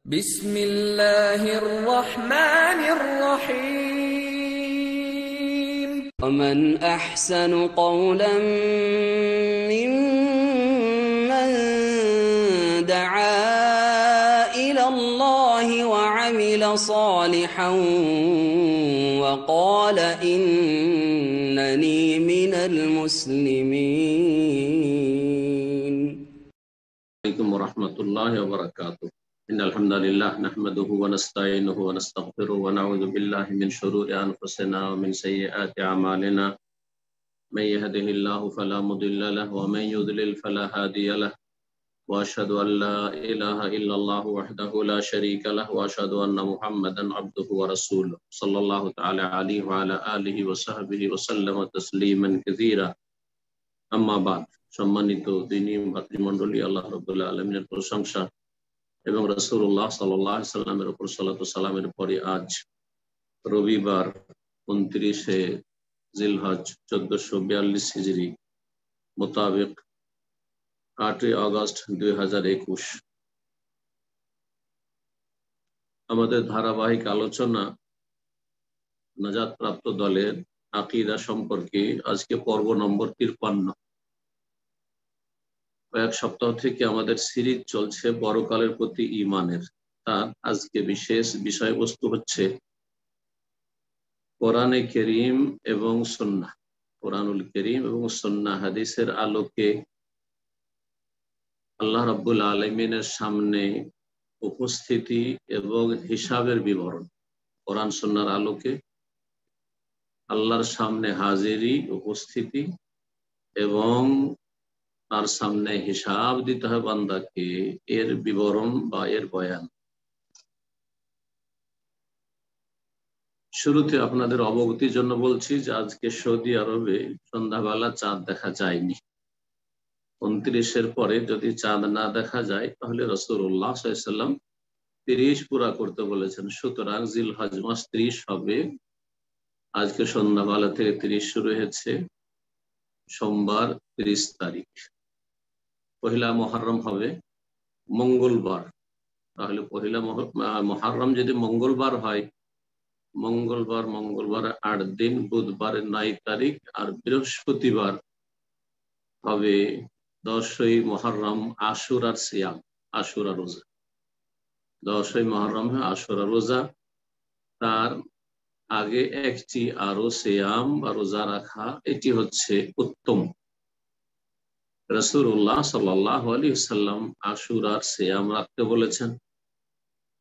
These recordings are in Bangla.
بسم الله الرحمن الرحيم ومن أحسن قولا ممن دعا إلى الله وعمل صالحا وقال إنني من المسلمين. عليكم ورحمة الله وبركاته. إن الحمد لله نحمده ونستعينه ونستغفره ونعوذ بالله من شرور أنفسنا ومن سيئات أعمالنا. من يهده الله فلا مضل له ومن يضلل فلا هادي له وأشهد أن لا إله إلا الله وحده لا شريك له وأشهد أن محمدا عبده ورسوله صلى الله تعالى عليه وعلى آله وصحبه وسلم تسليما كثيرا. أما بعد, সম্মানিত দ্বীনী ভাতৃমণ্ডলী, আল্লাহ রাব্বুল আলামিনের প্রশংসা এবং রাসূলুল্লাহ সাল্লাল্লাহু আলাইহি সাল্লামের উপর সালাতু সালামের পরে আজ রবিবার 29শে জিলহজ 1442 হিজরি মোতাবেক 8 আগস্ট 2021 আমাদের ধারাবাহিক আলোচনা নাজাত প্রাপ্ত দলের আকীদা সম্পর্কে আজকে পর্ব নম্বর 53। কয়েক সপ্তাহ থেকে আমাদের সিরিজ চলছে পরকালের প্রতি ঈমানের। তার আজকে বিশেষ বিষয়বস্তু হচ্ছে কোরআনে কারীম এবং সুন্নাহ। কোরআনুল কারীম এবং সুন্নাহ হাদিসের আলোকে আল্লাহ রাব্বুল আলামিনের সামনে উপস্থিতি এবং হিসাবের বিবরণ। কোরআন সুন্নাহর আলোকে আল্লাহর সামনে হাজিরি, উপস্থিতি এবং তার সামনে হিসাব দিতে হয় বান্দাকে, এর বিবরণ বা এর বয়ান। শুরুতে আপনাদের অবগতির জন্য বলছি যে আজকে সৌদি আরবে সন্ধ্যাবেলা চাঁদ দেখা যায়নি। 29-এর পরে যদি চাঁদ না দেখা যায় তাহলে রাসূলুল্লাহ সাল্লাল্লাহু আলাইহি ওয়াসাল্লাম 30 পুরা করতে বলেছেন। সুতরাং জিলহজ মাস 30 হবে। আজকে সন্ধ্যাবেলা থেকে 30 শুরু হয়েছে, সোমবার 30 তারিখ। পহিলা মুহররম হবে মঙ্গলবার। তাহলে পহিলা মুহররম যদি মঙ্গলবার হয়, মঙ্গলবার 8 দিন, বুধবার 9 তারিখ, আর বৃহস্পতিবার হবে 10ই মুহররম, আশুরার সিয়াম, আশুরা রোজা। 10ই মুহররম আশুরা রোজা। তার আগে একটি আরো সিয়াম বা রোজা রাখা, এটি হচ্ছে উত্তম। রাসূলুল্লাহ সাল্লাল্লাহু আলাইহি ওয়াসাল্লাম আশুরার সিয়াম রাখতে বলেছেন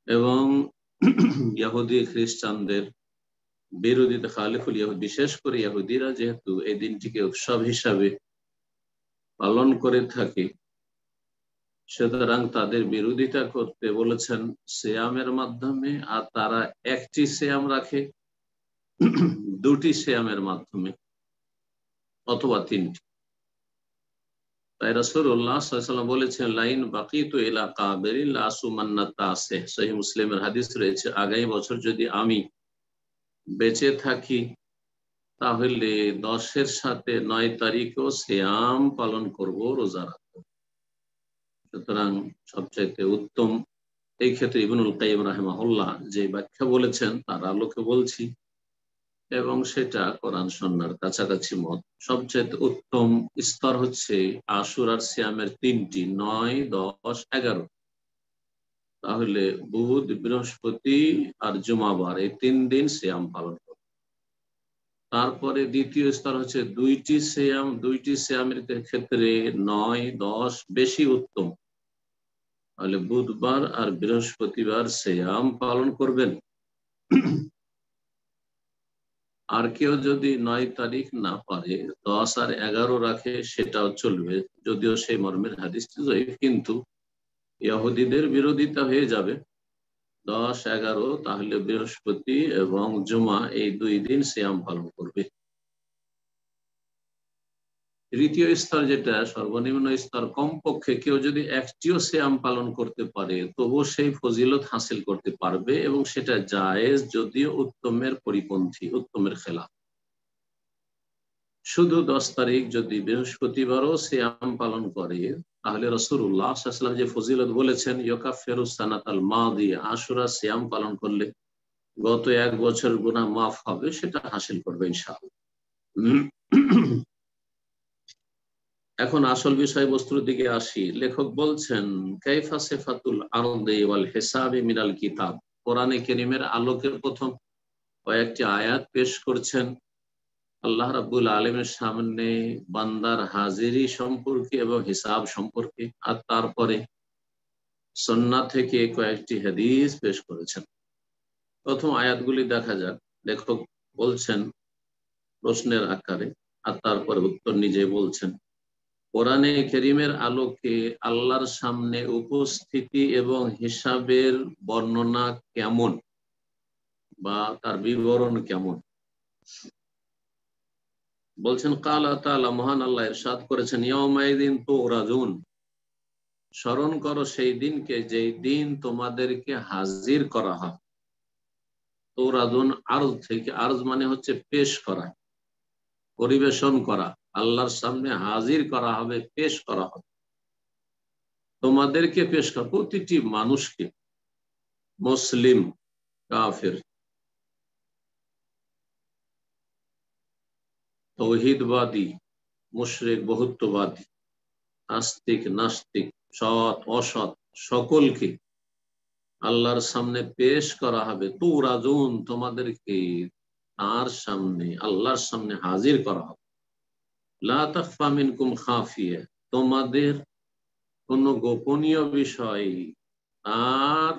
এবং ইহুদি খ্রিস্টানদের বিরোধিতা, খালিফুল ইহুদ, বিশেষ করে ইহুদিরা যেহেতু এই দিনটিকে উৎসব হিসাবে পালন করে থাকে, সুতরাং তাদের বিরোধিতা করতে বলেছেন সিয়ামের মাধ্যমে। আর তারা একটি সিয়াম রাখে দুটি সিয়ামের মাধ্যমে অথবা 3টি। তাই রাসূলুল্লাহ সাল্লাল্লাহু আলাইহি ওয়াসাল্লাম বলেছেন, লাইন বাকিতু ইলা কাবিরিন লা সুমান্না তাসে। সহিহ মুসলিমের হাদিস রয়েছে, আগামী বছর যদি আমি বেঁচে থাকি তাহলে 10-এর সাথে 9 তারিখও সিয়াম পালন করব, রোজা রাখবো। সুতরাং সবচাইতে উত্তম এই ক্ষেত্রে ইবনুল কাইয়িম রাহিমাহুল্লাহ যে ব্যাখ্যা বলেছেন তার আলোকে বলছি, এবং সেটা কোরআন সুন্নাহর কাছাকাছি মত। সবচেয়ে উত্তম স্তর হচ্ছে আশুরার সিয়ামের 3টি, 9, 10, 11। তাহলে বুধ, বৃহস্পতি আর জুমাবার, এই 3 দিন সিয়াম পালন করবে। তারপরে দ্বিতীয় স্তর হচ্ছে 2টি সিয়াম। 2টি সিয়ামের ক্ষেত্রে 9, 10 বেশি উত্তম। তাহলে বুধবার আর বৃহস্পতিবার সিয়াম পালন করবেন। আর কেউ যদি 9 তারিখ না পারে, 10 আর 11 রাখে, সেটাও চলবে, যদিও সেই মর্মের হাদিসটি জয়ীফ, কিন্তু ইহুদিদের বিরোধিতা হয়ে যাবে। 10, 11, তাহলে বৃহস্পতি এবং জুমা এই 2 দিন সিয়াম পালন করবে। তৃতীয় স্তর, যেটা সর্বনিম্ন স্তর, কমপক্ষে কেউ যদি একটিও সিয়াম পালন করতে পারে তবুও সেই ফজিলত হাসিল করতে পারবে, এবং সেটা জায়েজ, যদিও উত্তমের পরিপন্থী, উত্তমের খেলাফ। শুধু 10 তারিখ যদি বৃহস্পতিবারও সিয়াম পালন করে তাহলে রাসূলুল্লাহ সাল্লাল্লাহু আলাইহি ওয়াসাল্লাম যে ফজিলত বলেছেন ইউকাফিরুস সানাতাল মাদি, আশুরা সিয়াম পালন করলে গত এক বছর গুনাহ মাফ হবে, সেটা হাসিল করবে ইনশাআল্লাহ। এখন আসল বিষয়বস্তুর দিকে আসি। লেখক বলছেন কাইফা সিফাতুল আরদি ওয়াল হিসাবি মিনাল কিতাব। কোরআনে কারীমের আলোকের প্রথম কয়েকটি আয়াত পেশ করছেন আল্লাহ রাব্বুল আলামিনের সামনে বান্দার হাজিরি সম্পর্কে এবং হিসাব সম্পর্কে, আর তারপরে সুন্নাহ থেকে কয়েকটি হাদিস পেশ করেছেন। প্রথম আয়াতগুলি দেখা যাক। লেখক বলছেন প্রশ্নের আকারে, আর তারপরে উত্তর নিজে বলছেন কোরআনে কারীমের আলোকে আল্লাহর সামনে উপস্থিতি এবং হিসাবের বর্ণনা কেমন বা তার বিবরণ কেমন। বলছেন কালা তাআলা, মহান আল্লাহ ইরশাদ করেছেন ইয়াউমাইযিন তুরাজুন, স্মরণ করো সেই দিনকে যেই দিন তোমাদেরকে হাজির করা হবে। তুরাজুন আরজ থেকে, আরজ মানে হচ্ছে পেশ করা, পরিবেশন করা, আল্লাহর সামনে হাজির করা হবে, পেশ করা হবে। তোমাদেরকে পেশ করা, প্রতিটি মানুষকে, মুসলিম, কাফের, তৌহিদবাদী, মুশরিক, বহুত্ববাদী, আস্তিক, নাস্তিক, সৎ, অসৎ, সকলকে আল্লাহর সামনে পেশ করা হবে। তুরাজুন, তোমাদেরকে তার সামনে, আল্লাহর সামনে হাজির করা হবে। লা তাখফা মিনকুম খাফিয়া, তোমাদের কোন গোপনীয় বিষয় তার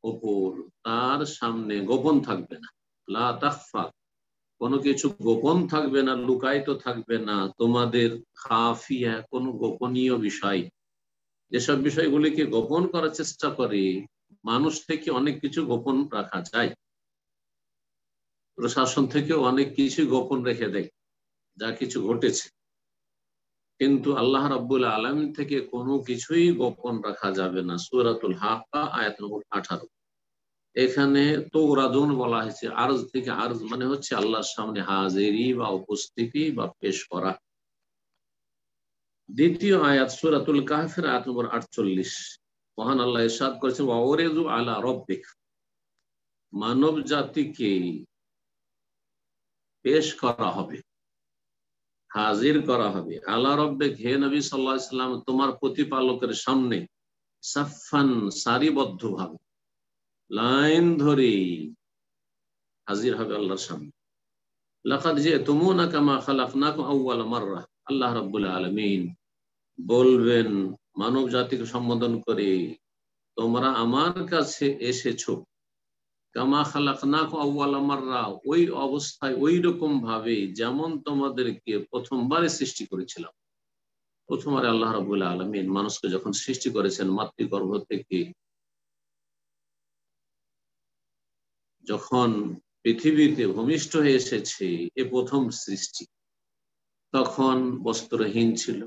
উপর, তার সামনে গোপন থাকবে না। লা তাখফা, কোনো কিছু গোপন থাকবে না, লুকায়িত থাকবে না তোমাদের, খাফিয়া, কোনো গোপনীয় বিষয়। যেসব বিষয়গুলিকে গোপন করার চেষ্টা করে মানুষ থেকে, অনেক কিছু গোপন রাখা যায়, প্রশাসন থেকেও অনেক কিছু গোপন রেখে দেয় যা কিছু ঘটেছে, কিন্তু আল্লাহ রাব্বুল আলামিন থেকে কোনো কিছুই গোপন রাখা যাবে না। সূরাতুল হাক্কা আয়াত নম্বর 18। এখানে তুরাজুন বলা হয়েছে আরজ থেকে। আরজ মানে হচ্ছে আল্লাহর সামনে হাজিরি বা উপস্থিতি বা পেশ করা। দ্বিতীয় আয়াত সূরাতুল কাহফের আয়াত নম্বর 48, মহান আল্লাহ ইরশাদ করেছেন ওয়াউরিযু আলা রাব্বিক, মানব জাতিকে পেশ করা হবে, হাজির করা হবে। আলা রাব্বিক, হে নবী সাল্লাল্লাহু আলাইহি ওয়াসাল্লাম, তোমার প্রতিপালকের সামনে, সাফফান, সারিবদ্ধ ভাবে, লাইন ধরে হাজির হবে আল্লাহর সামনে। লাকাদ জিতুমুনা কামা খালাকনাকুম আউওয়ালা মাররা, আল্লাহ রাব্বুল আলামিন বলবেন মানব জাতিকে সম্বোধন করে, তোমরা আমার কাছে এসেছো কামা খালাকনাকুম আউওয়ালা মাররা, ওই অবস্থায়, ওই রকম ভাবে যেমন তোমাদেরকে প্রথমবারে সৃষ্টি করেছিলাম। প্রথমবারে আল্লাহ রাব্বুল আলামিন মানুষকে যখন সৃষ্টি করেছেন মাতৃগর্ভ থেকে, যখন পৃথিবীতে ভূমিষ্ঠ হয়ে এসেছে, এ প্রথম সৃষ্টি, তখন বস্ত্রহীন ছিল,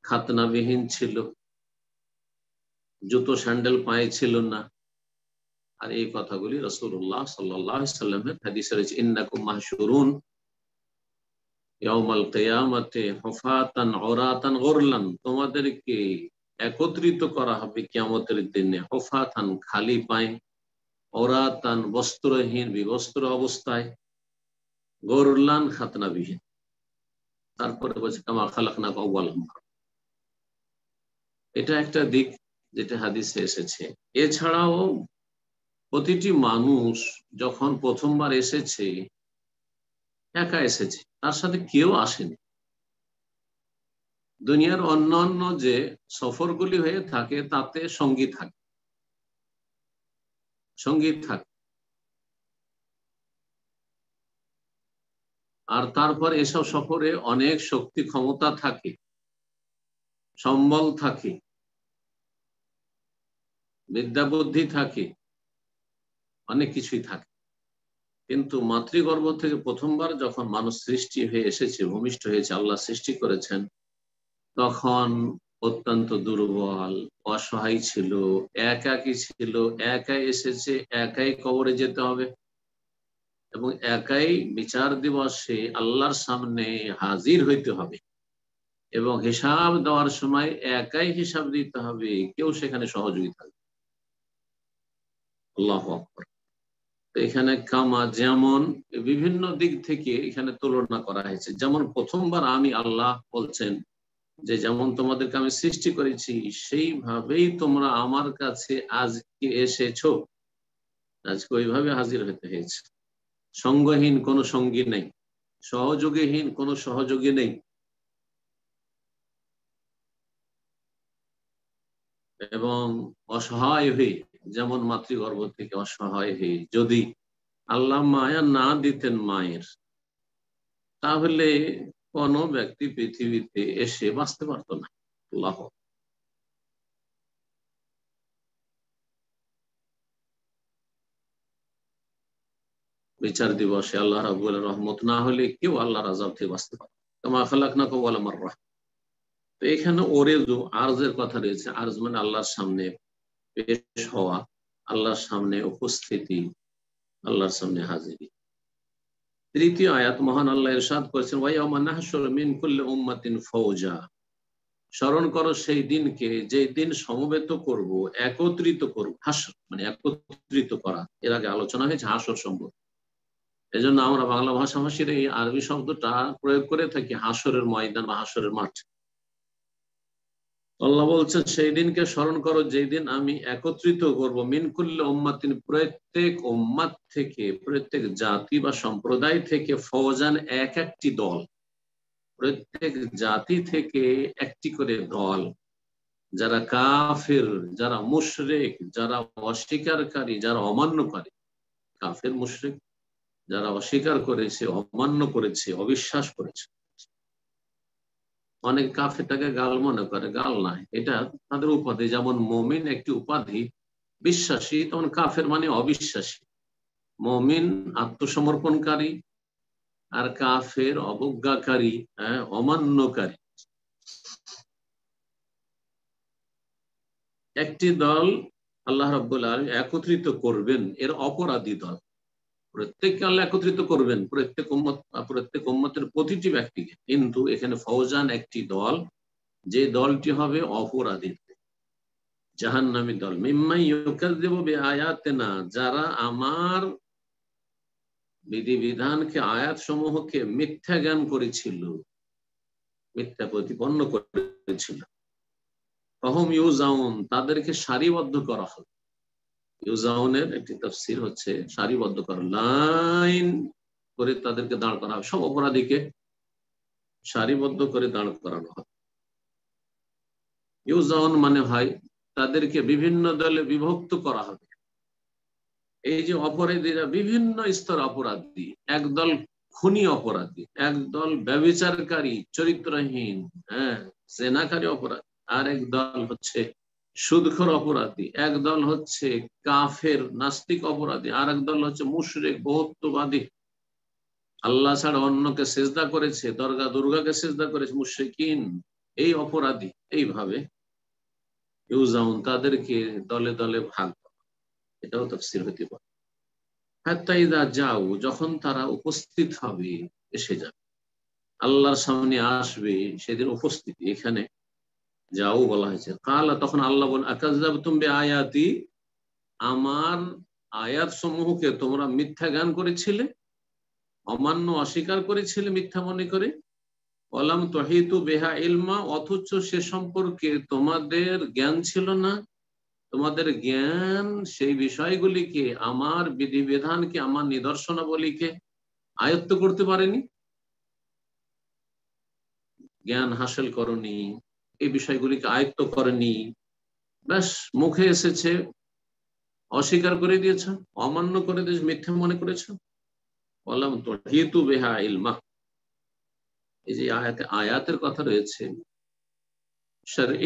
খাতনাবিহীন ছিল, জুতো স্যান্ডেল পায়ে ছিল না। আর এই কথাগুলি রাসূলুল্লাহ সাল্লাল্লাহু আলাইহি ওয়াসাল্লামের হাদিসে রয়েছে, ইন্নাকুম মাহশুরুন ইয়াউমাল কিয়ামাতি হুফাতান উরাতান গুরলান, তোমাদেরকে একত্রিত করা হবে কিয়ামতের দিনে, হুফাতান, খালি পায়ে, উরাতান, বস্ত্রহীন, বিবস্ত্র অবস্থায়, গুরলান, খাতনাবিহীন। তারপরে বলছে কামা খালাকনাকুম আউওয়ালা মাররা। এটা একটা দিক যেটা হাদিসে এসেছে। এছাড়াও প্রতিটি মানুষ যখন প্রথমবার এসেছে, একা এসেছে, তার সাথে কেউ আসেনি। দুনিয়ার অন্যান্য যে সফরগুলি হয়ে থাকে তাতে সঙ্গী থাকে, আর তারপর এসব সফরে অনেক শক্তি ক্ষমতা থাকে, সম্বল থাকে, বিদ্যা বুদ্ধি থাকে, অনেক কিছুই থাকে। কিন্তু মাতৃগর্ভ থেকে প্রথমবার যখন মানুষ সৃষ্টি হয়ে এসেছে, ভূমিষ্ঠ হয়েছে, আল্লাহ সৃষ্টি করেছেন, তখন অত্যন্ত দুর্বল, অসহায় ছিল, একাকী ছিল, একাই এসেছে, একাই কবরে যেতে হবে এবং একাই বিচার দিবসে আল্লাহর সামনে হাজির হইতে হবে। এবং হিসাব দেওয়ার সময় একাই হিসাব দিতে হবে, কেউ সেখানে সহযোগী থাকবে। আল্লাহু আকবার। এখানে কামা যেমন বিভিন্ন দিক থেকে এখানে তুলনা করা হয়েছে। যেমন প্রথমবার আমি আল্লাহ বলছেন যে যেমন তোমাদেরকে আমি সৃষ্টি করেছি সেইভাবেই তোমরা আমার কাছে আজকে এসেছো, আজকে ওইভাবে হাজির হতে হয়েছে। সঙ্গহীন কোনো সঙ্গী নেই, সহযোগীহীন কোনো সহযোগী নেই। এবং অসহায় হয়ে, যেমন মাতৃগর্ভ থেকে অসহায় হয়ে যদি আল্লাহ মায়া না দিতেন মায়ের, তাহলে কোন ব্যক্তি পৃথিবীতে এসে বাঁচতে পারত না। আল্লাহ। বিচার দিবসে আল্লাহ রাব্বুল রহমত না হলে কেউ আল্লাহর আযাব থেকে বাঁচতে পারে। কামা খালাকনাকুম ওয়ালা মাররা। তো এখানে ওরেজু আরজের কথা রয়েছে। আরজ মানে আল্লাহর সামনে পেশ হওয়া, আল্লাহর সামনে উপস্থিতি, আল্লাহর সামনে হাজিরি। তৃতীয় আয়াত মহান আল্লাহ ইরশাদ করেছেন ওয়ায়াউমা নাহশুরু মিন কুল্লি উম্মাতিন ফাওজা। স্মরণ করো সেই দিনকে, যে দিন সমবেত করব, একত্রিত করব। হাসর মানে একত্রিত করা, এর আগে আলোচনা হয়েছে হাসর সম্পর্কে। এজন্য আমরা বাংলা ভাষাভাষীর এই আরবি শব্দটা প্রয়োগ করে থাকি হাসরের ময়দান বা হাসরের মাঠ। আল্লাহ বলছেন সেই দিনকে স্মরণ করো যেই দিন আমি একত্রিত করব মিন কুল্লি উম্মাতিন, প্রত্যেক উম্মাত থেকে, প্রত্যেক জাতি বা সম্প্রদায় থেকে, ফওজান এক একটি দল, প্রত্যেক জাতি থেকে একটি করে দল, যারা কাফের, যারা মুশরিক, যারা অস্বীকারী, যারা অমান্যকারী। কাফের মুশরিক যারা অস্বীকার করেছে, অমান্য করেছে, অবিশ্বাস করেছে। অনেক কাফেরটাকে গাল মনে করে, গাল নাই, এটা তাদের উপাধি। যেমন মুমিন একটি উপাধি, বিশ্বাসী, তখন কাফের মানে অবিশ্বাসী। মুমিন আত্মসমর্পণকারী, আর কাফের অবজ্ঞাকারী, অমান্যকারী। একটি দল আল্লাহ রাব্বুল আলামিন একত্রিত করবেন, এর অপরাধী দল। প্রত্যেককে আল্লাহ একত্রিত করবেন, প্রত্যেক উম্মতের প্রতিটি ব্যক্তিকে, কিন্তু এখানে ফওজান একটি দল, যে দলটি হবে অপরাধী, জাহান্নামী দল। মিম্মাই ইউকাযযিবু বিআয়াতিনা, যারা আমার বিধিবিধানকে, আয়াত সমূহকে মিথ্যা জ্ঞান করেছিল, মিথ্যা প্রতিপন্ন করেছিল। ফাহুম ইউজাউন, তাদেরকে সারিবদ্ধ করা হবে। ইউজাউনের একটি তাফসীর হচ্ছে সারিবদ্ধ করা, লাইন করে তাদেরকে দাঁড় করা হবে। সব অপরাধীকে সারিবদ্ধ করে দাঁড় করানো হবে। ইউজাউন মানে হয় তাদেরকে বিভিন্ন দলে বিভক্ত করা হবে। এই যে অপরাধীরা বিভিন্ন স্তর অপরাধী, একদল খুনি অপরাধী, একদল ব্যভিচারকারী, চরিত্রহীন, জেনাকারী অপরাধী, আর একদল হচ্ছে সুদখোর অপরাধী, একদল হচ্ছে কাফের নাস্তিক অপরাধী, আর একদল হচ্ছে মুশরিক বহুত্ববাদী, আল্লাহ ছাড়া অন্যকে সেজদা করেছে, দরগা দুর্গাকে সেজদা করেছে, মুশরিকিন, এই অপরাধী। এইভাবে ইউজাউন, তাদেরকে দলে দলে ভাগ, এটাও তাফসীর হতে পারে। হাত্তা ইযা যাও, যখন তারা উপস্থিত হবে, এসে যাবে, আল্লাহর সামনে আসবে, সেদিন উপস্থিতি। এখানে যাও বলা হয়েছে। কালা, তখন আল্লাহ বলেন আকাযযাবতুম বিআয়াতি, আমার আয়াত সমূহকে তোমরা মিথ্যা জ্ঞান করেছিলে, অমান্য অস্বীকার করেছিলে মিথ্যা মনে করে। ওয়ালাম তুহিতু বিহা ইলমা, অথচ সে সম্পর্কে তোমাদের জ্ঞান ছিল না। তোমাদের জ্ঞান সেই বিষয়গুলিকে, আমার বিধিবিধানকে, আমার নিদর্শনাবলীকে আয়ত্ত করতে পারেনি, জ্ঞান হাসিল করনি, এই বিষয়গুলিকে আয়ত্ত করেনি, ব্যাস মুখে এসেছে, অস্বীকার করে দিয়েছ, অমান্য করে দিয়েছ, মিথ্যা মনে করেছ। ওয়ালাম তুহিতু বিহা ইলমা, এই যে আয়াতের কথা রয়েছে,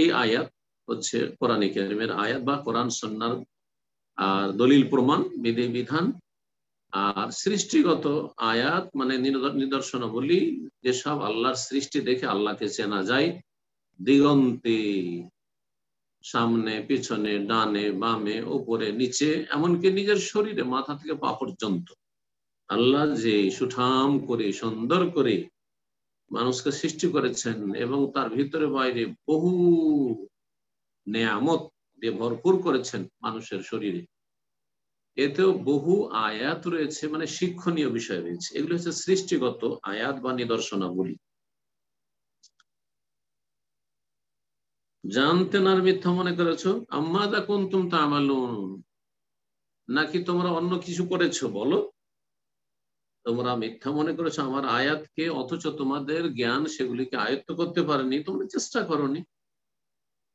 এই আয়াত হচ্ছে কোরআন কারীমের আয়াত বা কোরআন সুন্নাহর আর দলিল প্রমাণ, বিধিবিধান। আর সৃষ্টিগত আয়াত মানে নিদর্শনাবলী, যেসব আল্লাহর সৃষ্টি দেখে আল্লাহকে চেনা যায়। দিগন্তে, সামনে পিছনে, ডানে বামে, উপরে নিচে, এমনকি নিজের শরীরে মাথা থেকে পা পর্যন্ত আল্লাহ যে সুঠাম করে সুন্দর করে মানুষকে সৃষ্টি করেছেন এবং তার ভিতরে বাইরে বহু নেয়ামত দিয়ে ভরপুর করেছেন মানুষের শরীরে, এতেও বহু আয়াত রয়েছে, মানে শিক্ষণীয় বিষয় রয়েছে। এগুলো হচ্ছে সৃষ্টিগত আয়াত বা নিদর্শনাবলী। জানতে না মিথ্যা মনে করেছো, আম্মাদা কুনতুম তা'মালুন, নাকি তোমরা অন্য কিছু করেছো? বলো, তোমরা মিথ্যা মনে করেছো আমার আয়াতকে, অথচ তোমাদের জ্ঞান সেগুলিকে আয়ত্ত করতে পারেনি, তোমরা চেষ্টা করোনি।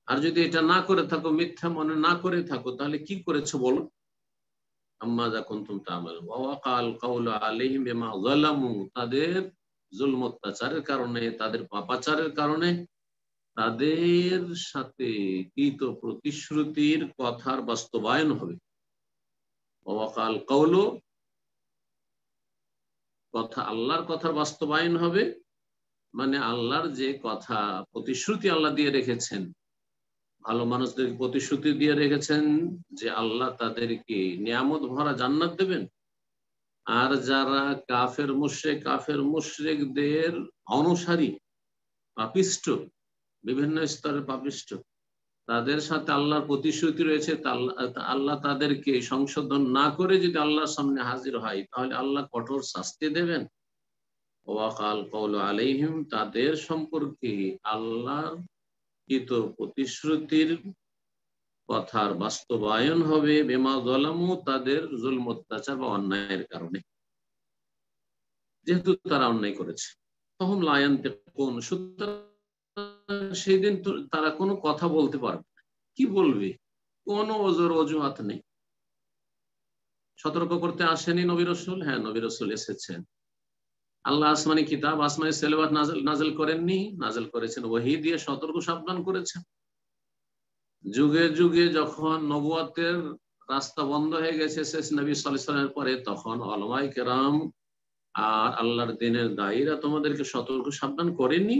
আর যদি এটা না করে থাকো, মিথ্যা মনে না করে থাকো, তাহলে কি করেছো বলো। আম্মাদা কুনতুম তা'মালুন ওয়া ওয়াকাল কাউলু আলাইহিম বিমা যালামু, তাদের জুলম অত্যাচারের কারণে, তাদের পাপাচারের কারণে তাদের সাথে কৃত প্রতিশ্রুতির কথার বাস্তবায়ন হবে। ওয়াকাল কাউলু, কথা আল্লাহর কথার বাস্তবায়ন হবে, মানে আল্লাহর যে কথা প্রতিশ্রুতি আল্লাহ দিয়ে রেখেছেন, ভালো মানুষদের প্রতিশ্রুতি দিয়ে রেখেছেন যে আল্লাহ তাদেরকে নিয়ামত ভরা জান্নাত দেবেন। আর যারা কাফের মুশরিকদের অনুসারী, পাপিষ্ট, বিভিন্ন স্তরের পাপিষ্ট, তাদের সাথে আল্লাহর প্রতিশ্রুতি রয়েছে, আল্লাহ তাদেরকে সংশোধন না করে যদি আল্লাহর সামনে হাজির হয়, তাহলে আল্লাহ কঠোর শাস্তি দেবেন। ওয়াকাল কাউলু আলাইহিম, তাদের সম্পর্কে আল্লাহর কৃত প্রতিশ্রুতির কথার বাস্তবায়ন হবে বিমা যালামু, তাদের জুলম অত্যাচার বা অন্যায়ের কারণে, যেহেতু তারা অন্যায় করেছে। ফাহুম লা ইয়ানতিকুন, সুতরাং সেই দিন তারা কোনো কথা বলতে পারবে না। কি বলবে? কোনো অজুহাত নেই। সতর্ক করতে আসেনি নবী রাসূল? হ্যাঁ, নবী রাসূল এসেছেন। আল্লাহ আসমানি কিতাব, আসমানি সিলেবাস নাযিল করেননি, নাযিল করেছেন ওহী দিয়ে, সতর্ক সাবধান করেছেন। যুগে যুগে যখন নবুয়তের রাস্তা বন্ধ হয়ে গেছে শেষ নবী সাল্লাল্লাহু আলাইহি ওয়াসাল্লামের পরে, তখন উলামায়ে কেরাম আর আল্লাহর দ্বীনের দায়ীরা তোমাদেরকে সতর্ক সাবধান করেনি?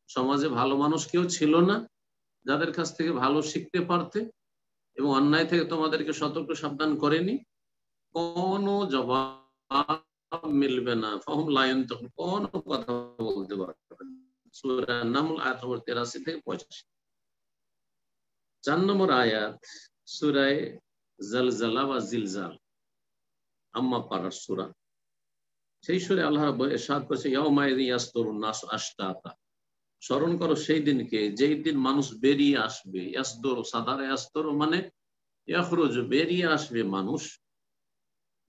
সমাজে ভালো মানুষ কেউ ছিল না যাদের কাছ থেকে ভালো শিখতে পারতে এবং অন্যায় থেকে তোমাদেরকে সতর্ক সাবধান করেনি? কোনো জবাব মিলবে না। ফাহুম লা ইয়ানতিকুন, কোনো কথা বলতে পারবে না। সূরা নামল আয়াত নম্বর 83 থেকে 85। 4 নম্বর আয়াত সূরা জালজালা বা জিলজাল, আম্মা পারার সূরা। সেই সূরা আল্লাহ রাব্বুল ইরশাদ করেছে, ইয়াউমা ইযিন ইয়াসদুরুন নাস আশতাতা, স্মরণ করো সেই দিনকে, যেই দিন মানুষ বেরিয়ে আসবে। ইয়াসদুরু, সাদারা ইয়াসদুরু মানে ইয়াখরুজু, বেরিয়ে আসবে মানুষ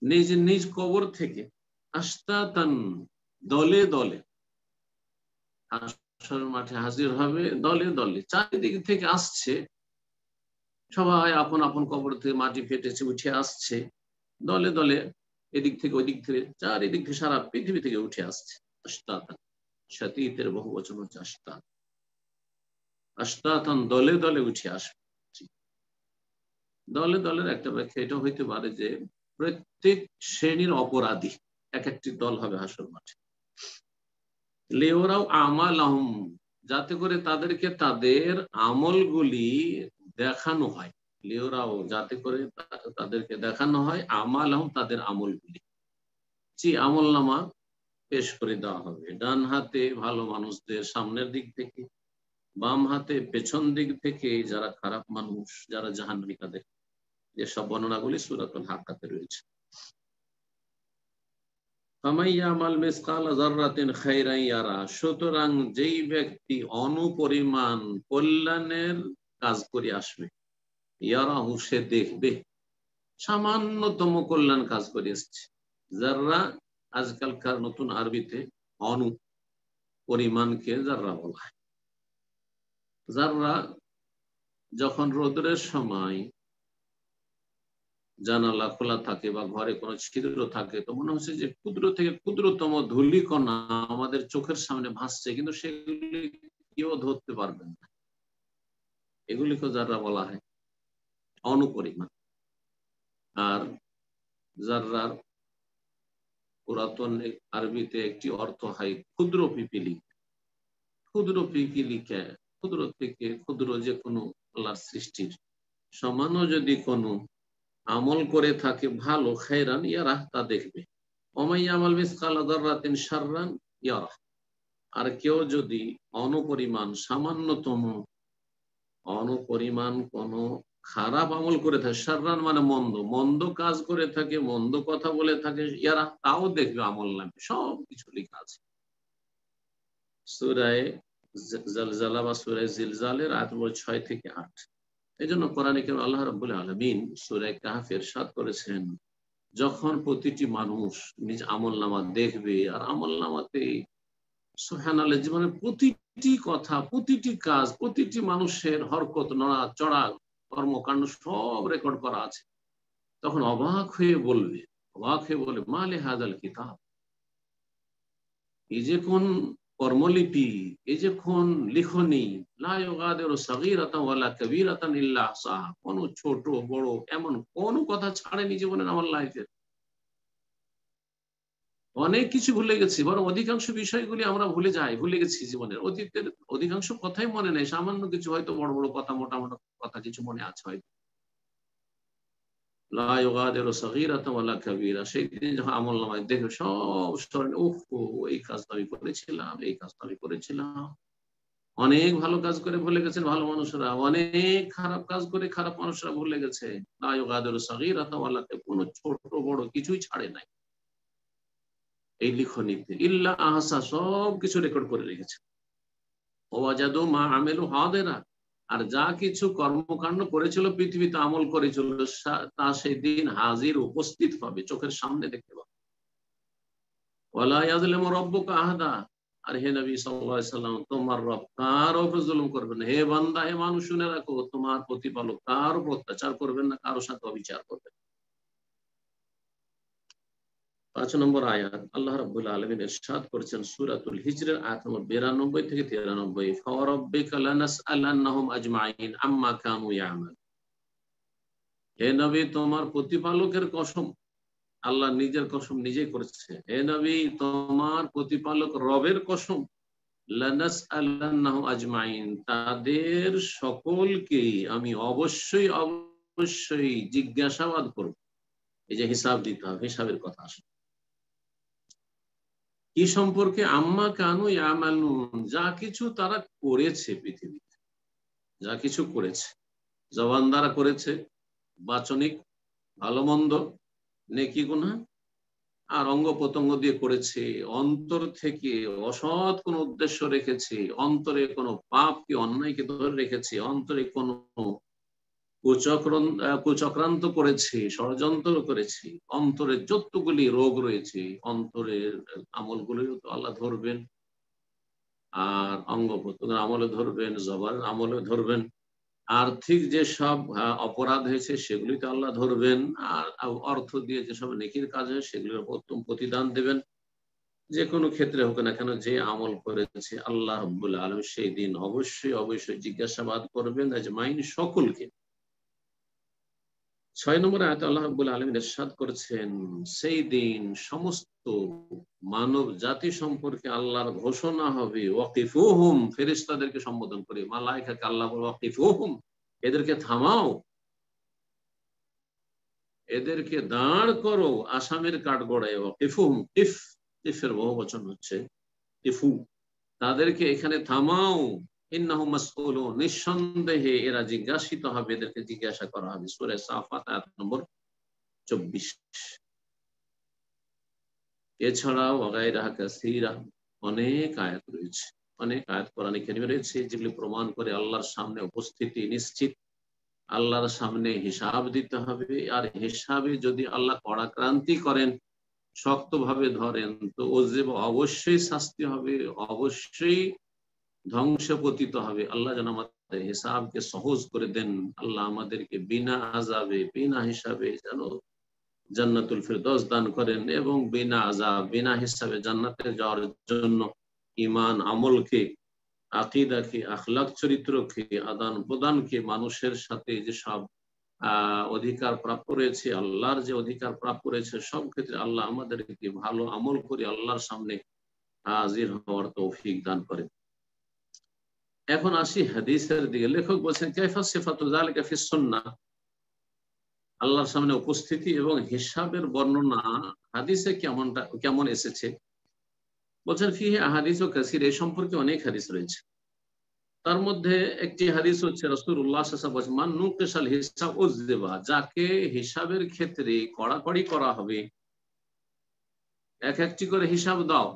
নিজ নিজ কবর থেকে, আশতাতান, দলে দলে, হাশরের মাঠে হাজির হবে দলে দলে। চারিদিক থেকে আসছে সবাই, আপন আপন কবর থেকে মাটি ফেটেছে উঠে আসছে দলে দলে, এদিক থেকে ওইদিক থেকে, চারিদিক থেকে, সারা পৃথিবী থেকে উঠে আসছে। আশতাতান, শাতীতের বহু বচন হচ্ছে আশতাত। আশতাতান, দলে দলে উঠে আসবে। দলে দলের একটা ব্যাখ্যা এটা হইতে পারে যে প্রত্যেক শ্রেণীর অপরাধী এক একটি দল হবে হাসর মাঠে। লিওরাও আমালাহুম, যাতে করে তাদেরকে তাদের আমলগুলি দেখানো হয়। লিওরাও, যাতে করে তাদেরকে দেখানো হয় আমালাহুম, তাদের আমলগুলি। জি, আমলনামা পেশ করে দেওয়া হবে। ডান হাতে ভালো মানুষদের সামনের দিক থেকে, বাম হাতে পেছন দিক থেকে যারা খারাপ মানুষ, যারা জাহান্নামী, তাদের, যেসব বর্ণনাগুলি সূরাতুল হাক্কাতে রয়েছে। সুতরাং যেই ব্যক্তি অনুপরিমাণ কল্যাণের কাজ করে আসবে, ইয়ারাহু, সে দেখবে। সামান্যতম কল্যাণ কাজ করে এসছে। যাররা, আজকালকার নতুন আরবিতে অনু পরিমাণকে যাররা বলা হয়। যাররা যখন রোদ্রের সময় জানালা খোলা থাকে বা ঘরে কোনো ছিদ্র থাকে, তো মনে হচ্ছে যে ক্ষুদ্র থেকে ক্ষুদ্রতম ধূলিকণা আমাদের চোখের সামনে ভাসছে, কিন্তু সেগুলি কেউ ধরতে পারবেন না। এগুলিকে যারা বলা হয় অনুপরিমাণ। আর যারার পুরাতন আরবিতে একটি অর্থ হয় ক্ষুদ্র পিপিলিকা। ক্ষুদ্র পিপিলিকা, ক্ষুদ্র থেকে ক্ষুদ্র যে কোনো আল্লাহর সৃষ্টির সমানও যদি কোনো আমল করে থাকে ভালো, খায়রান ইয়ারাহ, তা দেখবে। ওমাই আমাল মিসকালা যাররাতিন শাররান ইয়ারাহ, আর কেউ যদি অনুপরিমাণ সামান্যতম অনুপরিমাণ কোন খারাপ আমল করে থাকে, শাররান মানে মন্দ, মন্দ কাজ করে থাকে, মন্দ কথা বলে থাকে, ইয়ারা তাও দেখবে আমল নামে সব কিছু লেখা আছে। সূরা জালজালা বা সূরা জিলজালের আয়াত নম্বর 6 থেকে 8। এই জন্য কোরআনে কারীমে আল্লাহ রাব্বুল আলামিন সূরা কাহফে ইরশাদ করেছেন, যখন প্রতিটি মানুষ নিজ আমলনামা দেখবে আর আমলনামাতে সুবহানাল্লাহ জীবনের প্রতিটি কথা, প্রতিটি কাজ, প্রতিটি মানুষের হরকত, নড়া চড়া, কর্মকাণ্ড সব রেকর্ড করা আছে, তখন অবাক হয়ে বলবে মালে হাদাল কিতাব, এই যে কোন কর্মলিপি, এই যে কোন লিখনি, লা ইউগাদিরু সাগীরাতান ওয়ালা কাবীরাতান ইল্লা আহসাহা, কোন ছোট বড় এমন কোন কথা ছাড়েনি জীবনের আমার লাইফের। অনেক কিছু ভুলে গেছি, বরং অধিকাংশ বিষয়গুলি আমরা ভুলে গেছি। জীবনের অতীতের অধিকাংশ কথাই মনে নেই, সামান্য কিছু হয়তো বড় বড় কথা, মোটা মোটা কথা কিছু মনে আছে হয়তো। লা ইউগাদিরু সাগীরাতান ওয়ালা কাবীরা, সেই দিন যখন আমলনামায় দেখবে সব স্মরণে, এই কাজটা আমি করেছিলাম, এই কাজটা আমি করেছিলাম। অনেক ভালো কাজ করে ভুলে গেছেন ভালো মানুষরা, অনেক খারাপ কাজ করে খারাপ মানুষরা ভুলে গেছে। লা ইউগাদিরু সাগীরাতান ওয়ালা কাবীরা, কোনো ছোট বড় কিছুই ছাড়ে নাই এই লিখনিতে। ইল্লা আহসা, সব কিছু রেকর্ড করে রেখেছে। ওয়াজাদু মা আমিলু হাদিরা, আর যা কিছু কর্মকাণ্ড করেছিল, পৃথিবীতে আমল করেছিল, তা সেই দিন হাজির উপস্থিত হবে, চোখের সামনে দেখতে পাবে। ওয়ালা ইয়াযলিমু রাব্বুকা আহাদা, আর হে নবী সাল্লাল্লাহু আলাইহি সাল্লাম, তোমার রব কারো উপর জুলুম করবেন না। হে বান্দা, হে মানুষ, শুনে রাখো, তোমার প্রতিপালক কারো উপর অত্যাচার করবেন না, কারো সাথে অবিচার করবেন। 5 নম্বর আয়াত আল্লাহ রাব্বুল আলামিন ইরশাদ করেছেন সূরাতুল হিজরের আয়াত নম্বর 92 থেকে 93, ফাওয়ারাব্বিকা লানাসআলান্নাহুম আজমাইন আম্মা কানু ইয়ামাল। হে নবী, তোমার প্রতিপালকের কসম, আল্লাহ নিজের কসম নিজেই করেছে, হে নবী তোমার প্রতিপালক রবের কসম, লানাসআলান্নাহুম আজমাইন, তাদের সকলকে আমি অবশ্যই জিজ্ঞাসাবাদ করব। এই যে হিসাব দিতে হবে, হিসাবের কথা আসে কি সম্পর্কে? আম্মা কানু ইয়ামালুন, যা কিছু তারা করেছে পৃথিবীতে, যা কিছু করেছে, জবান দ্বারা করেছে, বাচনিক ভালো মন্দ, নেকি গুনাহ, আর অঙ্গ প্রত্যঙ্গ দিয়ে করেছে, অন্তর থেকে অসৎ কোন উদ্দেশ্য রেখেছে, অন্তরে কোনো পাপকে অন্যায়কে ধরে রেখেছে, অন্তরে কোনো কুচক্রান্ত করেছে, ষড়যন্ত্র করেছে, অন্তরের যতগুলি রোগ রয়েছে, অন্তরের আমলগুলিও তো আল্লাহ ধরবেন, আর অঙ্গ প্রত্যঙ্গের আমলে ধরবেন, জবানের আমলে ধরবেন, আর্থিক যেসব অপরাধ হয়েছে সেগুলি তো আল্লাহ ধরবেন, আর অর্থ দিয়ে যেসব নেকির কাজ হয় সেগুলির উত্তম প্রতিদান দেবেন। যে কোনো ক্ষেত্রে হোক না কেন, যে আমল করেছে আল্লাহ রাব্বুল আলামিন সেই দিন অবশ্যই জিজ্ঞাসাবাদ করবেন আজমাইন, সকলকে। 6 নম্বর আয়াতে আল্লাহ রাব্বুল আলামিন ইরশাদ করেছেন, সেই দিন সমস্ত মানব জাতি সম্পর্কে আল্লাহর ঘোষণা হবে, ওয়াকিফুহুম, ফেরেশতাদেরকে সম্বোধন করে, মালায়েকাকে আল্লাহ বলে ওয়াকিফুহুম, এদেরকে থামাও, এদেরকে দাঁড় করো আসামের কাঠগড়ায়। ওয়াকিফুহুম, ইফের বহুবচন হচ্ছে ইফু, তাদেরকে এখানে থামাও। ইন্নাহুম মাসউলুন, নিঃসন্দেহে এরা জিজ্ঞাসিত হবে, এদেরকে জিজ্ঞাসা করা হবে। সূরা সাফাত আয়াত নম্বর 24। এছাড়াও ওয়াগাইরাহা কাসীরা, অনেক আয়াত রয়েছে, অনেক আয়াত কোরআনে কারীমে রয়েছে যেগুলি প্রমাণ করে আল্লাহর সামনে উপস্থিতি নিশ্চিত, আল্লাহর সামনে হিসাব দিতে হবে, আর হিসাবে যদি আল্লাহ কড়াক্রান্তি করেন, শক্তভাবে ধরেন, তো ওজেব অবশ্যই শাস্তি হবে, অবশ্যই ধ্বংস পতিত হবে। আল্লাহ যেন আমাদের হিসাবকে সহজ করে দেন, আল্লাহ আমাদেরকে বিনা আযাবে বিনা হিসাবে যেন জান্নাতুল ফিরদৌস দান করেন, এবং বিনা আযাব বিনা হিসাবে জান্নাতে যাওয়ার জন্য ঈমান আমলকে, আকীদাকে, আখলাক চরিত্রকে, আদান প্রদানকে, মানুষের সাথে যে সব অধিকার প্রাপ্য রয়েছে, আল্লাহর যে অধিকার প্রাপ্য রয়েছে, সব ক্ষেত্রে আল্লাহ আমাদেরকে ভালো আমল করে আল্লাহর সামনে হাজির হওয়ার তৌফিক দান করেন। এখন আসি হাদিসের দিকে। লেখক বলছেন, কাইফা সিফাতু যালিকা ফিস সুন্নাহ, আল্লাহর সামনে উপস্থিতি এবং হিসাবের বর্ণনা হাদিসে কেমন এসেছে। বলছেন ফিহি আহাদিস ও কাসির, এই সম্পর্কে অনেক হাদিস রয়েছে। তার মধ্যে একটি হাদিস হচ্ছে রাসূলুল্লাহ সাল্লাল্লাহু আলাইহি ওয়াসাল্লাম বলেছেন, মান নুকিশাল হিসাব উযযিবা, যাকে হিসাবের ক্ষেত্রে কড়াকড়ি করা হবে, এক একটি করে হিসাব দাও,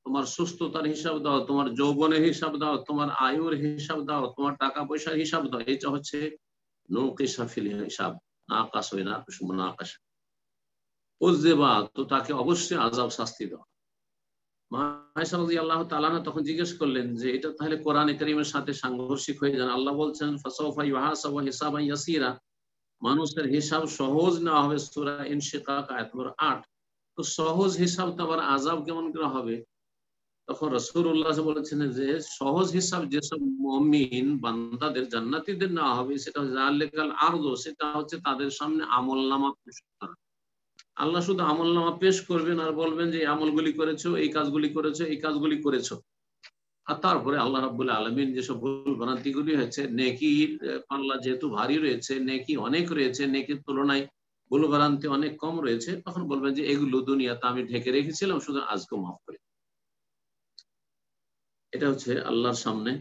তোমার সুস্থতার হিসাব দাও, তোমার যৌবনের হিসাব দাও, তোমার আয়ুর হিসাব দাও, তোমার টাকা পয়সার হিসাব দাও, এটা হচ্ছে নুকিশা ফিল হিসাব, নাকাস হয় না নাকাশ উযযিবা, তো তাকে অবশ্যই আযাব শাস্তি দাও। আয়েশা রাদিয়াল্লাহু তাআলা তখন জিজ্ঞেস করলেন যে এটা তাহলে কোরআনে কারীমের সাথে সাংঘর্ষিক হয়ে যান। আল্লাহ বলছেন ফাসাউফা ইউহাসাবু হিসাবান ইয়াসীরা, মানুষের হিসাব সহজ নেওয়া হবে, সূরা ইনশিকাক আয়াত নম্বর 8। তো সহজ হিসাব তো আবার আযাব কেমন করে হবে? তখন রাসূলুল্লাহ বলেছেন যে সহজ হিসাব যেসব মুমিন বান্দাদের জান্নাতীদের নেওয়া হবে সেটা হচ্ছে যালিকাল আরদ, সেটা হচ্ছে তাদের সামনে আমলনামা পেশ করা। আল্লাহ শুধু আমলনামা পেশ করবেন আর বলবেন যে এই আমলগুলি করেছো, এই কাজগুলি করেছো, এই কাজগুলি করেছো। আর তারপরে আল্লাহ রাব্বুল আলামিন যেসব ভুল ভ্রান্তিগুলি হয়েছে, নেকির পাল্লা যেহেতু ভারী রয়েছে, নেকি অনেক রয়েছে, নেকির তুলনায় ভুল ভ্রান্তি অনেক কম রয়েছে, তখন বলবেন যে এগুলো দুনিয়াতে আমি ঢেকে রেখেছিলাম, শুধু আজকে মাফ করে। এটা হচ্ছে আল্লাহর সামনে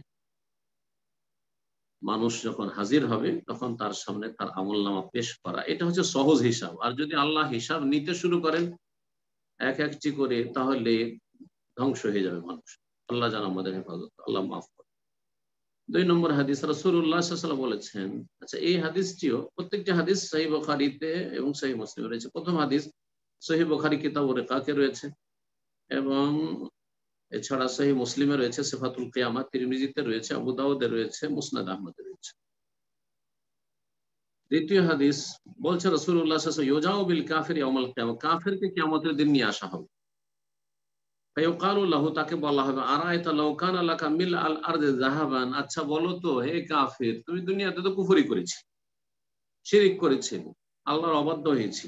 মানুষ যখন হাজির হবে তখন তার সামনে তার আমলনামা পেশ করা, এটা হচ্ছে সহজ হিসাব। আর যদি আল্লাহ হিসাব নিতে শুরু করেন এক একটি করে, তাহলে ধ্বংস হয়ে যাবে মানুষ। আল্লাহ যেন আমাদের হেফাজত, আল্লাহ মাফ করে। 2 নম্বর হাদিস, রাসূলুল্লাহ সাল্লাল্লাহু আলাইহি ওয়াসাল্লাম বলেছেন, আচ্ছা এই হাদিসটিও, প্রত্যেকটি হাদিস সহিহ বুখারীতে এবং সহিহ মুসলিমে রয়েছে। প্রথম হাদিস সহিহ বুখারী কিতাবুর রিকাকে রয়েছে, এবং এছাড়া সহিহ মুসলিমে রয়েছে, সিফাতুল কিয়ামা, তিরমিজিতে রয়েছে, আবু দাউদে রয়েছে, মুসনাদ আহমদে রয়েছে। দ্বিতীয় হাদিস বলছে রাসূলুল্লাহ সাল্লাল্লাহু আলাইহি ওয়াসাল্লাম, ইউজাউ বিল কাফির ইয়াউমাল কিয়ামা, কাফিরকে কিয়ামতের দিন নিয়ে আসা হবে। ফায়ুকালু লাহু, তাকে বলা হবে, আরাআইতা লাউ কানা লাকা মিল আল আরদি যাহাবান, আচ্ছা বলো তো হে কাফির, তুমি দুনিয়াতে তো কুফরি করেছি, শিরিক করেছি, আল্লাহর অবাধ্য হয়েছি,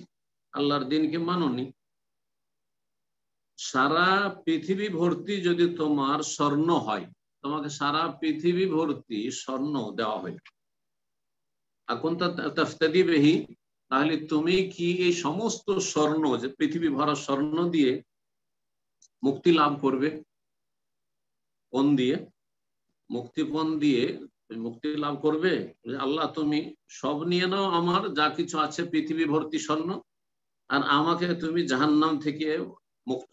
আল্লাহর দ্বীনকে মানোনি, সারা পৃথিবী ভর্তি যদি তোমার স্বর্ণ হয়, তোমাকে সারা পৃথিবী ভর্তি স্বর্ণ দেওয়া হয়, এখন তাফতাদি বিহি, তাহলে তুমি কি এই সমস্ত স্বর্ণ, যে পৃথিবী ভরা স্বর্ণ দিয়ে মুক্তি লাভ করবে? কোন দিয়ে? মুক্তিপণ দিয়ে মুক্তি লাভ করবে? আল্লাহ তুমি সব নিয়ে নাও, আমার যা কিছু আছে পৃথিবী ভর্তি স্বর্ণ, আর আমাকে তুমি জাহান্নাম থেকে মুক্ত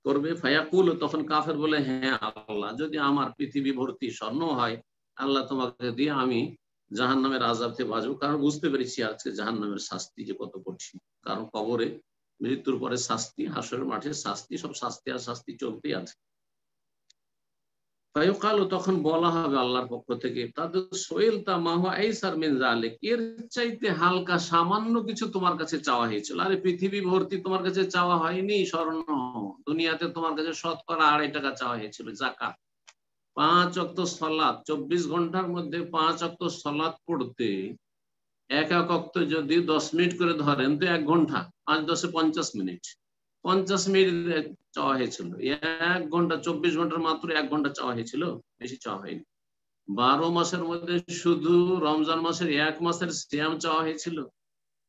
করবে। ফায়াকুল, তখন কাফের বলে, হ্যাঁ আল্লাহ, যদি আমার পৃথিবী ভর্তি স্বর্ণ হয়, আল্লাহ তোমাকে দিয়ে আমি জাহান্নামের আযাব থেকে বাঁচবো। কারণ বুঝতে পেরেছি আজকে জাহান্নামের শাস্তি যে কত কঠিন, কারণ কবরে মৃত্যুর পরে শাস্তি, হাসরের মাঠে শাস্তি, সব শাস্তি আর শাস্তি চলতেই আছে। তখন বলা হবে আল্লাহর পক্ষ থেকে, তাদের সোয়েল তা মাহুয়া আইসার মিন যালিক, এর চাইতে হালকা সামান্য কিছু তোমার কাছে চাওয়া হয়েছিল। আরে পৃথিবী ভর্তি তোমার কাছে চাওয়া হয়নি স্বর্ণ, দুনিয়াতে তোমার কাছে শতকরা 2.5 টাকা চাওয়া হয়েছিল যাকাত। 5 ওয়াক্ত সালাত, 24 ঘন্টার মধ্যে 5 ওয়াক্ত সালাত পড়তে এক এক ওয়াক্ত যদি 10 মিনিট করে ধরেন তো 1 ঘন্টা, 5 10 50 মিনিট, 50 মিনিট চাওয়া হয়েছিল। 1 ঘন্টা, 24 ঘন্টার মাত্র 1 ঘন্টা চাওয়া হয়েছিল, বেশি চাওয়া হয়নি। 12 মাসের মধ্যে শুধু রমজান মাসের 1 মাসের সিয়াম চাওয়া হয়েছিল,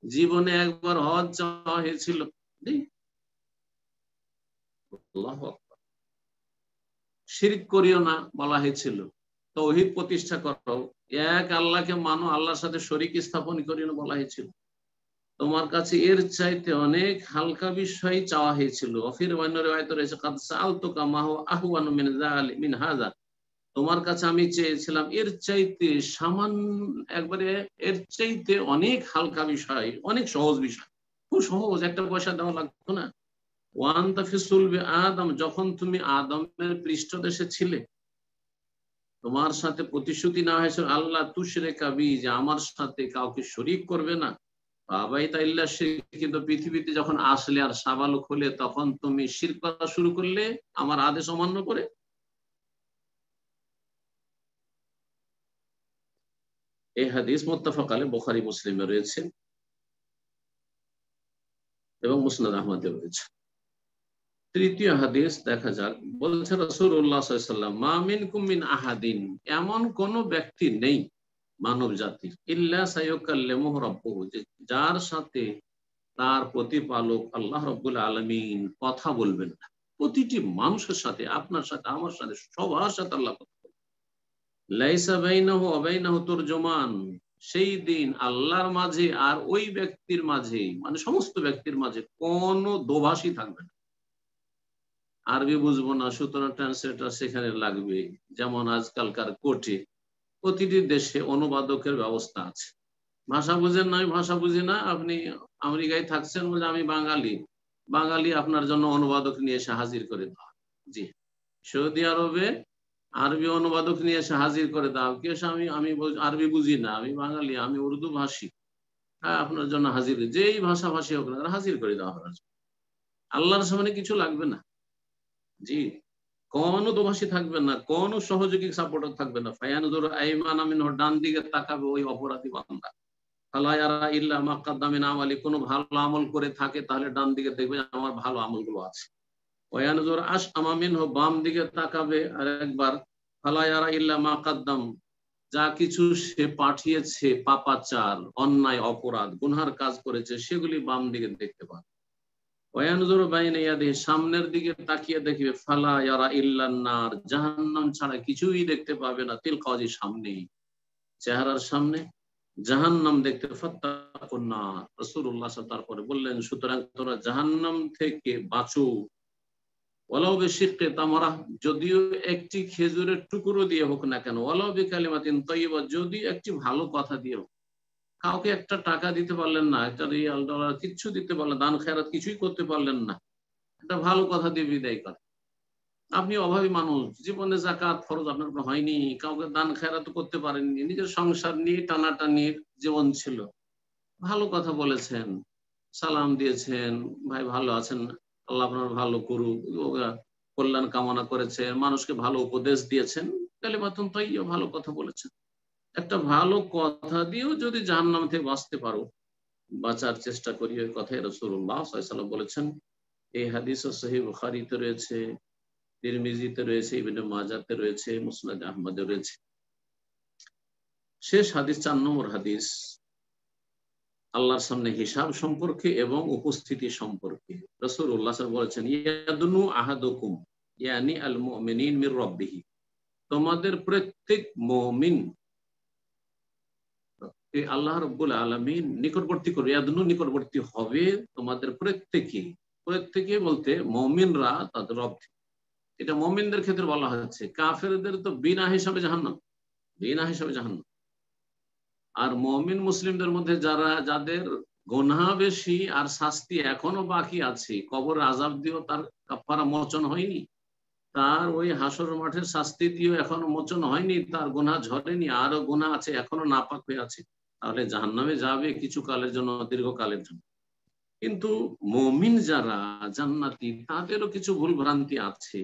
জীবনে একবার হজ চাওয়া হয়েছিল। আল্লাহু আকবার। শিরক করিও না বলা হয়েছিল, তাওহীদ প্রতিষ্ঠা করো, এক আল্লাহকে মানো, আল্লাহর সাথে শরীক স্থাপন করিও না বলা হয়েছিল। তোমার কাছে এর চাইতে অনেক হালকা বিষয় চাওয়া হয়েছিল। ফির অন্য রিওয়ায়াতে রয়েছে, কাদ সাআলতুকা মা হুয়া আহওয়ানু মিন হাযা, তোমার কাছে আমি চেয়েছিলাম এর চাইতে সামান্য, একবারে এর চাইতে অনেক হালকা বিষয়, অনেক সহজ বিষয়, খুব সহজ, একটা পয়সা দেওয়া লাগতো না। ওয়ান্তা ফি সুলবি আদম, যখন তুমি আদমের পৃষ্ঠদেশে ছিলে, তোমার সাথে প্রতিশ্রুতি না হয়েছিল আল্লাহ তুশরিকা বি, যে আমার সাথে কাউকে শরীক করবে না। বাবাই তাইল্লা শিরক, কিন্তু পৃথিবীতে যখন আসলে আর সাবালক হলে, তখন তুমি শিরক করা শুরু করলে আমার আদেশ অমান্য করে। এই হাদিস মুত্তাফাক আলাইহি, বুখারী মুসলিমে রয়েছে এবং মুসনাদ আহমদে রয়েছে। তৃতীয় হাদিস দেখা যাক, বলছে রাসূলুল্লাহ সাল্লাল্লাহু আলাইহি ওয়াসাল্লাম, মা মিনকুম মিন আহাদিন, এমন কোন ব্যক্তি নেই মানব জাতির, ইল্লা সায়ুকাল্লিমুহু রাব্বুহু, যার সাথে তার প্রতিপালক আল্লাহ রাব্বুল আলামিন কথা বলবেন না। প্রতিটি মানুষের সাথে, আপনার সাথে, আমার সাথে, সবার সাথে আল্লাহ কথা বলবেন। লাইসা বাইনাহু ওয়া বাইনাহু তুরজমান, সেই দিন আল্লাহর মাঝে আর ওই ব্যক্তির মাঝে, মানে সমস্ত ব্যক্তির মাঝে কোনো দোভাষী থাকবে না। আরবি বুঝবো না, সুতরাং ট্রান্সলেটর সেখানে লাগবে। যেমন আজকালকার কোর্টে প্রতিটি দেশে অনুবাদকের ব্যবস্থা আছে। ভাষা বুঝেন না, আমি ভাষা বুঝি না, আপনি আমেরিকায় থাকছেন বলে আমি বাঙালি, বাঙালি আপনার জন্য অনুবাদক নিয়ে এসে হাজির করে দাও। জি, সৌদি আরবে আরবি অনুবাদক নিয়ে এসে হাজির করে দাও, কে আমি আমি আরবি বুঝি না, আমি বাঙালি, আমি উর্দু ভাষী, হ্যাঁ আপনার জন্য হাজির, যেই ভাষাভাষী হোক না হাজির করে দেওয়া হবে। আল্লাহর সামনে কিছু লাগবে না। জি, কোনো দোভাষী থাকবে না, কোন সহযোগী সাপোর্টার থাকবে না। ফায়ানজুর আইমান আমিন, ডান দিকে তাকাবে ওই অপরাধী বান্দা। ফালা ইয়ারা ইল্লা মা কাদ্দামা মিন আমালি, কোনো ভালো আমল করে থাকে তাহলে ডান দিকে দেখবে আমার ভালো আমলগুলো আছে। ওয়ায়ানজুর আশআমা মিনহু, বাম দিকে তাকাবে আরেকবার। ফালা ইয়ারা ইল্লা মা কাদ্দাম, যা কিছু সে পাঠিয়েছে, পাপাচার, অন্যায়, অপরাধ, গুনহার কাজ করেছে, সেগুলি বাম দিকে দেখতে পাবে। ওয়ায়ানজুর বাইনা ইয়াদিহি, সামনের দিকে তাকিয়ে দেখবে। ফালা ইয়ারা ইল্লান নার, জাহান্নাম ছাড়া কিছুই দেখতে পাবে না। তিলকাজি, সামনেই, চেহারার সামনে জাহান্নাম দেখতে। ফাত্তাকুন নার, রাসূলুল্লাহ তারপরে বললেন, সুতরাং তোমরা জাহান্নাম থেকে বাঁচো। ওয়ালাউ বিশিক্কি তামরা, যদিও একটি খেজুরের টুকরো দিয়ে হোক না কেন। ওয়ালাউ বিকালিমাতিন তাইয়্যিবা, যদি একটি ভালো কথা দিয়ে হোক। কাউকে একটা টাকা দিতে পারলেন না, একটা রিয়াল, ডলার কিচ্ছু দিতে পারলেন, দান খেরাত কিছুই করতে পারলেন না, একটা ভালো কথা দিয়ে বিদায় করেন। আপনি অভাবী মানুষ, জীবনে যাকাত ফরজ আপনার উপর হয়নি, কাউকে দান খেরাত করতে পারেননি, নিজের সংসার নিয়ে টানাটানি জীবন ছিল, ভালো কথা বলেছেন, সালাম দিয়েছেন, ভাই ভালো আছেন, আল্লাহ আপনার ভালো করুক, কল্যাণ কামনা করেছেন, মানুষকে ভালো উপদেশ দিয়েছেন, কালিমাতুন তাইয়্যিবা, ভালো কথা বলেছেন। একটা ভালো কথা দিয়েও যদি জাহান্নাম থেকে বাঁচতে পারো, বাঁচার চেষ্টা করি, ওই কথাই রাসূলুল্লাহ সাল্লাল্লাহু আলাইহি ওয়াসাল্লাম বলেছেন। এই হাদিসও সহিহ বুখারীতে রয়েছে, তিরমিজিতে রয়েছে, ইবনে মাজাহতে রয়েছে, মুসনাদ আহমদে রয়েছে। শেষ হাদিস, 4 নম্বর হাদিস, আল্লাহর সামনে হিসাব সম্পর্কে এবং উপস্থিতি সম্পর্কে। রাসূলুল্লাহ সাল্লাল্লাহু আলাইহি ওয়াসাল্লাম বলেছেন, ইয়াদনু আহাদুকুম ইয়ানি আল মুমিনিন মির রাব্বিহি, তোমাদের প্রত্যেক মুমিন আল্লাহ রাব্বুল আলামিন নিকটবর্তী করবে। ইয়াদনু, নিকটবর্তী হবে তোমাদের প্রত্যেকে। প্রত্যেকে বলতে মুমিনরা তাদের রব, এটা মুমিনদের ক্ষেত্রে বলা হচ্ছে। কাফেরদের তো বিনা হিসাবে জাহান্নাম, বিনা হিসাবে জাহান্নাম। আর মুমিন মুসলিমদের মধ্যে যাদের গুনাহ বেশি আর শাস্তি এখনো বাকি আছে, কবর আযাব দিয়েও তার কাফারা মোচন হয়নি, তার ওই হাসর মাঠের শাস্তি দিয়েও এখনো মোচন হয়নি, তার গুনাহ ঝরেনি, আরো গুনাহ আছে, এখনো নাপাক হয়ে আছে, তাহলে জাহান্নামে যাবে কিছু কালের জন্য, দীর্ঘকালের জন্য। কিন্তু মুমিন যারা জান্নাতি, তাদেরও কিছু ভুল ভ্রান্তি আছে।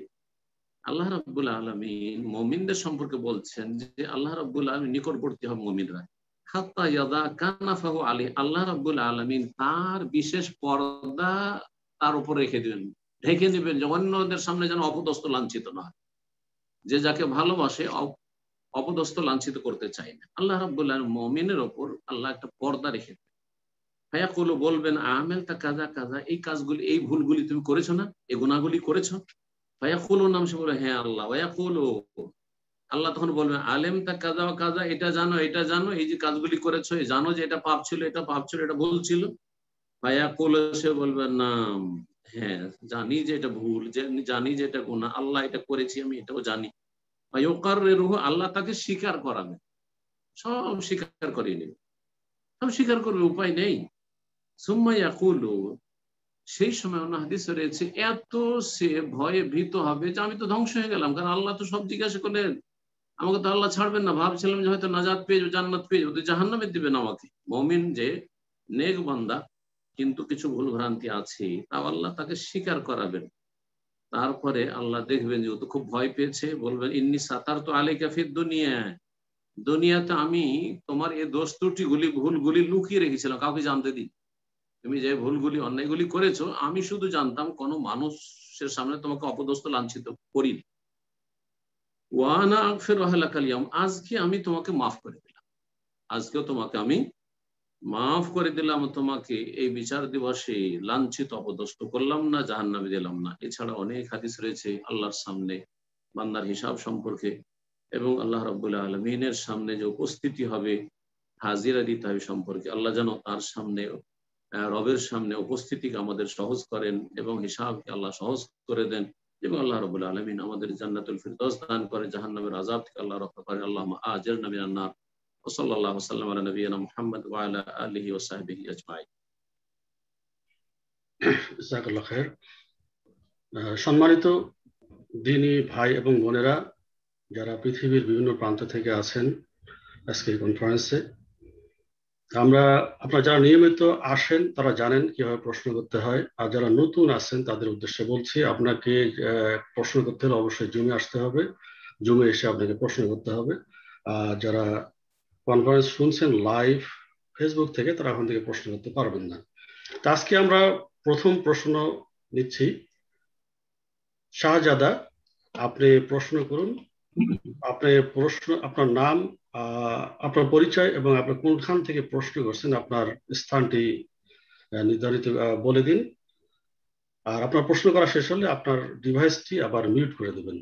আল্লাহ রাব্বুল আলামিন মুমিনদের সম্পর্কে বলছেন যে আল্লাহ রাব্বুল আলামিন নিকটবর্তী হবে মুমিনরা, হাত্তা ইয়াদা কানাফাহু আলী, আল্লাহ রাব্বুল আলামিন তার বিশেষ পর্দা তার উপর রেখে দিবেন, ঢেকে দিবেন, যে অন্যদের সামনে যেন অপদস্থ লাঞ্ছিত না হয়। যে যাকে ভালোবাসে অপদস্থ লাঞ্ছিত করতে চায় না। আল্লাহ রাব্বুল আলামিন মুমিনের উপর আল্লাহ একটা পর্দা রেখে দেন। ফায়াকুলু, বলবেন, আমেল তা কাজা কাজা, এই কাজগুলি, এই ভুলগুলি তুমি করেছো না, এই গুনাহগুলি করেছো? ফায়াকুলু, নাম সে বলে হ্যাঁ আল্লাহ। ওয়ায়াকুলু, আল্লাহ তখন বলবেন, আলেম তা কাজা ও কাজা, এটা জানো, এটা জানো, এই যে কাজগুলি করেছো, জানো যে এটা পাপ ছিল, এটা পাপ ছিল, এটা ভুল ছিল? ফায়াকুলু, সে বলবে নাম, হ্যাঁ জানি যে এটা ভুল, জানি যে এটা গুনাহ, আল্লাহ এটা করেছি আমি, এটাও জানি। ফায়ুকাররিরুহু, আল্লাহ তাকে স্বীকার করাবে, সব স্বীকার করিয়ে নেবে, সব স্বীকার করবে, উপায় নেই। সুম্মা ইয়াকুলু, সেই সময় অন্য হাদিসে রয়েছে, এত সে ভয়ে ভীত হবে যে আমি তো ধ্বংস হয়ে গেলাম, কারণ আল্লাহ তো সব জিজ্ঞাসা করলেন, আমাকে তো আল্লাহ ছাড়বেন না, ভাবছিলাম যে হয়তো নাজাত পেয়ে যাবো, জান্নাত পেয়ে যাবো, জাহান্নামে দিবেন আমাকে। মুমিন যে নেক বান্দা, কিন্তু কিছু ভুল ভ্রান্তি আছে, তাও আল্লাহ তাকে স্বীকার করাবেন। তারপরে আল্লাহ দেখবেন যে ও তো খুব ভয় পেয়েছে, বলবেন, ইন্নী সাতারতু আলাইকা ফিদ দুনিয়া, দুনিয়াতে আমি তোমার এই দোষ ত্রুটিগুলি, ভুলগুলি লুকিয়ে রেখেছিলাম, কাউকে জানতে দিই। তুমি যে ভুলগুলি, অন্যায়গুলি করেছো, আমি শুধু জানতাম, কোনো মানুষের সামনে তোমাকে অপদস্থ লাঞ্ছিত করিনি। ওয়ানা আগফিরুহা লাকাল ইয়াউম, আজকে আমি তোমাকে মাফ করে দিলাম, আজকেও তোমাকে আমি মাফ করে দিলাম তোমাকে, এই বিচার দিবসে লাঞ্ছিত অপদস্থ করলাম না, জাহান্নামে দিলাম না। এছাড়া অনেক হাদিস রয়েছে আল্লাহর সামনে বান্দার হিসাব সম্পর্কে, এবং আল্লাহ রাব্বুল আলামিনের সামনে যে উপস্থিতি হবে, হাজিরা দিতে হবে সম্পর্কে। আল্লাহ যেন তার সামনে, রবের সামনে উপস্থিতিকে আমাদের সহজ করেন এবং হিসাবকে আল্লাহ সহজ করে দেন, এবং আল্লাহ রাব্বুল আলামিন আমাদের জান্নাতুল ফিরদৌস দান করে, জাহান্নামের আযাব থেকে আল্লাহ রক্ষা করে। আল্লাহুম্মা আজিরনা মিনান নার। ওয়া সাল্লাল্লাহু ওয়া সাল্লাম আলা নবিয়িনা মুহাম্মদ ওয়া আলা আলিহি ওয়া সাহবিহি আজমাইন। জাযাকাল্লাহু খাইর। সম্মানিত দিনী ভাই এবং বোনেরা, যারা পৃথিবীর বিভিন্ন প্রান্ত থেকে আছেন আজকের কনফারেন্সে, আপনারা যারা নিয়মিত আসেন তারা জানেন কিভাবে প্রশ্ন করতে হয়, আর যারা নতুন আছেন তাদের উদ্দেশ্যে বলছি, আপনাকে প্রশ্ন করতে হলে অবশ্যই জুমে আসতে হবে, জুমে এসে আপনাকে প্রশ্ন করতে হবে। আর যারা কনফারেন্স শুনছেন লাইভ ফেসবুক থেকে, তারা ওখান থেকে প্রশ্ন করতে পারবেন না। তো আজকে আমরা প্রথম প্রশ্ন নিচ্ছি। শাহজাদা, আপনি প্রশ্ন করুন। আপনি প্রশ্ন, আপনার নাম, আপনার পরিচয় এবং আপনি কোনখান থেকে প্রশ্ন করছেন, আপনার স্থানটি নির্ধারিত বলে দিন। আর আপনার প্রশ্ন করা শেষ হলে আপনার ডিভাইসটি আবার মিউট করে দেবেন।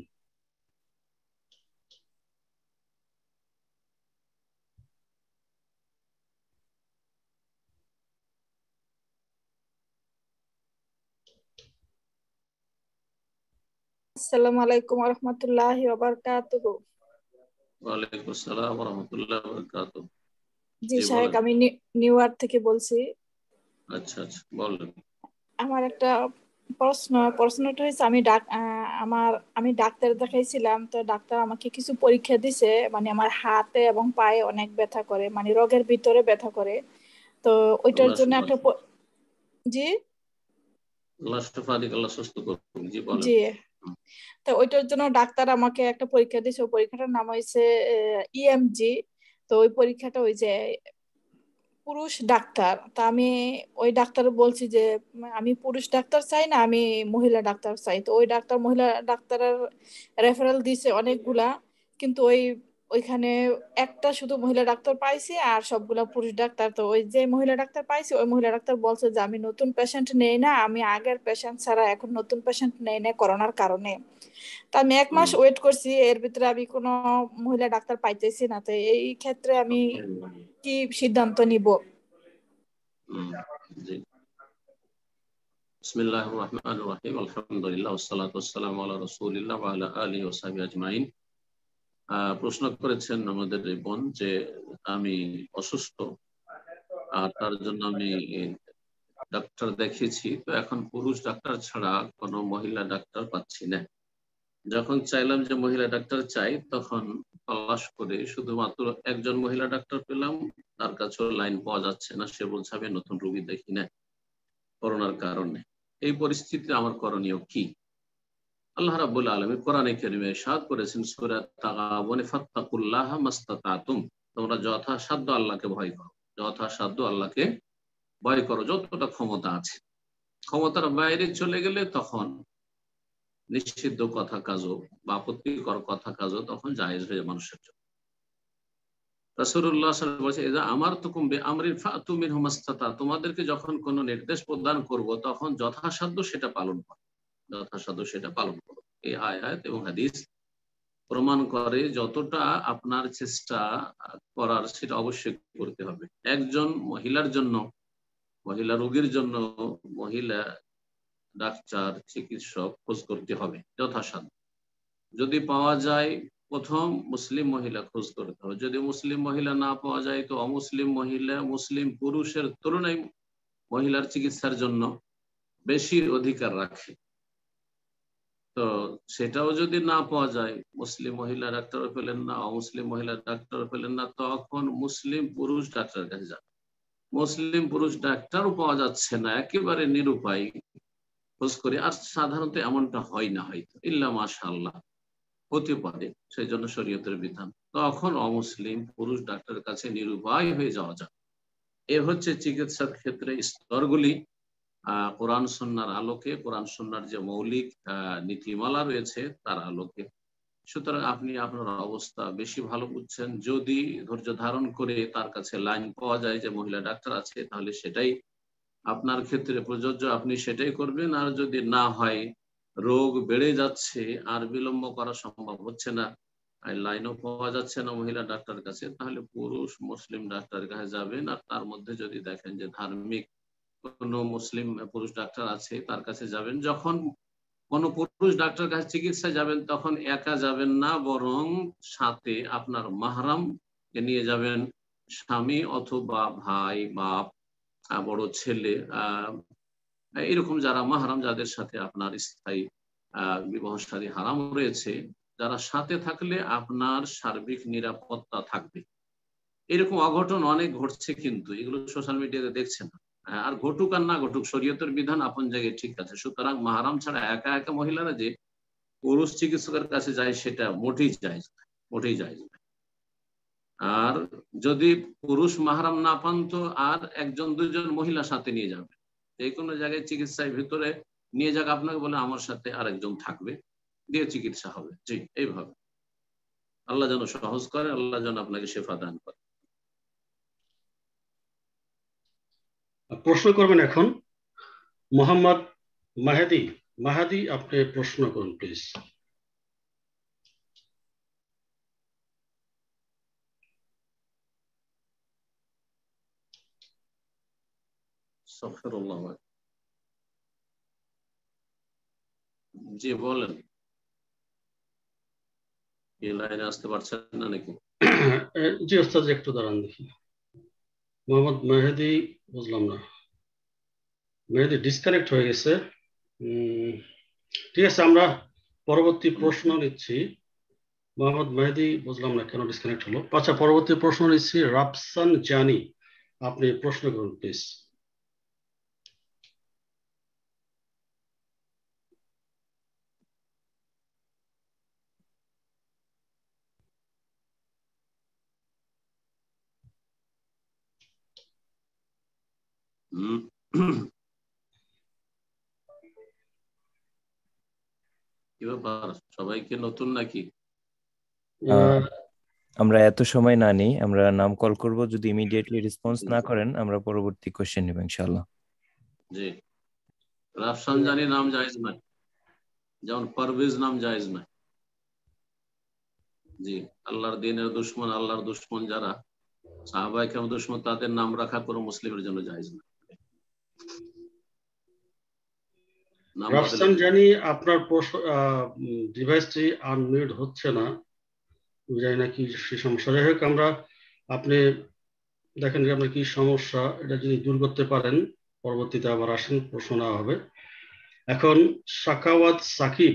আসসালামু আলাইকুম ওয়া রাহমাতুল্লাহি ওয়া বারাকাতুহু। ওয়ালাইকুম আসসালাম ওয়া রাহমাতুল্লাহি ওয়া বারাকাতুহু। জি জি শাহেক, বলেন। আমি নিউ ইয়র্ক থেকে বলছি। আচ্ছা আচ্ছা, বলেন। আমার একটা প্রশ্নটা হয়েছে, আমি ডাক্তার দেখাইছিলাম, তো ডাক্তার আমাকে কিছু পরীক্ষা দিছে, মানে আমার হাতে এবং পায়ে অনেক ব্যথা করে, মানে রগের ভিতরে ব্যথা করে। তো ওইটার আল্লাহ জন্য সুবহান, একটা জি আল্লাহ শিফা দিক, আল্লাহ সুস্থ করুন। জি বলেন। জি তো ওইটার জন্য ডাক্তার আমাকে একটা পরীক্ষা দিছে, ওই পরীক্ষাটার নাম হয়েছে ইএমজি। তো ওই পরীক্ষাটা ওই যে পুরুষ ডাক্তার, তা আমি ওই ডাক্তার বলছি যে আমি পুরুষ ডাক্তার চাই না, আমি মহিলা ডাক্তার চাই। তো ওই ডাক্তার মহিলা ডাক্তারের রেফারেল দিছে অনেকগুলা, কিন্তু ওইখানে একটা শুধু মহিলা ডাক্তার পাইছি আর সবগুলা পুরুষ ডাক্তার। তো ওই যে মহিলা ডাক্তার পাইছি, ওই মহিলা ডাক্তার বলছে যে আমি নতুন পেশেন্ট নেই না, আমি আগের পেশেন্ট ছাড়া এখন নতুন পেশেন্ট নেই না করোনার কারণে। তা আমি 1 মাস ওয়েট করছি, এর ভিতরে আমি কোনো মহিলা ডাক্তার পাইতেছি না। তো এই ক্ষেত্রে আমি কি সিদ্ধান্ত নিব? জি, বিসমিল্লাহির রহমানির রহিম, আলহামদুলিল্লাহ ওয়াসসালাতু ওয়াসসালামু আলা রাসূলিল্লাহ ওয়া আলা আলিহি ওয়া সাহবিহি আজমাইন। প্রশ্ন করেছেন আমাদের এই বোন যে আমি অসুস্থ, আর তার জন্য আমি ডাক্তার দেখিয়েছি, তো এখন পুরুষ ডাক্তার ছাড়া কোনো মহিলা ডাক্তার পাচ্ছি না। যখন চাইলাম যে মহিলা ডাক্তার চাই, তখন তল্লাশ করে শুধুমাত্র একজন মহিলা ডাক্তার পেলাম, তার কাছেও লাইন পাওয়া যাচ্ছে না। সে বলছে আমি নতুন রোগী দেখি না করোনার কারণে। এই পরিস্থিতিতে আমার করণীয় কি? আল্লাহ রাব্বুল আলামিন কোরআনে কারিমে ইরশাদ করেছেন সূরা তাগাবুনে, ফাত্তাকুল্লাহা মাসতাতাতুম, তোমরা যথাসাধ্য আল্লাহকে ভয় করো, যথাসাধ্য আল্লাহকে ভয় করো যতটা ক্ষমতা আছে। ক্ষমতার বাইরে চলে গেলে তখন নিষিদ্ধ কথা কাজও বা আপত্তিকর কথা কাজও তখন জায়েজ হয়ে মানুষের জন্য। রাসূলুল্লাহ সাল্লাল্লাহু আলাইহি ওয়াসাল্লাম বলেছেন, ইযা আমারতুকুম বিআমরিন ফাতু মিনহু মাসতাতা, তোমাদেরকে যখন কোনো নির্দেশ প্রদান করব তখন যথাসাধ্য সেটা পালন করো, যথাসাধ্য সেটা পালন করো। এই আয়াত এবং হাদিস প্রমাণ করে যতটা আপনার চেষ্টা করার সেটা অবশ্যই করতে হবে। একজন মহিলার জন্য, মহিলা রোগীর জন্য মহিলা ডাক্তার চিকিৎসক খোঁজ করতে হবে যথাসাধ্য। যদি পাওয়া যায় প্রথম মুসলিম মহিলা খোঁজ করতে হবে, যদি মুসলিম মহিলা না পাওয়া যায় তো অমুসলিম মহিলা মুসলিম পুরুষের তুলনায় মহিলার চিকিৎসার জন্য বেশি অধিকার রাখে। তো সেটাও যদি না পাওয়া যায়, মুসলিম মহিলা ডাক্তারও পেলেন না, অমুসলিম মহিলা ডাক্তারও পেলেন না, তখন মুসলিম পুরুষ ডাক্তারের কাছে যান। মুসলিম পুরুষ ডাক্তারও পাওয়া যাচ্ছে না, একেবারে নিরুপায়, খোঁজ করে। আর সাধারণত এমনটা হয় না, হয়তো ইল্লা মাশাআল্লাহ হতে পারে, সেই জন্য শরীয়তের বিধান, তখন অমুসলিম পুরুষ ডাক্তারের কাছে নিরুপায় হয়ে যাওয়া যায়। এ হচ্ছে চিকিৎসার ক্ষেত্রে স্তরগুলি কোরআন সুন্নাহর আলোকে, কোরআন সুন্নাহর যে মৌলিক নীতিমালা রয়েছে তার আলোকে। সুতরাং আপনি আপনার অবস্থা বেশি ভালো বুঝছেন। যদি ধৈর্য ধারণ করে তার কাছে লাইন পাওয়া যায় যে মহিলা ডাক্তার আছে, তাহলে সেটাই আপনার ক্ষেত্রে প্রযোজ্য, আপনি সেটাই করবেন। আর যদি না হয়, রোগ বেড়ে যাচ্ছে আর বিলম্ব করা সম্ভব হচ্ছে না, আর লাইনও পাওয়া যাচ্ছে না মহিলা ডাক্তার কাছে, তাহলে পুরুষ মুসলিম ডাক্তারের কাছে যাবেন। আর তার মধ্যে যদি দেখেন যে ধার্মিক কোনো মুসলিম পুরুষ ডাক্তার আছে, তার কাছে যাবেন। যখন কোনো পুরুষ ডাক্তার কাছে চিকিৎসা যাবেন, তখন একা যাবেন না, বরং সাথে আপনার মাহরাম নিয়ে যাবেন, স্বামী অথবা ভাই, বাপ, বড় ছেলে, এরকম যারা মাহরাম, যাদের সাথে আপনার স্থায়ী বিবাহ শাদী হারাম রয়েছে, যারা সাথে থাকলে আপনার সার্বিক নিরাপত্তা থাকবে। এরকম অঘটন অনেক ঘটছে, কিন্তু এগুলো সোশ্যাল মিডিয়াতে দেখছেন না। আর ঘটুক আর না ঘটুক, শরীয়তের বিধান আপন জায়গায় ঠিক আছে। সুতরাং মাহরাম ছাড়া একা একা মহিলারা যে পুরুষ চিকিৎসকের কাছে যায়, সেটা মোটেই জায়েজ নয়, মোটেই জায়েজ নয়। আর যদি পুরুষ মাহরাম না পান, তো আর একজন দুজন মহিলা সাথে নিয়ে যাবে। যে কোনো জায়গায় চিকিৎসার ভিতরে নিয়ে যাক আপনাকে, বলে আমার সাথে আরেকজন থাকবে, দিয়ে চিকিৎসা হবে। জি, এইভাবে। আল্লাহ যেন সহজ করে, আল্লাহ যেন আপনাকে শেফা দান করে। প্রশ্ন করবেন এখন মোহাম্মদ মাহাদি। মাহাদি, আপনি প্রশ্ন করুন প্লিজ। জি বলেন, এই লাইনে আসতে পারছেন না নাকি? জি ওস্তাদ, একটু দাঁড়ান দেখি। মোহাম্মদ মেহেদি, বুঝলাম না, মেহেদি ডিসকানেক্ট হয়ে গেছে। ঠিক আছে, আমরা পরবর্তী প্রশ্ন নিচ্ছি। মোহাম্মদ মেহেদি, বুঝলাম না কেন ডিসকানেক্ট হলো। আচ্ছা, পরবর্তী প্রশ্ন নিচ্ছি রাফসান জানি, আপনি প্রশ্ন করুন প্লিজ। কি ব্যাপার, সবাইকে নতুন নাকি? আমরা এত সময় না নিই, আমরা নাম কল করব, যদি ইমিডিয়েটলি রেসপন্স না করেন আমরা পরবর্তী কোশ্চেন নেব ইনশাআল্লাহ। জি, রাফসান জানি নাম জায়েজ নয়, যেমন পারভেজ নাম জায়েজ নয়। জি, আল্লাহর দ্বীনের দুশমন, আল্লাহর দুশমন যারা সাহাবায়ে কেরাম দুশমন, তাদের নাম রাখা কোনো মুসলিমের জন্য জায়েজ নয়। রাফসান জানি, আপনার ডিভাইসটি আনমিউট হচ্ছে না, জানি না কি সমস্যা। যাই হোক, আমরা আপনি দেখেন যে আপনার কি সমস্যা, এটা যদি দূর করতে পারেন পরবর্তীতে আবার আসেন, প্রশ্ন নেওয়া হবে। এখন সাকাওয়াত সাকিব,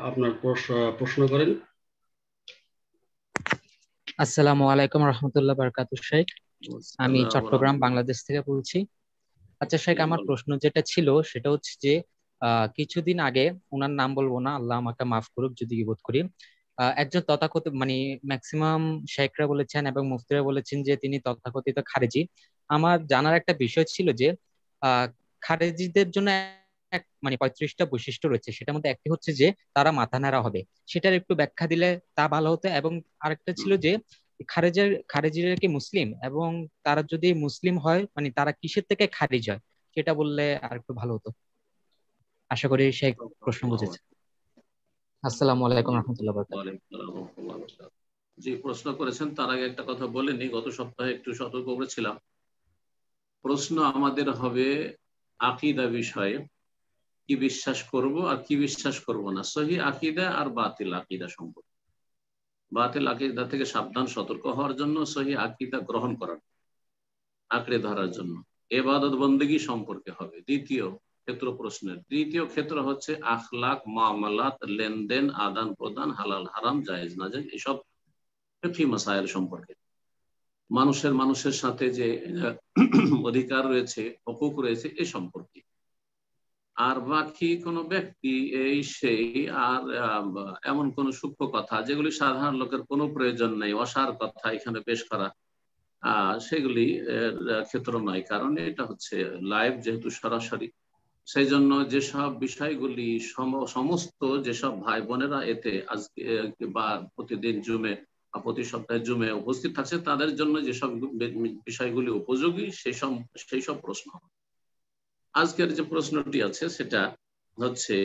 আপনার প্রশ্ন করেন। আসসালামু আলাইকুম রহমতুল্লাহ বারাকাতুহু। শেখ, আমি চট্টগ্রাম বাংলাদেশ থেকে বলছি। আচ্ছা শেখ, আমার প্রশ্ন যেটা ছিল সেটা হচ্ছে যে কিছুদিন আগে, ওনার নাম বলবো না, আল্লাহ আমাকে মাফ করুক যদি গীবত করি, একজন তথাকথিত মানে ম্যাক্সিমাম শেখরা বলেছেন এবং মুফতিরা বলেছেন যে তিনি তথাকথিত খারেজি। আমার জানার একটা বিষয় ছিল যে খারেজিদের জন্য মানে 35টা বৈশিষ্ট্য রয়েছে, সেটার মধ্যে একটি হচ্ছে যে তারা মাথা নাড়া হবে। সেটার একটু ব্যাখ্যা দিলে তা ভালো হতো। এবং আরেকটা ছিল যে খারেজিরা কি মুসলিম, এবং তারা যদি মুসলিম হয় মানে তারা কিসের থেকে খারিজ হয়, সেটা বললে আর একটু ভালো হতো। আশা করি সেই প্রশ্ন বুঝেছে। আসসালামু আলাইকুম রহমতুল্লাহ বারাকাতুহু। জি, প্রশ্ন করেছেন, তার আগে একটা কথা বলে নি, গত সপ্তাহে একটু সতর্ক করেছিলাম। প্রশ্ন আমাদের হবে আকীদা বিষয়ে, কি বিশ্বাস করব আর কি বিশ্বাস করব না, সহিহ আকীদা আর বাতিল আকীদা সম্পর্কে। বাতিল আকীদা থেকে সাবধান, সতর্ক হওয়ার জন্য, সহিহ আকীদা গ্রহণ করার, আঁকড়ে ধরার জন্য। ইবাদত বন্দেগী সম্পর্কে হবে দ্বিতীয় ক্ষেত্র প্রশ্নের। দ্বিতীয় ক্ষেত্র হচ্ছে আখলাক, মামলাত, লেনদেন, আদান প্রদান, হালাল হারাম, জায়েজ না জায়েজ, এসব ফিকহি মাসাইল সম্পর্কে। মানুষের সাথে যে অধিকার রয়েছে, হকুক রয়েছে, এ সম্পর্কে। আর বাকি কোনো ব্যক্তি এই সেই আর এমন কোন সূক্ষ্ম কথা যেগুলি সাধারণ লোকের কোনো প্রয়োজন নেই, অসার কথা এখানে পেশ করা, সেগুলি ক্ষেত্র নয়। কারণ এটা হচ্ছে লাইভ, যেহেতু সরাসরি, সেই জন্য যেসব বিষয়গুলি সমস্ত যেসব ভাই বোনেরা এতে আজকে বা প্রতিদিন জুমে বা প্রতি সপ্তাহে জুমে উপস্থিত থাকছে তাদের জন্য যেসব বিষয়গুলি উপযোগী সেই সব প্রশ্ন। আজকের যে প্রশ্নটি আছে সেটা হচ্ছে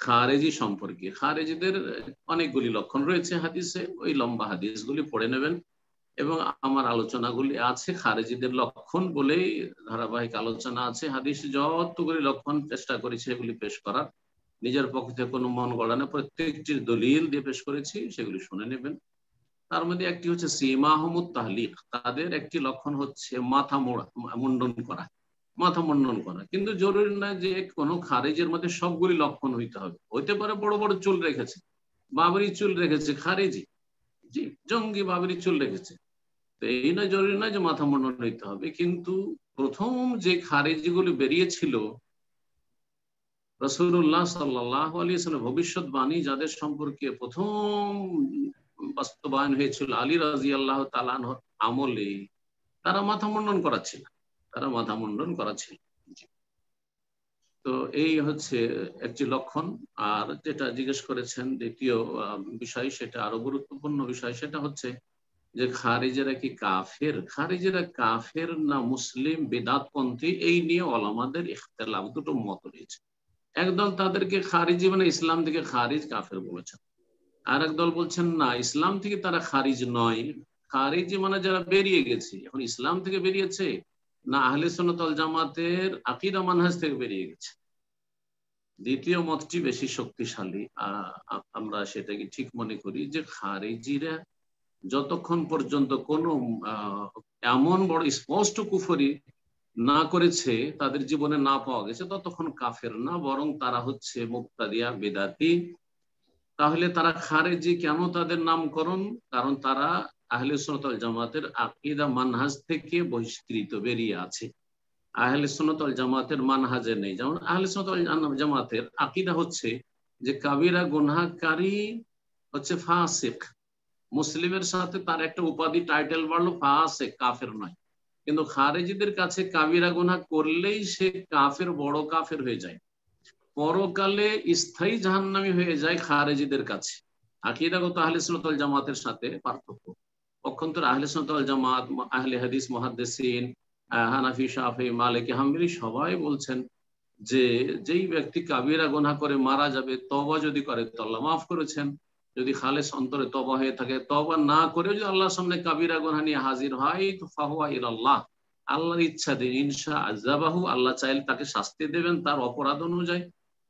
খারেজি সম্পর্কে। খারেজিদের অনেকগুলি লক্ষণ রয়েছে হাদিসে, ওই লম্বা হাদিসগুলি পড়ে নেবেন এবং আমার আলোচনাগুলি আছে খারেজিদের লক্ষণ বলেই ধারাবাহিক আলোচনা আছে। হাদিস যতগুলি লক্ষণ চেষ্টা করেছি এগুলি পেশ করার, নিজের পক্ষ থেকে কোনো মন গড়া না, প্রত্যেকটির দলিল দিয়ে পেশ করেছি, সেগুলি শুনে নেবেন। তার মধ্যে একটি হচ্ছে সীমাহমুদ তাহলিক, তাদের একটি লক্ষণ হচ্ছে মাথা মুন্ডন করা, মাথা মুন্ডন করা। কিন্তু জরুরি না যে কোনো খারেজের মধ্যে সবগুলি লক্ষণ হইতে হবে। হইতে পারে বড় বড় চুল রেখেছে, বাবরি চুল রেখেছে, খারেজি, জি জঙ্গি বাবরি চুল রেখেছে, তো এই নয় জরুরি নয় যে মাথা মুন্ডন হইতে হবে। কিন্তু প্রথম যে খারেজিগুলি বেরিয়েছিল রাসূলুল্লাহ সাল্লাল্লাহু আলাইহি ওয়াসাল্লাম ভবিষ্যৎবাণী যাদের সম্পর্কে প্রথম বাস্তবায়ন হয়েছিল আলী রাদিয়াল্লাহু তাআলা আনহুর আমলে, তারা মাথা মুন্ডন করাচ্ছিল, তারা মাথা মুন্ডন করাচ্ছিল। তো এই হচ্ছে একটি লক্ষণ। আর যেটা জিজ্ঞেস করেছেন দ্বিতীয় বিষয়, সেটা আরো গুরুত্বপূর্ণ বিষয়, সেটা হচ্ছে যে খারিজেরা কি কাফের? খারিজেরা কাফের না মুসলিম বিদআতপন্থী, এই নিয়ে ওলামাদের ইখতিলাফ, দুটো মত রয়েছে। একদল তাদেরকে খারিজি মানে ইসলাম থেকে খারিজ কাফের বলেছেন, আর একদল বলছেন না ইসলাম থেকে তারা খারিজ নয়, খারিজি মানে যারা বেরিয়ে গেছে, এখন ইসলাম থেকে বেরিয়েছে না আহলে সুন্নাত ওয়াল জামাতের আকীদা মানহাজ থেকে বেরিয়ে গেছে। দ্বিতীয় মতটি বেশি শক্তিশালী, আমরা সেটাকে ঠিক মনে করি যে খারিজিরা যতক্ষণ পর্যন্ত কোনো এমন বড় স্পষ্ট কুফরি না করেছে, তাদের জীবনে না পাওয়া গেছে, ততক্ষণ কাফের না, বরং তারা হচ্ছে মুবতাদিয়া বিদআতি। তাহলে তারা খারেজি কেন তাদের নামকরণ? কারণ তারা আহলে সুন্নাত ওয়াল জামাতের আকীদা মানহাজ থেকে বহিষ্কৃত, বেরিয়ে আছে, আহলে সুন্নাত ওয়াল জামাতের মানহাজে নেই। যেমন আহলে সুন্নাত ওয়াল জামাতের আকীদা হচ্ছে যে কাবিরা গুনাহকারী হচ্ছে ফাসিক, মুসলিমের সাথে তার একটা উপাধি টাইটেল বাড়লো ফাসিক, কাফের নয়। কিন্তু খারেজিদের কাছে কাবিরা গুনাহ করলেই সে কাফের, বড় কাফের হয়ে যায়, পরকালে স্থায়ী জাহান্নামী হয়ে যায় খারেজিদের কাছে। আকীদাগত আহলে সুন্নাত ওয়াল জামাতের সাথে পার্থক্য। পক্ষান্তরে আহলে সুন্নাত ওয়াল জামাত, আহলে হাদিস, মুহাদ্দিসিন, হানাফি, শাফি, মালিকি, হাম্বলি সবাই বলছেন যে যেই ব্যক্তি কাবিরা গুনাহ করে মারা যাবে, তওবা যদি করে তো আল্লাহ মাফ করেছেন, যদি খালেস অন্তরে তওবা হয়ে থাকে, তওবা না করে যদি আল্লাহর সামনে কাবিরা গুনাহ নিয়ে হাজির হয় তো ফাহুয়া ইলাল্লাহ, আল্লাহর ইচ্ছা দিয়ে ইনশা আযাবাহু, আল্লাহ চাইলে তাকে শাস্তি দেবেন তার অপরাধ অনুযায়ী,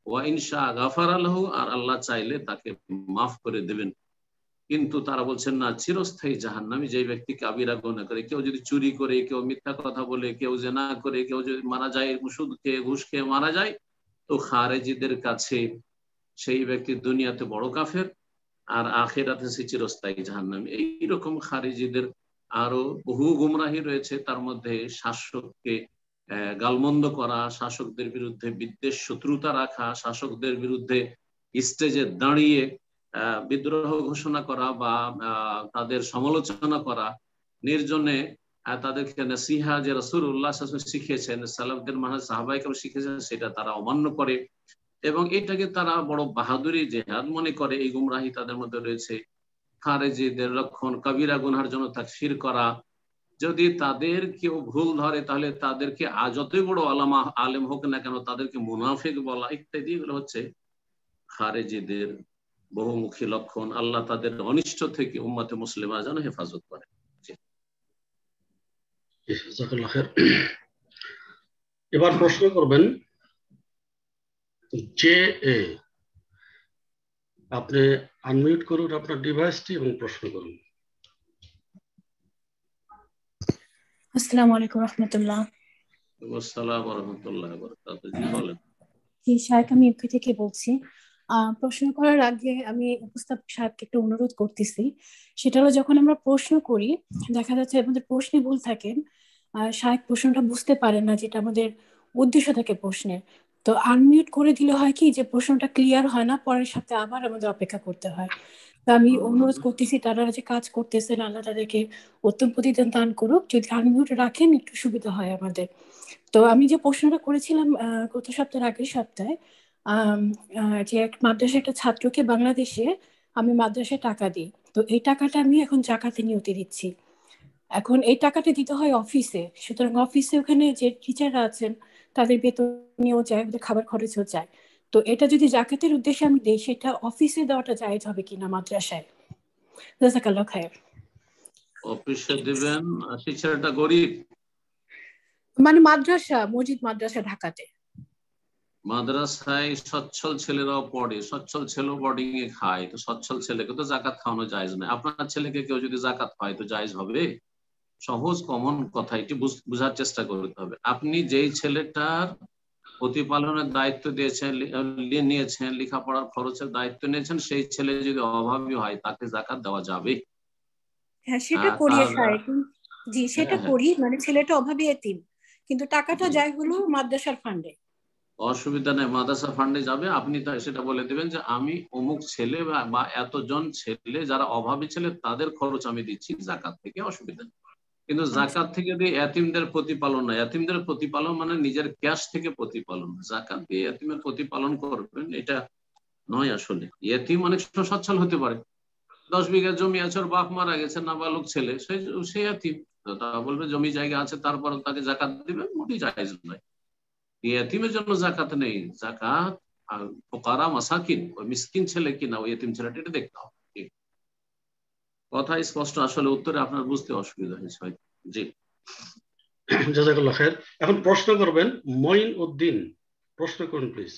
ওয়া ইনশা গাফারা লাহু, আর আল্লাহ চাইলে তাকে মাফ করে দেবেন। কিন্তু তারা বলছেন না, চিরস্থায়ী জাহান্নামী যেই ব্যক্তি কাবিরা গুনাহ করে, কেউ যদি চুরি করে, কেউ মিথ্যা কথা বলে, কেউ জিনা করে, কেউ যদি মারা যায় সুদ খেয়ে, ঘুষ খেয়ে মারা যায়, তো খারেজিদের কাছে সেই ব্যক্তি দুনিয়াতে বড় কাফের আর আখিরাতে সে চিরস্থায়ী জাহান্নামী। এইরকম খারিজিদের আরো বহু গুমরাহি রয়েছে, তার মধ্যে শাসককে গালমন্দ করা, শাসকদের বিরুদ্ধে বিদ্বেষ শত্রুতা রাখা, শাসকদের বিরুদ্ধে স্টেজে দাঁড়িয়ে বিদ্রোহ ঘোষণা করা বা তাদের সমালোচনা করা, নির্জনে তাদেরকে নসিহা যে রাসূলুল্লাহ সাল্লাল্লাহু আলাইহি ওয়াসাল্লাম শিখিয়েছেন, সালাফদের মানহাজ সাহাবায়ে কেরাম শিখিয়েছেন, সেটা তারা অমান্য করে এবং এটাকে তারা বড় বাহাদুরি জিহাদ মনে করে। এই গুমরাহি তাদের মধ্যে রয়েছে। খারেজিদের লক্ষণ কবিরা গুনহার জন্য তাকফির করা, যদি তাদের কেউ ভুল ধরে তাহলে তাদেরকে যতই বড় আলেম হোক না কেন তাদেরকে মুনাফিক বলা, ইত্যাদি এগুলো হচ্ছে খারেজিদের বহুমুখী লক্ষণ। আল্লাহ তাদের অনিষ্ট থেকে উম্মতে মুসলিমা যেন হেফাজত করে। এবার প্রশ্ন করবেন যে আপনি আনমিউট করুন আপনার ডিভাইসটি এবং প্রশ্ন করুন। আসসালামু আলাইকুম রাহমাতুল্লাহ। আসসালামু রাহমাতুল্লাহি ওয়া বারাকাতুহু। জি বলেন। জি শায়েখ, আমি ইউকে থেকে বলছি। প্রশ্ন করার আগে আমি উপস্থাপক সাহেবকে একটা অনুরোধ করতেছি, সেটা হলো যখন আমরা প্রশ্ন করি দেখা যাচ্ছে আমাদের প্রশ্নে ভুল থাকেন, শায়েখ প্রশ্নটা বুঝতে পারেন না যেটা আমাদের উদ্দেশ্য থাকে প্রশ্নের, তো আনমিউট করে দিলে হয় কি যে প্রশ্নটা ক্লিয়ার হয় না, পরের সাথে আবার আমাদের অপেক্ষা করতে হয়। তো আমি অনুরোধ করতেছি তারা যে কাজ করতেছেন আল্লাহ তাদেরকে উত্তম প্রতিদান দান করুক, যদি আনমিউট রাখেন একটু সুবিধা হয় আমাদের। তো আমি যে প্রশ্নটা করেছিলাম গত সপ্তাহের আগের সপ্তাহে, যে এক মাদ্রাসার একটা ছাত্রকে বাংলাদেশে আমি মাদ্রাসায় টাকা দিই, তো এই টাকাটা আমি এখন জাকাতে নিয়তে দিচ্ছি। এখন এই টাকাটা দিতে হয় অফিসে, সুতরাং অফিসে ওখানে যে টিচাররা আছেন তাদের বেতনেও যায়, ওদের খাবার খরচও যায়। তো এটা যদি জাকাতের উদ্দেশ্যে আমি দিই, সেটা অফিসে দেওয়াটা জায়েজ হবে কিনা মাদ্রাসায়? জাযাকাল্লাহ খায়ের। অফিসে দিবেন, টিচারটা গরিব? মানে মাদ্রাসা, মসজিদ মাদ্রাসা ঢাকাতে। মাদ্রাসায় সচ্ছল ছেলেরাও পড়ে, সচ্ছল ছেলেও বোর্ডিং এ খায়, তো সচ্ছল ছেলেকে তো জাকাত খাওয়ানো জায়েজ নয়। আপনার ছেলেকে কেউ যদি জাকাত খায় তো জায়েজ হবে? সহজ কমন কথা, এটি বুঝার চেষ্টা করতে হবে। আপনি যেই ছেলেটার প্রতিপালনের দায়িত্ব দিয়েছেন, নিয়েছেন, লেখাপড়ার খরচের দায়িত্ব নিয়েছেন, সেই ছেলে যদি অভাবী হয় তাকে জাকাত দেওয়া যাবে? হ্যাঁ, সেটা করি সাহেব। জি, সেটা করি, মানে ছেলেটা অভাবী এতিম, কিন্তু টাকাটা যায় হলো মাদ্রাসার ফান্ডে। অসুবিধা নেই, মাদ্রাসা ফান্ডে যাবে। আপনি সেটা বলে দেবেন যে আমি অমুক ছেলে বা এতজন ছেলে যারা অভাবী ছেলে তাদের খরচ আমি দিচ্ছি জাকাত থেকে, অসুবিধা নেই। কিন্তু জাকাত থেকে দিয়ে এতিমদের প্রতিপালন নয়। এতিমদের প্রতিপালন মানে নিজের ক্যাশ থেকে প্রতিপালন। জাকাত দিয়ে এতিমের প্রতিপালন করবেন এটা নয়। আসলে এতিম অনেক সচ্ছল হতে পারে, 10 বিঘা জমি আছে, ওর বাপ মারা গেছে, নাবালক ছেলে, সেই এতিম, তা বলবে জমি জায়গা আছে তারপর তাকে জাকাত দিবেন, মোটেই জায়েজ নয়। এতিমের জন্য জাকাত নেই। জাকাত আর ফুকারা মাসাকিন, ওই মিসকিন ছেলে কিনা ওই এতিম ছেলেটা, এটা দেখতে হবে। কথা স্পষ্ট? আসলে উত্তরে আপনার বুঝতে অসুবিধা হয়েছে। জি, জাযাকাল্লাহ খায়ের। এখন প্রশ্ন করবেন মঈন উদ্দিন। প্রশ্ন করুন প্লিজ।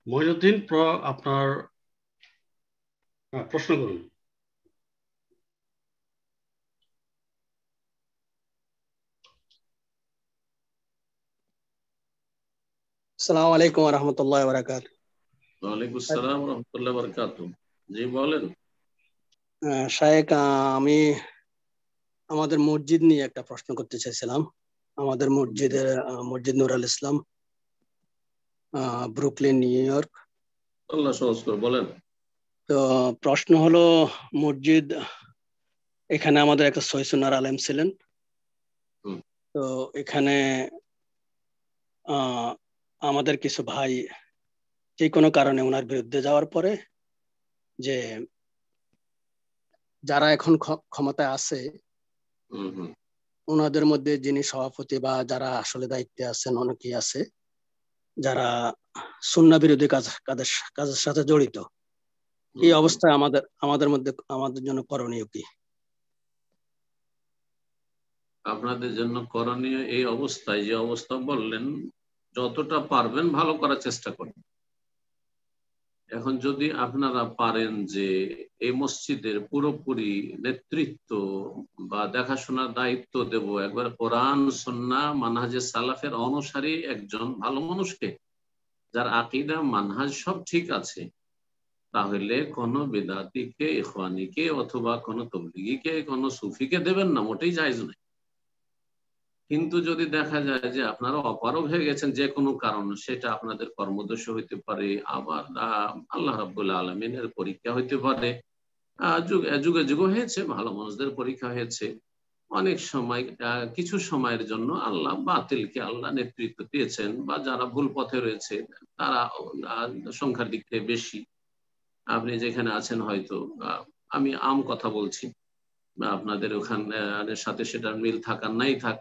মঈনুদ্দিন, আপনার প্রশ্ন করুন। আসসালামু আলাইকুম ওয়া রাহমাতুল্লাহি ওয়া বারাকাতুহু। ওয়ালাইকুম আসসালাম ওয়া রাহমাতুল্লাহি ওয়া বারাকাতুহু। জি বলেন। শায়েখ, আমি আমাদের মসজিদ নিয়ে একটা প্রশ্ন করতে চাইছিলাম। আমাদের মসজিদের মসজিদ নূর আল ইসলাম, ব্রুকলিন, নিউ ইয়র্ক। আল্লাহ সহজ করে বলেন। তো প্রশ্ন হলো, মসজিদ এখানে আমাদের একটা সহিসুন্নাহর আলেম ছিলেন। তো এখানে আমাদের কিছু ভাই যে কোনো কারণে ওনার বিরুদ্ধে যাওয়ার পরে, যে যারা এখন ক্ষমতায় আছে ওনাদের মধ্যে যিনি সভাপতি বা যারা আসলে দায়িত্বে আছেন, অনেকেই আছে যারা সুন্নাহ বিরোধী কাজের সাথে জড়িত। এই অবস্থায় আমাদের জন্য করণীয় কি? আপনাদের জন্য করণীয় এই অবস্থায়, যে অবস্থা বললেন, যতটা পারবেন ভালো করার চেষ্টা করুন। এখন যদি আপনারা পারেন যে এই মসজিদের পুরোপুরি নেতৃত্ব বা দেখাশোনার দায়িত্ব দেব একবার কোরআন সুন্নাহ মানহাজে সালাফের অনুসারী একজন ভালো মানুষকে, যার আকীদা মানহাজ সব ঠিক আছে, তাহলে কোনো বিদআতীকে, ইখওয়ানীকে অথবা কোনো তাবলীগীকে, কোনো সুফিকে দেবেন না, মোটেই জায়েজ নয়। কিন্তু যদি দেখা যায় যে আপনারা অপারগ হয়ে গেছেন যে কোনো কারণে, সেটা আপনাদের কর্মদোষ হইতে পারে, আবার আল্লাহ রাব্বুল আলামিনের পরীক্ষা হইতে পারে, যুগে যুগে হয়েছে, ভালো মানুষদের পরীক্ষা হয়েছে। অনেক সময় কিছু সময়ের জন্য আল্লাহ বাতিলকে আল্লাহ নেতৃত্ব দিয়েছেন, বা যারা ভুল পথে রয়েছে তারা সংখ্যার দিক থেকে বেশি। আপনি যেখানে আছেন হয়তো, আমি আম কথা বলছি, আপনাদের ওখানে সাথে সেটার মিল থাকার নাই থাক,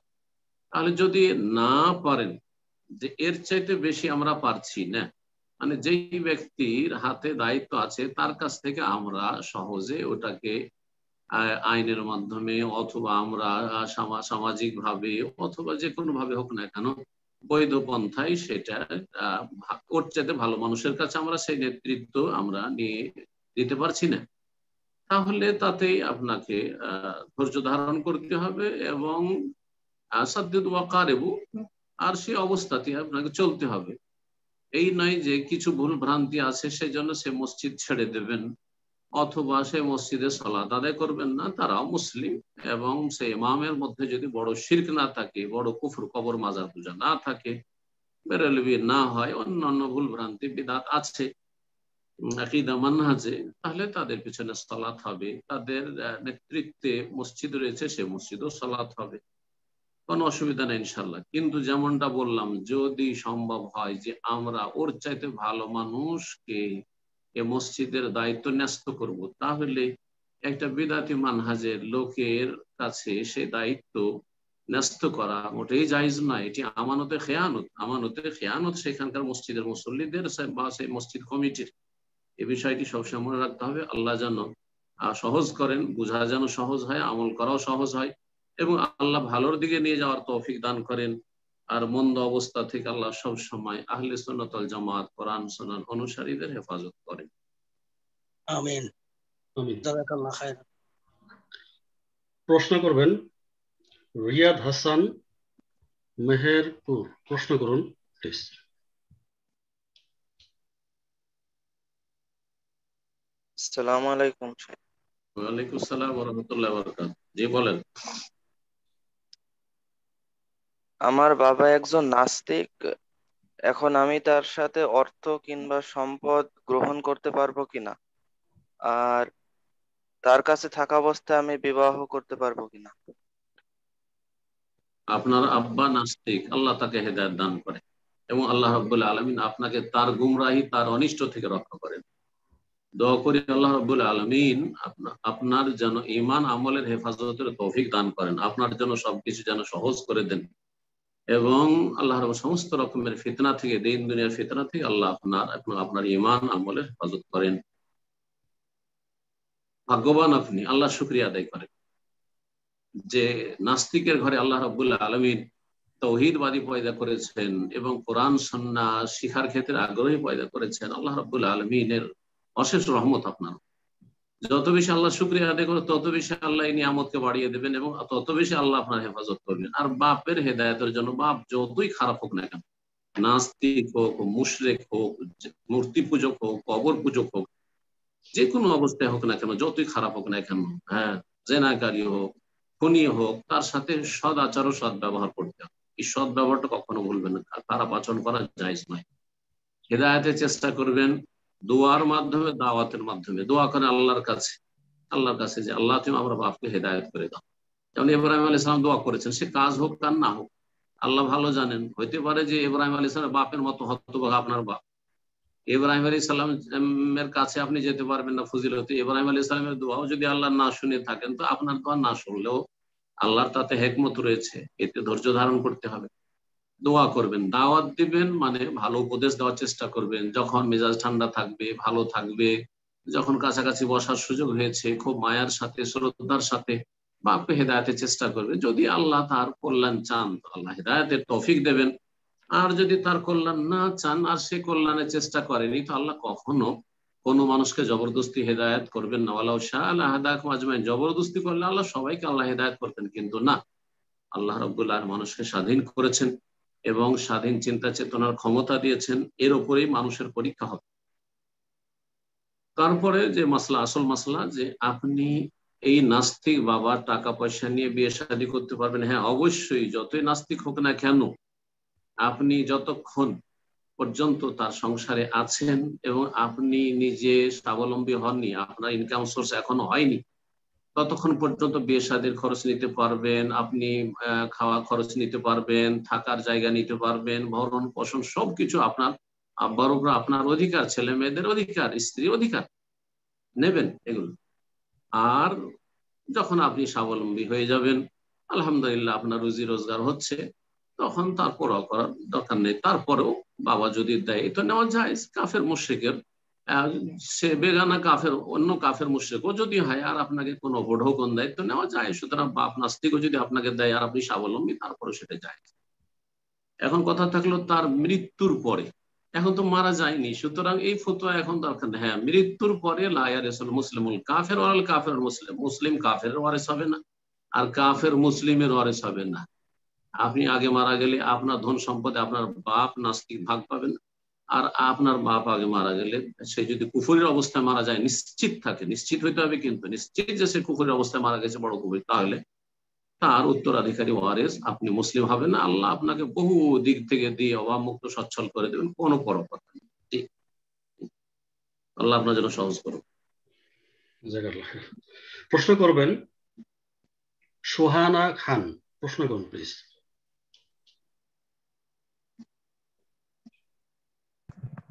তাহলে যদি না পারেন যে এর চাইতে বেশি আমরা পারছি না, মানে যেই ব্যক্তির হাতে দায়িত্ব আছে তার কাছ থেকে আমরা সহজে ওটাকে আইনের মাধ্যমে অথবা আমরা সামাজিক ভাবে অথবা যে কোনো ভাবে হোক না কেন, বৈধ পন্থায় সেটা ওর চাইতে ভালো মানুষের কাছে আমরা সেই নেতৃত্ব আমরা নিয়ে দিতে পারছি না, তাহলে তাতেই আপনাকে ধৈর্য ধারণ করতে হবে এবং আর সেই অবস্থাতে আপনাকে চলতে হবে। এই নয় যে কিছু ভুল ভ্রান্তি আছে সেই জন্য সে মসজিদ ছেড়ে দেবেন অথবা সে মসজিদে সালাত আদায় করবেন না। তারাও মুসলিম, এবং সে ইমামের মধ্যে যদি বড় শিরক না থাকে, বড় কুফর কবর মাজার পূজা না থাকে, বেরলভী না হয়, অন্যান্য ভুল ভ্রান্তি বিদআত আছে আকীদা মানহাজে, তাহলে তাদের পিছনে সালাত হবে। তাদের নেতৃত্বে মসজিদ রয়েছে, সে মসজিদও সালাত হবে, কোনো অসুবিধা নেই ইনশাল্লাহ। কিন্তু যেমনটা বললাম, যদি সম্ভব হয় যে আমরা ওর চাইতে ভালো মানুষকে এ মসজিদের দায়িত্ব ন্যস্ত করব, তাহলে একটা বিদআতি মানহাজের লোকের কাছে সে দায়িত্ব ন্যস্ত করা মোটেই জায়েজ নয়। এটি আমানতে খেয়ানত, আমানতে খেয়ানত সেখানকার মসজিদের মুসল্লিদের বা সেই মসজিদ কমিটির। এই বিষয়টি সবসময় মনে রাখতে হবে। আল্লাহ যেন সহজ করেন, বোঝা যেন সহজ হয়, আমল করাও সহজ হয়, এবং আল্লাহ ভালোর দিকে নিয়ে যাওয়ার তৌফিক দান করেন। আর মন্দ অবস্থা থেকে আল্লাহ সব সময় আহলে সুন্নাত ওয়াল জামাত কোরআন সুন্নাহ অনুসারীদের হেফাজত করেন। আমিন। জাযাকাল্লাহ খাইরান। প্রশ্ন করবেন রিয়াদ হাসান মেহেরপুর। প্রশ্ন করুন প্লিজ। আসসালামু আলাইকুম। ওয়ালাইকুম আসসালাম ওয়া রাহমাতুল্লাহি ওয়া বারাকাতুহু। জি বলেন। আমার বাবা একজন নাস্তিক। এখন আমি তার সাথে অর্থ কিংবা সম্পদ গ্রহণ করতে পারবো কিনা, আর তার কাছে থাকা অবস্থায় আমি বিবাহ করতে পারবো কিনা? আপনার আব্বা নাস্তিক, আল্লাহ তাকে হেদায়েত দান করে এবং আল্লাহ রাব্বুল আলামিন আপনাকে তার গুমরাহি, তার অনিষ্ট থেকে রক্ষা করেন। দোয়া করি আল্লাহ রাব্বুল আলামিন আপনার যেন ঈমান আমলের হেফাজতের তৌফিক দান করেন, আপনার জন্য সবকিছু যেন সহজ করে দেন, এবং আল্লাহ রাব্বুল সমস্ত রকমের ফিতনা থেকে, দিন দুনিয়ার ফিতনা থেকে আল্লাহ আপনার ঈমান আমলের হেফাজত করেন। ভাগ্যবান আপনি, আল্লাহ শুকরিয়া আদায় করেন যে নাস্তিকের ঘরে আল্লাহ রাব্বুল আলামিন তাওহীদবাদী পয়দা করেছেন এবং কোরআন সুন্নাহ শিখার ক্ষেত্রে আগ্রহী পয়দা করেছেন। আল্লাহ রাব্বুল আলামিনের অশেষ রহমত আপনার। যত বেশি আল্লাহ শুকরিয়া আদায় করে, তত বেশি আল্লাহ এই নিয়ামতকে বাড়িয়ে দেবেন এবং তত বেশি আল্লাহ আপনার হেফাজত করবেন। আর বাপের হেদায়েতের জন্য, বাপ যতই খারাপ হোক না কেন, নাস্তিক হোক, মুশরিক হোক, মূর্তি পূজক হোক, কবর পূজক হোক, যে কোনো অবস্থায় হোক না কেন, যতই খারাপ হোক না কেন, হ্যাঁ, জেনাকারী হোক, খুনি হোক, তার সাথে সদ আচার ও সদ ব্যবহার করতে হবে। এই সদ ব্যবহারটা কখনো ভুলবেন না, খারাপ আচরণ করা জায়েজ নয়। হেদায়েতের চেষ্টা করবেন দোয়ার মাধ্যমে, দাওয়াতের মাধ্যমে। দোয়া করেন আল্লাহর কাছে যে আল্লাহ তুমি আমার বাপকে হেদায়েত করে দাও। যেমন ইব্রাহিম আলাইহিস সালাম দোয়া করেছেন, সে কাজ হোক আর না হোক আল্লাহ ভালো জানেন। হইতে পারে যে ইব্রাহিম আলাইহিস সালামের বাপের মতো হতভাগা আপনার বাপ, ইব্রাহিম আলাইহিস সালামের কাছে আপনি যেতে পারবেন না ফজিলতে। ইব্রাহিম আলাইহিস সালামের দোয়াও যদি আল্লাহ না শুনে থাকেন, তো আপনার দোয়া না শুনলেও আল্লাহর তাতে হিকমত রয়েছে, এতে ধৈর্য ধারণ করতে হবে। দোয়া করবেন, দাওয়াত দিবেন, মানে ভালো উপদেশ দেওয়ার চেষ্টা করবেন। যখন মেজাজ ঠান্ডা থাকবে, ভালো থাকবে, যখন কাছাকাছি বসার সুযোগ হয়েছে, খুব মায়ার সাথে, শ্রদ্ধার সাথে বাপকে হেদায়েতের চেষ্টা করবে। যদি আল্লাহ তার কল্যাণ চান, আল্লাহ হেদায়েতের তৌফিক দেবেন। আর যদি তার কল্যাণ না চান, আর সে কল্যাণের চেষ্টা করেনি, তো আল্লাহ কখনো কোনো মানুষকে জবরদস্তি হেদায়েত করবেন না। ওয়ালাউ শাআ লাহাদাকুম আজমাইন, জবরদস্তি করলে আল্লাহ সবাইকে আল্লাহ হেদায়েত করতেন, কিন্তু না, আল্লাহ রাব্বুল আলামিন মানুষকে স্বাধীন করেছেন এবং স্বাধীন চিন্তা চেতনার ক্ষমতা দিয়েছেন। এর উপরেই মানুষের পরীক্ষা হবে। তারপরে যে মাসলা, আসল মাসলা, যে আপনি এই নাস্তিক বাবা টাকা পয়সা নিয়ে বিয়ে শাদী করতে পারবেন। হ্যাঁ, অবশ্যই, যতই নাস্তিক হোক না কেন, আপনি যতক্ষণ পর্যন্ত তার সংসারে আছেন এবং আপনি নিজে স্বাবলম্বী হননি, আপনার ইনকাম সোর্স এখনো হয়নি, ততক্ষণ পর্যন্ত বিয়ে শাদীর খরচ নিতে পারবেন, আপনি খাওয়া খরচ নিতে পারবেন, থাকার জায়গা নিতে পারবেন, ভরণ পোষণ সবকিছু আপনার আব্বার উপর আপনার অধিকার, ছেলে মেয়েদের অধিকার, স্ত্রীর অধিকার, নেবেন এগুলো। আর যখন আপনি স্বাবলম্বী হয়ে যাবেন, আলহামদুলিল্লাহ আপনার রুজি রোজগার হচ্ছে, তখন তারপরও করার দরকার নেই। তারপরেও বাবা যদি দেয় তো নেওয়া যায়। কাফের মুশরিকের, সে বেগানা কাফের, অন্য কাফের মুশরিকও যদি হয় আর আপনাকে কোনো অবঢৌকন দেয় তো নেওয়া যায়। সুতরাং বাপ নাস্তিকও যদি আপনাকে দেয় আর আপনি স্বাবলম্বী, তারপরে সেটা যায়। এখন কথা থাকলো তার মৃত্যুর পরে, এখন তো মারা যায়নি, সুতরাং এই ফতোয়া এখন দরকার নেই। হ্যাঁ, মৃত্যুর পরে লা ইয়ারিসুল মুসলিমুল কাফির ওয়াল কাফির মুসলিম, মুসলিম কাফের ওয়ারিস হবে না আর কাফের মুসলিমের ওয়ারিস হবে না। আপনি আগে মারা গেলে আপনার ধন সম্পদে আপনার বাপ নাস্তিক ভাগ পাবেন, আর আপনার বাপ আগে মারা গেলে সে যদি কুফরের অবস্থায় মারা যায়, নিশ্চিত থাকে, নিশ্চিত হইতে হবে কিন্তু, নিশ্চিত যে সে কুফরের অবস্থায় মারা গেছে, বড় কুফর, তাহলে তার উত্তরাধিকারী ওয়ারিস আপনি মুসলিম হবেন না, আল্লাহ আপনাকে বহু দিক থেকে দিয়ে অবামুক্ত সচ্ছল করে দেবেন, কোনো বড় কথা নেই। ঠিক, আল্লাহ আপনার জন্য সহজ করুন। প্রশ্ন করবেন সোহানা খান, প্রশ্ন করুন প্লিজ।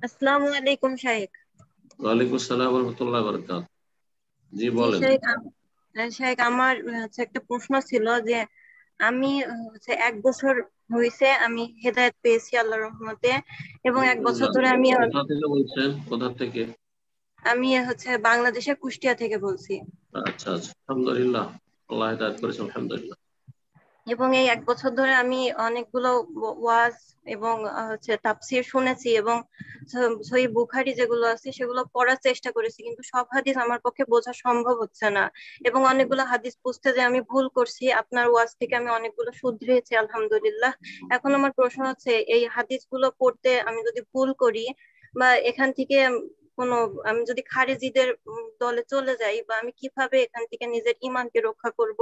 আসসালামু আলাইকুম শাইখ। ওয়ালাইকুম আসসালাম ওয়া রাহমাতুল্লাহি ওয়া বারাকাতুহু। জি বলেন। শাইখ আমার একটা প্রশ্ন ছিল যে আমি 1 বছর হয়েছে আমি হেদায়েত পেয়েছি আল্লাহর রহমতে, এবং 1 বছর ধরে আমি কোথা থেকে বলছেন? কোথা থেকে? আমি বাংলাদেশের কুষ্টিয়া থেকে বলছি। আচ্ছা আচ্ছা, আলহামদুলিল্লাহ, আল্লাহ হেদায়েত করেছেন, আলহামদুলিল্লাহ। এবং এই 1 বছর ধরে আমি অনেকগুলো ওয়াজ এবং তাফসীর শুনেছি, এবং সহিহ বুখারী যেগুলো আছে সেগুলো পড়ার চেষ্টা করেছি, কিন্তু সব হাদিস আমার পক্ষে বোঝা সম্ভব হচ্ছে না, এবং অনেকগুলো হাদিস বুঝতে যে আমি ভুল করছি। আপনার ওয়াজ থেকে আমি অনেকগুলো শুধরিয়েছি আলহামদুলিল্লাহ। এখন আমার প্রশ্ন হচ্ছে, এই হাদিসগুলো পড়তে আমি যদি ভুল করি বা এখান থেকে আমি যদি খারিজিদের দলে চলে যাই, বা আমি কিভাবে এখান থেকে নিজের ঈমানকে রক্ষা করব?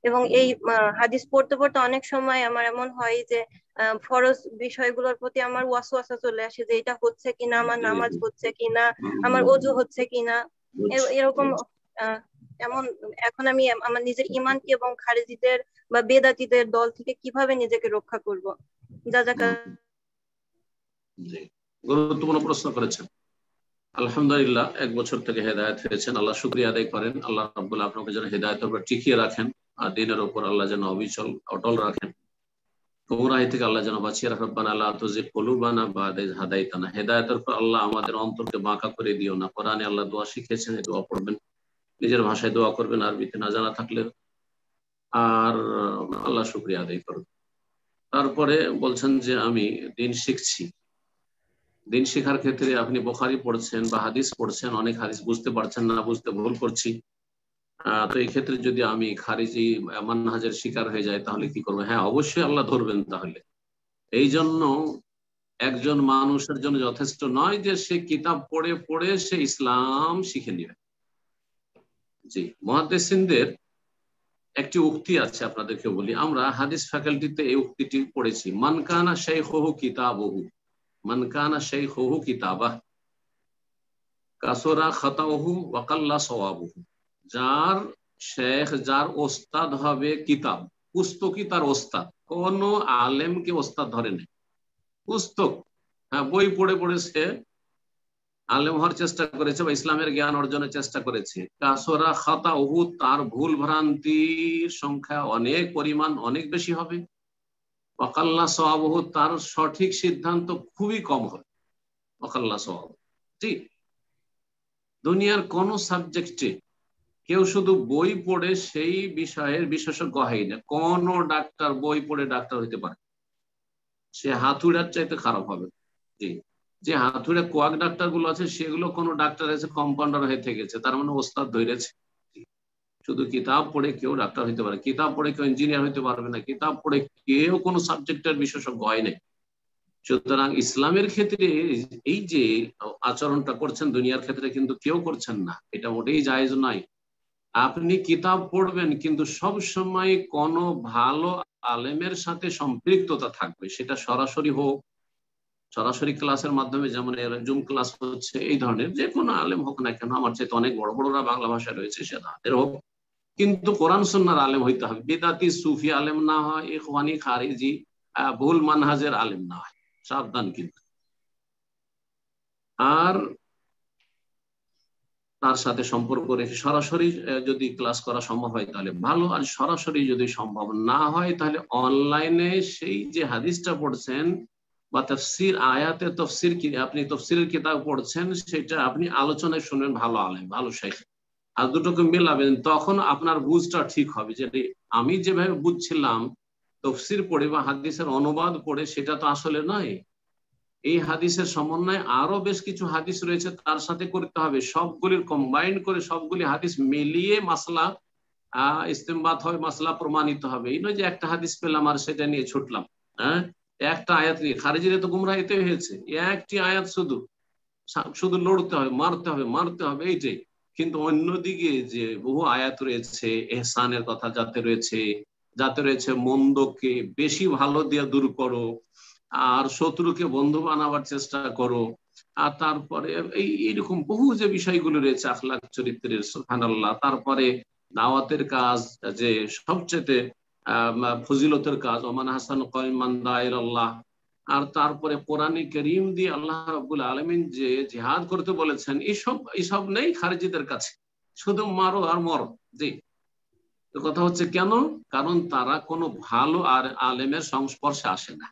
এবং এই হাদিস পড়তে পড়তে অনেক সময় আমার এমন হয় যে ফরজ বিষয়গুলোর প্রতি আমার ওয়াসওয়াসা চলে আসে, যে এটা হচ্ছে কিনা, আমার নামাজ হচ্ছে কিনা, আমার ওযু হচ্ছে কিনা, এরকম এমন। এখন আমি আমার নিজের ঈমানকে এবং খারিজিদের বা বেদাতীদের দল থেকে কিভাবে নিজেকে রক্ষা করব? গুরুত্বপূর্ণ প্রশ্ন করেছেন। আলহামদুলিল্লাহ, 1 বছর থেকে হেদায়েত হয়েছেন, আল্লাহ শুকরিয়া আদায় করেন। আল্লাহ রাব্বুল আপনাকে যেন হেদায়েতের উপর টিকিয়ে রাখেন, আর দ্বীনের উপর আল্লাহ যেন অবিচল অটল রাখেন। গুমরাহি থেকে আল্লাহ যেন বাঁচিয়ে রাখেন। রব্বানা লা তুযিগ কুলুবানা বা'দা ইয হাদাইতানা। হেদায়েতের পর আল্লাহ আমাদের অন্তরকে বাঁকা করে দিও না। কোরআনে আল্লাহ দোয়া শিখিয়েছেন, এই দোয়া পড়বেন, নিজের ভাষায় দোয়া করবেন, আরবিতে না জানা থাকলে, আর আল্লাহ শুকরিয়া আদায় করবেন। তারপরে বলছেন যে আমি দিন শিখছি। দিন শেখার ক্ষেত্রে আপনি বুখারী পড়ছেন বা হাদিস পড়ছেন, অনেক হাদিস বুঝতে পারছেন না, বুঝতে ভুল করছি, তো এই ক্ষেত্রে যদি আমি খারিজি মানহাজের শিকার হয়ে যায় তাহলে কি করবো? হ্যাঁ, অবশ্যই আল্লাহ ধরবেন। তাহলে এই জন্য একজন মানুষের জন্য যথেষ্ট নয় যে সে কিতাব পড়ে পড়ে সে ইসলাম শিখে নেবে। জি, মুহাদ্দিসিনদের একটি উক্তি আছে, আপনাদেরকে বলি। আমরা হাদিস ফ্যাকাল্টিতে এই উক্তিটি পড়েছি, মান কানা শাইখুহু কিতাবুহু, মান কানা শাইখুহু কিতাবাহ কাসুরা খাতাউহু ওয়া কাল্লা সওয়াবুহু। যার শেখ, যার ওস্তাদ হবে কিতাব, পুস্তকই তার ওস্তাদ। কোন আলেমকে ওস্তাদ ধরে নেই, পুস্তক। হ্যাঁ, বই পড়ে পড়ে সে আলেম হওয়ার চেষ্টা করেছে বা ইসলামের জ্ঞান অর্জনের চেষ্টা করেছে। কাসুরা খাতাউহু, তার ভুল ভ্রান্তির সংখ্যা অনেক পরিমাণ অনেক বেশি হবে। ওয়া কাল্লা সওয়াবুহু, তার সঠিক সিদ্ধান্ত খুবই কম হবে। ওয়া কাল্লা সওয়াবুহু। ঠিক, দুনিয়ার কোন সাবজেক্টে কেউ শুধু বই পড়ে সেই বিষয়ের বিশেষজ্ঞ হয় না। কোন ডাক্তার বই পড়ে ডাক্তার হইতে পারে? সে হাতুড়ার চাইতে খারাপ হবে। জি, যে হাতুড়ে কোয়াক ডাক্তার গুলো আছে সেগুলো কোনো ডাক্তার এসে কম্পাউন্ডার হয়ে থেকেছে, তার মানে ওস্তাদ ধরেছে। শুধু কিতাব পড়ে কেউ ডাক্তার হইতে পারে, কিতাব পড়ে কেউ ইঞ্জিনিয়ার হইতে পারবে না, কিতাব পড়ে কেউ কোনো সাবজেক্টের বিশেষজ্ঞ হয় নাই। সুতরাং ইসলামের ক্ষেত্রে এই যে আচরণটা করছেন দুনিয়ার ক্ষেত্রে কিন্তু কেউ করছেন না, এটা মোটেই জায়েজ নয়। আপনি কিতাব পড়বেন, কিন্তু সব সময় কোনো ভালো আলেমের সাথে সম্পৃক্ততা থাকবে, সেটা সরাসরি হোক, সরাসরি ক্লাসের মাধ্যমে, যেমন জুম ক্লাস হচ্ছে, এই ধরনের যে কোনো আলেম হোক না কেন, আমার চাইতে অনেক বড় বড়রা বাংলা ভাষায় রয়েছে, সে তাদের হোক, কিন্তু কোরআন সুন্নাহর আলেম হইতে হবে। বিদাতি সুফি আলেম না হয়, ইখওয়ানি খারিজি ভুল মানহাজের আলেম না হয়, সাবধান। কিন্তু আর তার সাথে সম্পর্ক রেখে সরাসরি যদি ক্লাস করা সম্ভব হয় তাহলে ভালো, আর সরাসরি যদি সম্ভব না হয় তাহলে অনলাইনে সেই যে হাদিসটা পড়ছেন বা তাফসীর, আয়াতে তাফসীর, কি আপনি তাফসীরের কিতাব পড়ছেন, সেটা আপনি আলোচনায় শুনবেন ভালো আলেম, ভালো শাইখ, আর দুটোকে মেলাবেন, তখন আপনার বুঝটা ঠিক হবে। যে আমি যেভাবে বুঝছিলাম তাফসীর পড়ে বা হাদিসের অনুবাদ পড়ে, সেটা তো আসলে নয়। এই হাদিসের সমন্বয়ে আরো বেশ কিছু হাদিস রয়েছে, তার সাথে করতে হবে, সবগুলির কম্বাইন করে সবগুলি হাদিস মিলিয়ে মাসলা ইস্তেমবাত হবে, মাসলা প্রমাণিত হবে। এই নয় যে একটা হাদিস পেলাম আর সেটা নিয়ে ছুটলাম। হ্যাঁ, একটা আয়াত নিয়ে খারিজিরা তো গুমরাহিতে হয়েছে, একটি আয়াত শুধু শুধু লড়তে হবে, মারতে হবে, মারতে হবে, এইটাই। কিন্তু অন্যদিকে যে বহু আয়াত রয়েছে, এহসানের কথা যাতে রয়েছে, যাতে রয়েছে মন্দকে বেশি ভালো দিয়ে দূর করো, আর শত্রুকে বন্ধু বানাবার চেষ্টা করো, আর তারপরে এইরকম বহু যে বিষয়গুলো রয়েছে আখলাক চরিত্রের, সুবহানাল্লাহ। তারপরে দাওয়াতের কাজ যে সবচেয়ে ফজিলতের কাজ, ওমান হাসান কয়মান দাইরাল্লাহ। আর তারপরে কোরআনে কারীম দিয়ে আল্লাহ রাব্বুল আলামিন যে জিহাদ করতে বলেছেন, এইসব নেই খারিজিদের কাছে, শুধু মারো আর মরো। জি, তো কথা হচ্ছে কেন? কারণ তারা কোনো ভালো আর আলেমের সংস্পর্শে আসে না,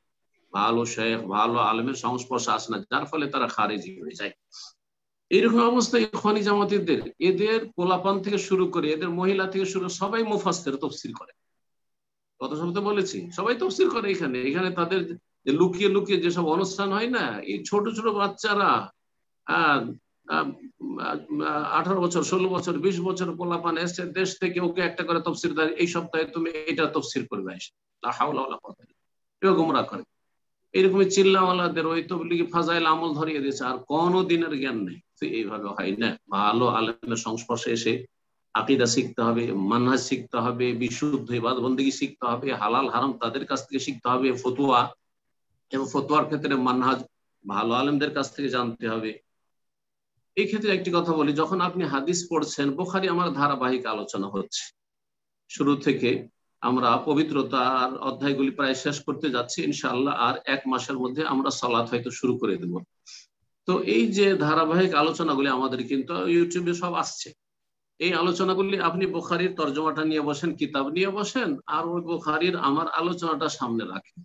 ভালো শেখ ভালো আলেমের সংস্পর্শে আসে না, যার ফলে তারা খারিজি হয়ে যায়। এইরকম অবস্থা ইখওয়ানি জামাতীদের, এদের পোলাপান থেকে শুরু করে এদের মহিলা থেকে শুরু সবাই মুফাসসির তাফসীর করে। কত শব্দ বলেছি, সবাই তাফসীর করে। এখানে তাদের লুকিয়ে লুকিয়ে যেসব অনুষ্ঠান হয় না, এই ছোট ছোট বাচ্চারা 18 বছর 16 বছর 20 বছর পোলাপান এসছে দেশ থেকে, ওকে একটা করে তাফসীর দেয়, এই সপ্তাহে তুমি এটা তাফসীর করবে, লা হাওলা ওয়ালা কুওয়াতা ইল্লা বিল্লাহ। কেউ গোমরাহ করে। এরকমই চিল্লাওয়ালাদের ওই তবলিগি ফাজাইল আমল ধরিয়ে দিয়েছে, আর কোনো দিনের জ্ঞান নেই। তো এইভাবে হয় না। ভালো আলেমের সংস্পর্শে এসে আকীদা শিখতে হবে, মানহাজ শিখতে হবে, বিশুদ্ধ ইবাদত বন্দেগী শিখতে হবে, হালাল হারাম তাদের কাছ থেকে শিখতে হবে, ফতোয়া এবং ফতোয়ার ক্ষেত্রে মানহাজ ভালো আলেমদের কাছ থেকে জানতে হবে। এই ক্ষেত্রে একটি কথা বলি, যখন আপনি হাদিস পড়ছেন, বুখারী আমার ধারাবাহিক আলোচনা হচ্ছে, শুরু থেকে আমরা পবিত্রতার অধ্যায়গুলি প্রায় শেষ করতে যাচ্ছি ইনশাআল্লাহ। আর 1 মাসের মধ্যে আমরা সালাত হয়তো শুরু করে দেব। তো এই যে ধারাবাহিক আলোচনাগুলি আমাদের কিন্তু ইউটিউবে সব আসছে, এই আলোচনাগুলি আপনি বুখারীর তরজমাটা নিয়ে বসেন, কিতাব নিয়ে বসেন, আর ওই বুখারীর আমার আলোচনাটা সামনে রাখেন।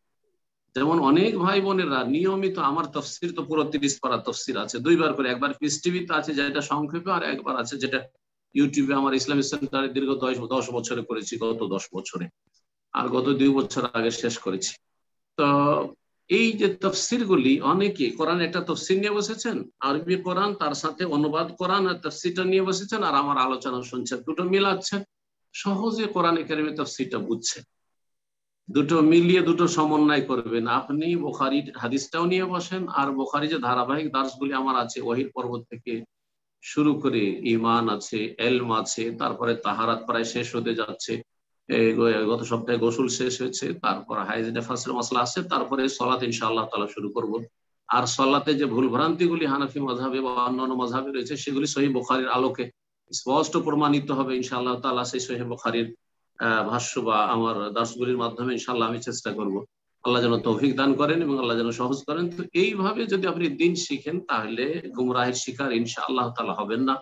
যেমন অনেক ভাই বোনেরা নিয়মিত, আমার তাফসীর তো পুরো 30 পারা তাফসীর আছে, 2 বার করে, একবার পিস টিভিতে আছে যেটা সংক্ষেপে, আর একবার আছে যেটা ইউটিউবে আমার ইসলামিক সেন্টারে দীর্ঘ 10 বছরে করেছি, গত 10 বছরে, আর গত 2 বছর আগে শেষ করেছি। তো এই যে তাফসীর গুলি, অনেকে কোরআন একটা তাফসীর নিয়ে বসেছেন, আরবি কোরআন তার সাথে অনুবাদ কোরআন আর তাফসীরটা নিয়ে বসেছেন, আর আমার আলোচনা শুনছেন, দুটো মিলাচ্ছেন, সহজে কোরআনে কারিমের তাফসীরটা বুঝছেন। দুটো মিলিয়ে দুটো সমন্বয় করবেন। আপনি বুখারীর হাদিসটাও নিয়ে বসেন, আর বুখারী যে ধারাবাহিক দার্সগুলি আমার আছে, ওহীর পর্ব থেকে শুরু করে ঈমান আছে, ইলম আছে, তারপরে তাহারাত প্রায় শেষ হতে যাচ্ছে, গত সপ্তাহে গোসল শেষ হয়েছে, তারপর হাইজ নেফাসের মাসলা আছে, তারপরে সালাত ইনশাআল্লাহ তাআলা শুরু করব। আর সালাতে যে ভুল ভ্রান্তিগুলি হানাফি মাযহাবে বা অন্যান্য মাযহাবে রয়েছে, সেগুলি সহিহ বুখারীর আলোকে স্পষ্ট প্রমাণিত হবে ইনশাআল্লাহ তাআলা। সেই সহিহ বুখারীর ভাষ্য বা আমার দার্সগুলির মাধ্যমে ইনশাআল্লাহ আমি চেষ্টা করব। আল্লাহ যেন তৌফিক দান করেন এবং আল্লাহ যেন সহজ করেন। তো এইভাবে যদি আপনি দিন শিখেন, তাহলে গুমরাহের শিকার ইনশাআল্লাহ তাআলা হবেন না।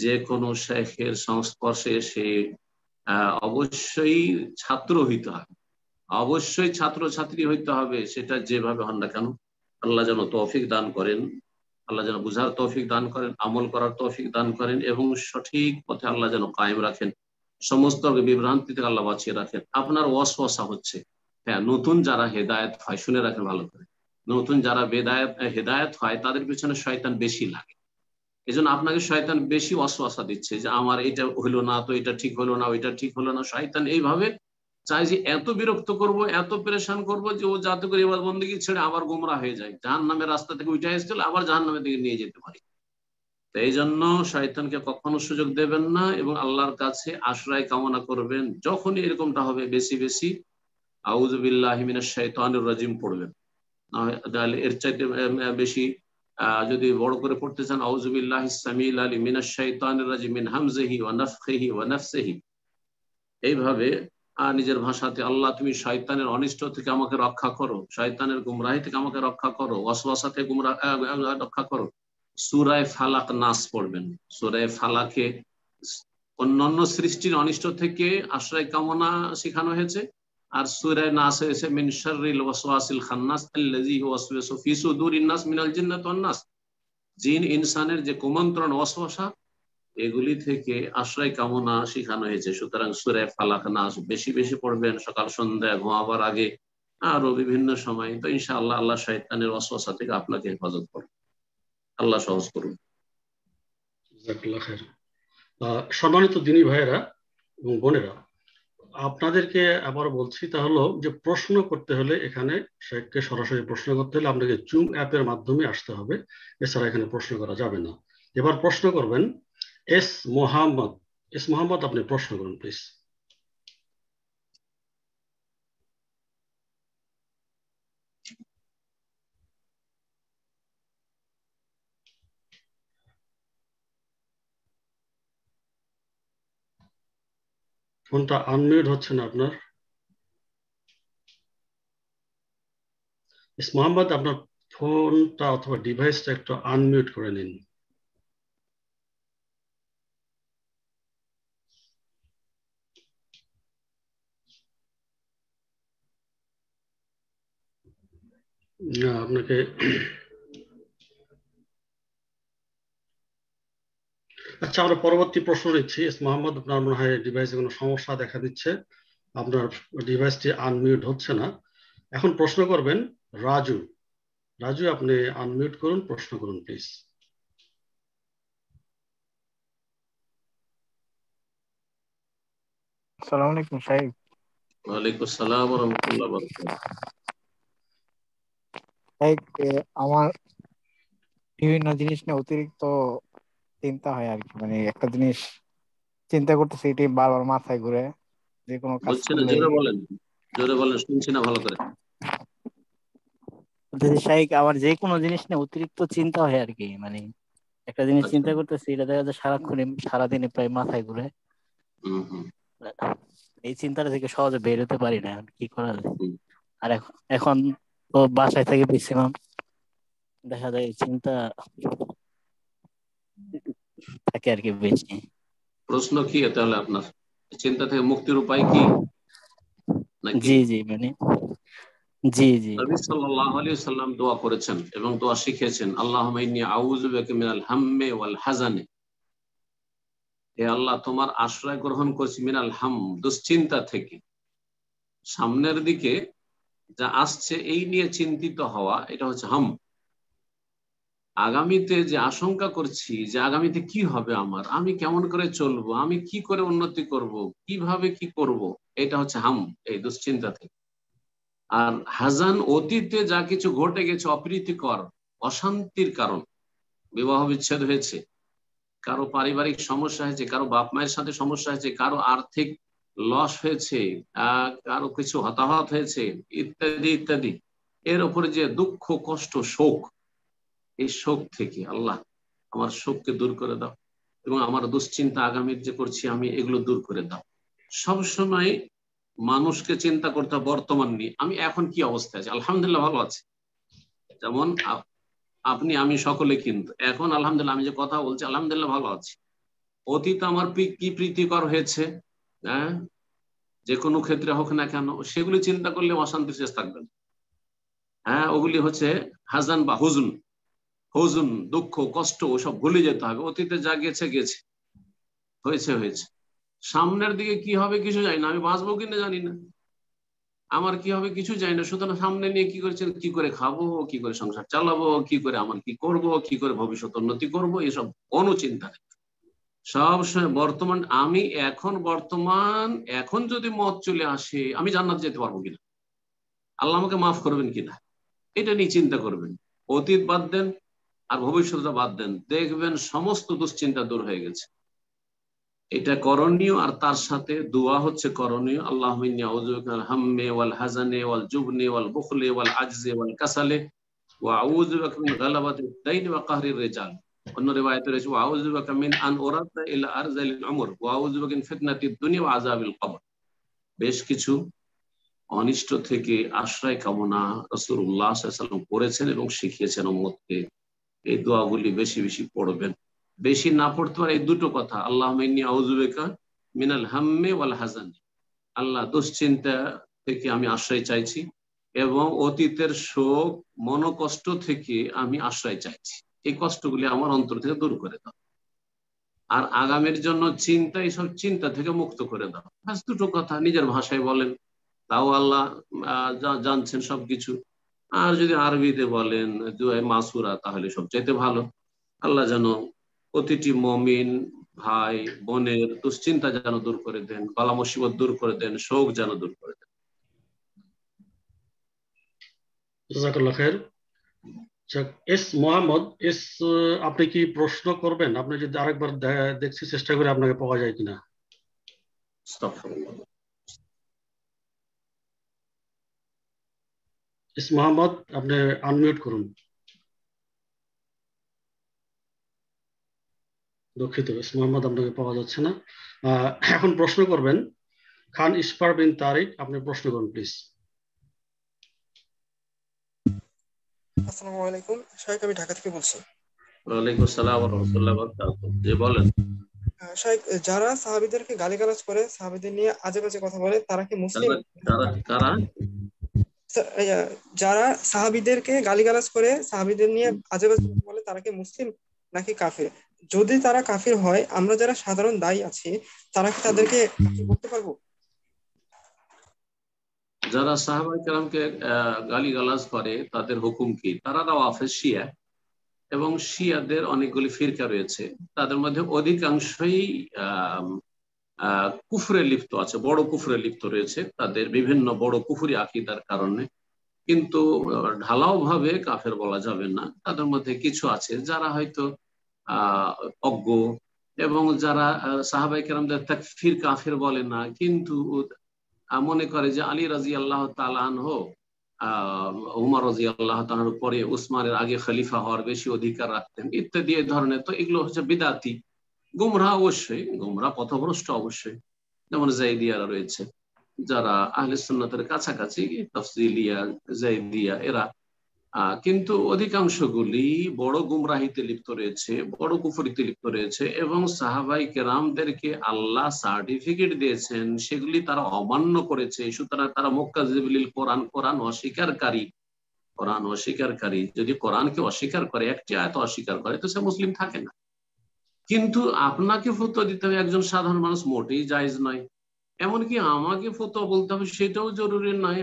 যে কোনো শেখের সংস্পর্শে এসে অবশ্যই ছাত্র হইতে হবে, অবশ্যই ছাত্র ছাত্রী হইতে হবে, সেটা যেভাবে হন না কেন। আল্লাহ যেন তৌফিক দান করেন, আল্লাহ যেন বুঝার তৌফিক দান করেন, আমল করার তৌফিক দান করেন, এবং সঠিক পথে আল্লাহ যেন কায়েম রাখেন, সমস্ত বিভ্রান্তি থেকে আল্লাহ বাঁচিয়ে রাখেন। আপনার ওয়াসওয়াসা হচ্ছে, হ্যাঁ, নতুন যারা হেদায়েত হয়, শুনে রাখেন ভালো করে, নতুন যারা হেদায়েত হয় তাদের পিছনে শয়তান বেশি লাগে। এজন্য আপনাকে শয়তান বেশি ওয়াসওয়াসা দিচ্ছে যে আমার এটা হলো না, তো এটা ঠিক হলো না, ওইটা ঠিক হলো না। শয়তান এইভাবে চাই যে এত বিরক্ত করব, এত পেরেশান করব, যে ও যাতে করে ইবাদত বন্দেগী ছেড়ে আবার গোমরা হয়ে যায়, জাহান্নামের রাস্তা থেকে উঠে এসেছিল আবার জাহান্নামের দিকে নিয়ে যেতে পারে। তো এই জন্য শয়তানকে কখনো সুযোগ দেবেন না, এবং আল্লাহর কাছে আশ্রয় কামনা করবেন। যখনই এরকমটা হবে, বেশি বেশি আউযু বিল্লাহি মিনাশ শাইতানির রাজিম পড়বেন। এর চাইতে বেশি যদি বড় করে পড়তে চান, আউযু বিল্লাহিস সামিউল আলিম মিনাশ শাইতানির রাজিম মিন হামজিহি ওয়া নাফখিহি ওয়া নাফসিহি, এইভাবে নিজের ভাষাতে, আল্লাহ তুমি শয়তানের অনিষ্ট থেকে আমাকে রক্ষা করো, শয়তানের গুমরাহি থেকে আমাকে রক্ষা করো, ওয়াসওয়াসা থেকে রক্ষা করো। সূরা ফালাক নাস পড়বেন। সূরা ফালাকে অন্যান্য সৃষ্টির অনিষ্ট থেকে আশ্রয় কামনা শেখানো হয়েছে, আর সূরা নাস হয়েছে মিন শাররিল ওয়াসওয়াসিল খান্নাস আল্লাযী ইউওয়াসওয়িসু ফি সুদুরিন নাস মিনাল জিন্নাতি ওয়ান নাস, জিন ইনসানের যে কুমন্ত্রণ ওয়াসওয়াসা, এগুলি থেকে আশ্রয় কামনা শেখানো হয়েছে। সুতরাং সূরা ফালাক নাস বেশি বেশি পড়বেন, সকাল সন্ধ্যা ঘুমাবার আগে, আরো বিভিন্ন সময়। তো ইনশাআল্লাহ আল্লাহ শয়তানের ওয়াসওয়াসা থেকে আপনাকে হেফাজত করুন, আল্লাহ সহজ করুন। সম্মানিত দিনী ভাইয়েরা এবং বোনেরা, আপনাদেরকে আবার বলছি, তা হলো যে প্রশ্ন করতে হলে এখানে শেখকে সরাসরি প্রশ্ন করতে হলে আপনাকে জুম অ্যাপের মাধ্যমে আসতে হবে, এছাড়া এখানে প্রশ্ন করা যাবে না। এবার প্রশ্ন করবেন এস মোহাম্মদ। আপনি প্রশ্ন করুন প্লিজ। ফোনটা আনমিউট হচ্ছে না আপনার। মোহাম্মদ, আপনার ফোনটা অথবা ডিভাইসটা একটু আনমিউট করে নিন। না, আপনাকে আচ্ছা, আমরা পরবর্তী প্রশ্ন নিচ্ছি। মোহাম্মদ, আপনার মনে হয় ডিভাইসে কোনো সমস্যা দেখা দিচ্ছে, আপনার ডিভাইসটি আনমিউট হচ্ছে না। এখন প্রশ্ন করবেন রাজু। রাজু, আপনি আনমিউট করুন, প্রশ্ন করুন প্লিজ। আসসালামু আলাইকুম সাহেব। ওয়ালাইকুম আসসালাম ওয়া রাহমাতুল্লাহি ওয়া বারাকাতুহু। সাহেব, আমার বিভিন্ন জিনিস নিয়ে অতিরিক্ত চিন্তা হয় আর কি, মানে একটা জিনিস চিন্তা করতেছি, এটি বারবার মাথায় ঘুরে, যে কোনো কাজ বুঝছি না, করলে। জোরে বলেন, শুনছি না ভালো করে। সাহেব, আমার যে কোনো জিনিস নিয়ে অতিরিক্ত চিন্তা হয় আর কি, মানে একটা জিনিস আচ্ছা। চিন্তা করতেছি, এটা দেখা যায় সারাদিনে প্রায় মাথায় ঘুরে। এই চিন্তাটা থেকে সহজে বের হতে পারি না, এখন কি করা যায়। আর এখন তো বাসায় থেকে ম্যাক্সিমাম দেখা যায় চিন্তা থাকে আর কি বেশি। প্রশ্ন কি তাহলে আপনার? চিন্তা থেকে মুক্তির উপায় কি নাকি? জি জি, মানে জি জি নবী সাল্লাল্লাহু আলাইহি ওয়াসাল্লাম দোয়া করেছেন এবং দোয়া শিখিয়েছেন, আল্লাহুম্মা ইন্নী আউযু বিকা মিনাল হাম্মি ওয়াল হাজানি। হে আল্লাহ, তোমার আশ্রয় গ্রহণ করছি মিনাল হাম, দুশ্চিন্তা থেকে। সামনের দিকে যা আসছে এই নিয়ে চিন্তিত হওয়া, এটা হচ্ছে হাম। আগামীতে যে আশঙ্কা করছি যে আগামীতে কি হবে আমার, আমি কেমন করে চলবো, আমি কি করে উন্নতি করব, কিভাবে কি করব, এটা হচ্ছে হাম, এই দুশ্চিন্তা থেকে। আর হাজান, অতীতে যা কিছু ঘটে গেছে অপ্রীতিকর, অশান্তির কারণ, বিবাহ বিচ্ছেদ হয়েছে, কারো পারিবারিক সমস্যা হয়েছে, কারো বাপ মায়ের সাথে সমস্যা হয়েছে, কারো আর্থিক লস হয়েছে, কারো কিছু হতাহত হয়েছে, ইত্যাদি ইত্যাদি। এর উপরে যে দুঃখ, কষ্ট, শোক, এই শোক থেকে আল্লাহ আমার শোককে দূর করে দাও, এবং আমার দুশ্চিন্তা আগামীর যে করছি আমি, এগুলো দূর করে দাও। সবসময় মানুষকে চিন্তা করতে হবে বর্তমান নিয়ে, আমি এখন কি অবস্থায় আছি। আলহামদুলিল্লাহ ভালো আছে, যেমন আপনি আমি সকলে, কিন্তু এখন আলহামদুলিল্লাহ আমি যে কথা বলছি আলহামদুলিল্লাহ ভালো আছি। অতীত আমার কি প্রীতিকর হয়েছে, হ্যাঁ, যে কোনো ক্ষেত্রে হোক না কেন, সেগুলি চিন্তা করলে অশান্তি শেষ থাকবে না। হ্যাঁ, ওগুলি হচ্ছে হাজান বা হুজুন, হুজুন, দুঃখ, কষ্ট, ওসব ভুলে যেতে হবে। অতীতে যা গেছে গেছে, হয়েছে হয়েছে। সামনের দিকে কি হবে কিছু জানি না, আমি বাঁচবো কিনা জানি না, আমার কি হবে কিছু জানি না। সুতরাং সামনে নিয়ে কি করছে, কি করে খাবো, কি করে সংসার চালাবো, কি করে আমার কি করব, কি করে ভবিষ্যৎ উন্নতি করব, এসব কোনো চিন্তা নেই। সবসময় বর্তমান, আমি এখন যদি মত চলে আসে আমি জান্নাত যেতে পারবো কিনা, আল্লাহ আমাকে মাফ করবেন কিনা, এটা নিয়ে চিন্তা করবেন। অতীত বাদ দেন আর ভবিষ্যৎটা বাদ দেন, দেখবেন সমস্ত দুশ্চিন্তা দূর হয়ে গেছে। এটা করণীয়, আর তার সাথে দোয়া হচ্ছে করণীয়। আল্লাহুম্মা ইন্নী আউযু বিকা মিনাল হাম্মি ওয়াল হাযানি ওয়াল জুবনি ওয়াল বুখলি ওয়াল আজজি ওয়াল কাসালি ওয়া আউযু বিকা মিন গালাবাতিদ দাইনি ওয়া কাহরির রিজাল। অন্য রিওয়ায়াতে রয়েছে ওয়া আউযু বিকা মিন আন উরাদা ইলা আরযালিল উমর ওয়া আউযু বিকা মিন ফিতনাতিদ দুনিয়া ওয়া আযাবিল কবর। বেশ কিছু অনিষ্ট থেকে আশ্রয় কামনা রাসূলুল্লাহ সাল্লাল্লাহু আলাইহি ওয়াসাল্লাম করেছেন এবং শিখিয়েছেন উম্মতকে। এই দোয়াগুলি বেশি বেশি পড়বেন। বেশি না পড়তে পারে এই দুটো কথা, আল্লাহুম্মা ইন্নী আউযু বিকা মিনাল হাম্মি ওয়াল হাযানি, আল্লাহ দুশ্চিন্তা থেকে আমি আশ্রয় চাইছি, এবং অতীতের শোক, মনোকষ্ট থেকে আমি আশ্রয় চাইছি। এই কষ্টগুলি আমার অন্তর থেকে দূর করে দাও, আর আগামীর জন্য চিন্তা, এইসব চিন্তা থেকে মুক্ত করে দাও। ব্যাস দুটো কথা, নিজের ভাষায় বলেন, তাও আল্লাহ জানছেন সবকিছু। আর যদি আরবিতে বলেন দুআয়ে মাসুরা, তাহলে সবচাইতে ভালো। আল্লাহ যেন প্রতিটি মুমিন ভাই বোনের দুশ্চিন্তা যেন দূর করে দেন, বালা মুসিবত দূর করে দেন, শোক যেন দূর করে দেন। জাযাকাল্লাহ খায়ের। মোহাম্মদ, আপনি কি প্রশ্ন করবেন? আপনি যদি আরেকবার দেখছি চেষ্টা করে আপনাকে পাওয়া যায় কিনা। মোহাম্মদ, আপনি আনমিউট করুন। দুঃখিত মোহাম্মদ, আপনাকে পাওয়া যাচ্ছে না। এখন প্রশ্ন করবেন খান ইসফার বিন তারিক, আপনি প্রশ্ন করুন প্লিজ। আসসালামু আলাইকুম শাইখ, আমি ঢাকা থেকে বলছি। ওয়ালাইকুম আসসালাম ওয়া রাহমাতুল্লাহি ওয়া বারাকাতুহু। জি বলেন। শাইখ, যারা সাহাবীদেরকে গালিগালাজ করে, সাহাবীদের নিয়ে আজে বাজে কথা বলে, তারা কি মুসলিম? কারা যারা সাহাবীদেরকে গালিগালাজ করে, সাহাবীদের নিয়ে আজে বাজে কথা বলে, তারা কি মুসলিম নাকি কাফির? যদি তারা কাফির হয়, আমরা যারা সাধারণ দায়ী আছি, তারা কি তাদেরকে করতে পারবো? যারা সাহাবায়ে কেরামকে গালিগালাজ করে তাদের হুকুম কি? তারা রাওয়াফিজ শিয়া, এবং শিয়াদের অনেকগুলি ফিরকা রয়েছে, তাদের মধ্যে অধিকাংশই কুফরে লিপ্ত আছে, বড় কুফরে লিপ্ত রয়েছে, তাদের বিভিন্ন বড় কুফরি আকীদার কারণে। কিন্তু ঢালাও ভাবে কাফের বলা যাবে না। তাদের মধ্যে কিছু আছে যারা হয়তো অজ্ঞ, এবং যারা সাহাবায়ে কেরামদের তাকফির কাফের বলে না, কিন্তু মনে করে যে আলী রাদিয়াল্লাহু তাআলা আনহু উমর রাদিয়াল্লাহু তাআলার পরে উসমানের আগে খলিফা হওয়ার বেশি অধিকার রাখতেন ইত্যাদি এই ধরনের। তো এগুলো হচ্ছে বিদআতি, গুমরাহ, অবশ্যই গুমরাহ, পথভ্রষ্ট অবশ্যই। যেমন যায়েদিয়ারা রয়েছে, যারা আহলে সুন্নাতের কাছাকাছি, তাফসিলিয়া, যায়েদিয়া এরা, কিন্তু অধিকাংশগুলি বড় গুমরাহিতে লিপ্ত রয়েছে, বড় কুফরিতে লিপ্ত রয়েছে, এবং সাহাবায়ে কেরামদেরকে আল্লাহ সার্টিফিকেট দিয়েছেন সেগুলি তারা অমান্য করেছে। সুতরাং তারা মুকাজ্জিবুল কোরআন, কোরআন অস্বীকারী। কোরআন অস্বীকারী যদি কোরআনকে অস্বীকার করে, একটি আয়াত অস্বীকার করে, তো সে মুসলিম থাকে না। কিন্তু আপনাকে ফতোয়া দিতে হবে একজন সাধারণ মানুষ, মোটেই জায়েজ নয়। এমনকি আমাকে ফতোয়া বলতে হবে সেটাও জরুরি নয়।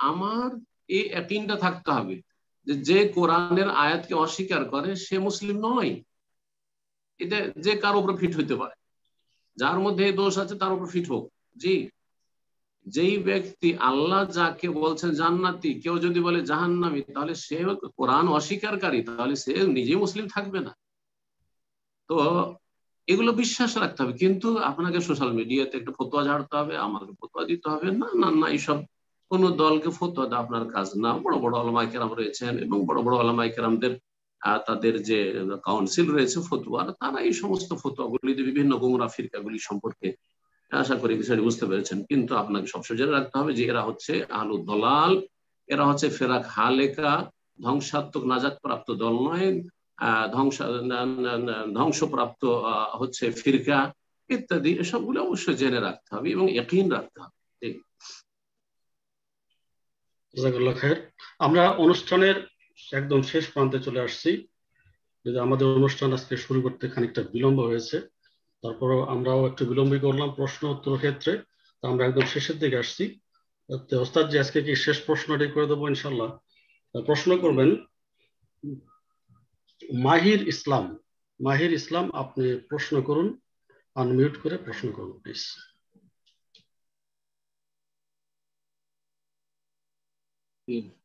আমার এই ইয়াকিনটা থাকতে হবে যে কোরআনের আয়াতকে অস্বীকার করে সে মুসলিম নয়। এটা যে কারো উপর ফিট হইতে পারে, যার মধ্যে দোষ আছে তার উপর ফিট হোক। জি, যেই ব্যক্তি আল্লাহ যাকে বলছেন জান্নাতি, কেউ যদি বলে জাহান্নামী, তাহলে সে কোরআন অস্বীকারী, তাহলে সে নিজেই মুসলিম থাকবে না। তো এগুলো বিশ্বাস রাখতে হবে, কিন্তু আপনাকে সোশ্যাল মিডিয়াতে একটু ফতোয়া ঝাড়তে হবে, আমাকে ফতোয়া দিতে হবে না, না না, এইসব কোন দলকে ফতোয়া দেওয়া আপনার কাজ না। বড় বড় উলামায়ে কেরাম রয়েছেন, এবং বড় বড় উলামায়ে কেরামদের তাদের যে কাউন্সিল রয়েছে ফতোয়ার, তারা এই সমস্ত ফতোয়াগুলি বিভিন্ন গুমরাহ ফিরকাগুলি সম্পর্কে আশা করি বিষয়টি বুঝতে পেরেছেন। কিন্তু আপনাকে সবসময় জেনে রাখতে হবে যে এরা হচ্ছে আহলুদ দলাল, এরা হচ্ছে ফেরাক হালেকা, ধ্বংসাত্মক নাজাতপ্রাপ্ত দল নয়, ধ্বংসপ্রাপ্ত হচ্ছে ফিরকা ইত্যাদি। এসবগুলো অবশ্যই জেনে রাখতে হবে এবং ইয়াকিন রাখতে হবে। জাযাকাল্লাহ খায়ের। আমরা অনুষ্ঠানের একদম শেষ প্রান্তে চলে আসছি। যদি আমাদের অনুষ্ঠান আজকে শুরু করতে খানিকটা বিলম্ব হয়েছে, তারপরও আমরাও একটু বিলম্বই করলাম প্রশ্ন উত্তর ক্ষেত্রে, তো আমরা একদম শেষের দিকে আসছি। ওস্তাদ জি, আজকে কি শেষ প্রশ্নটি করে দেবো ইনশাল্লাহ? প্রশ্ন করবেন মাহির ইসলাম। মাহির ইসলাম, আপনি প্রশ্ন করুন, আনমিউট করে প্রশ্ন করুন প্লিজ।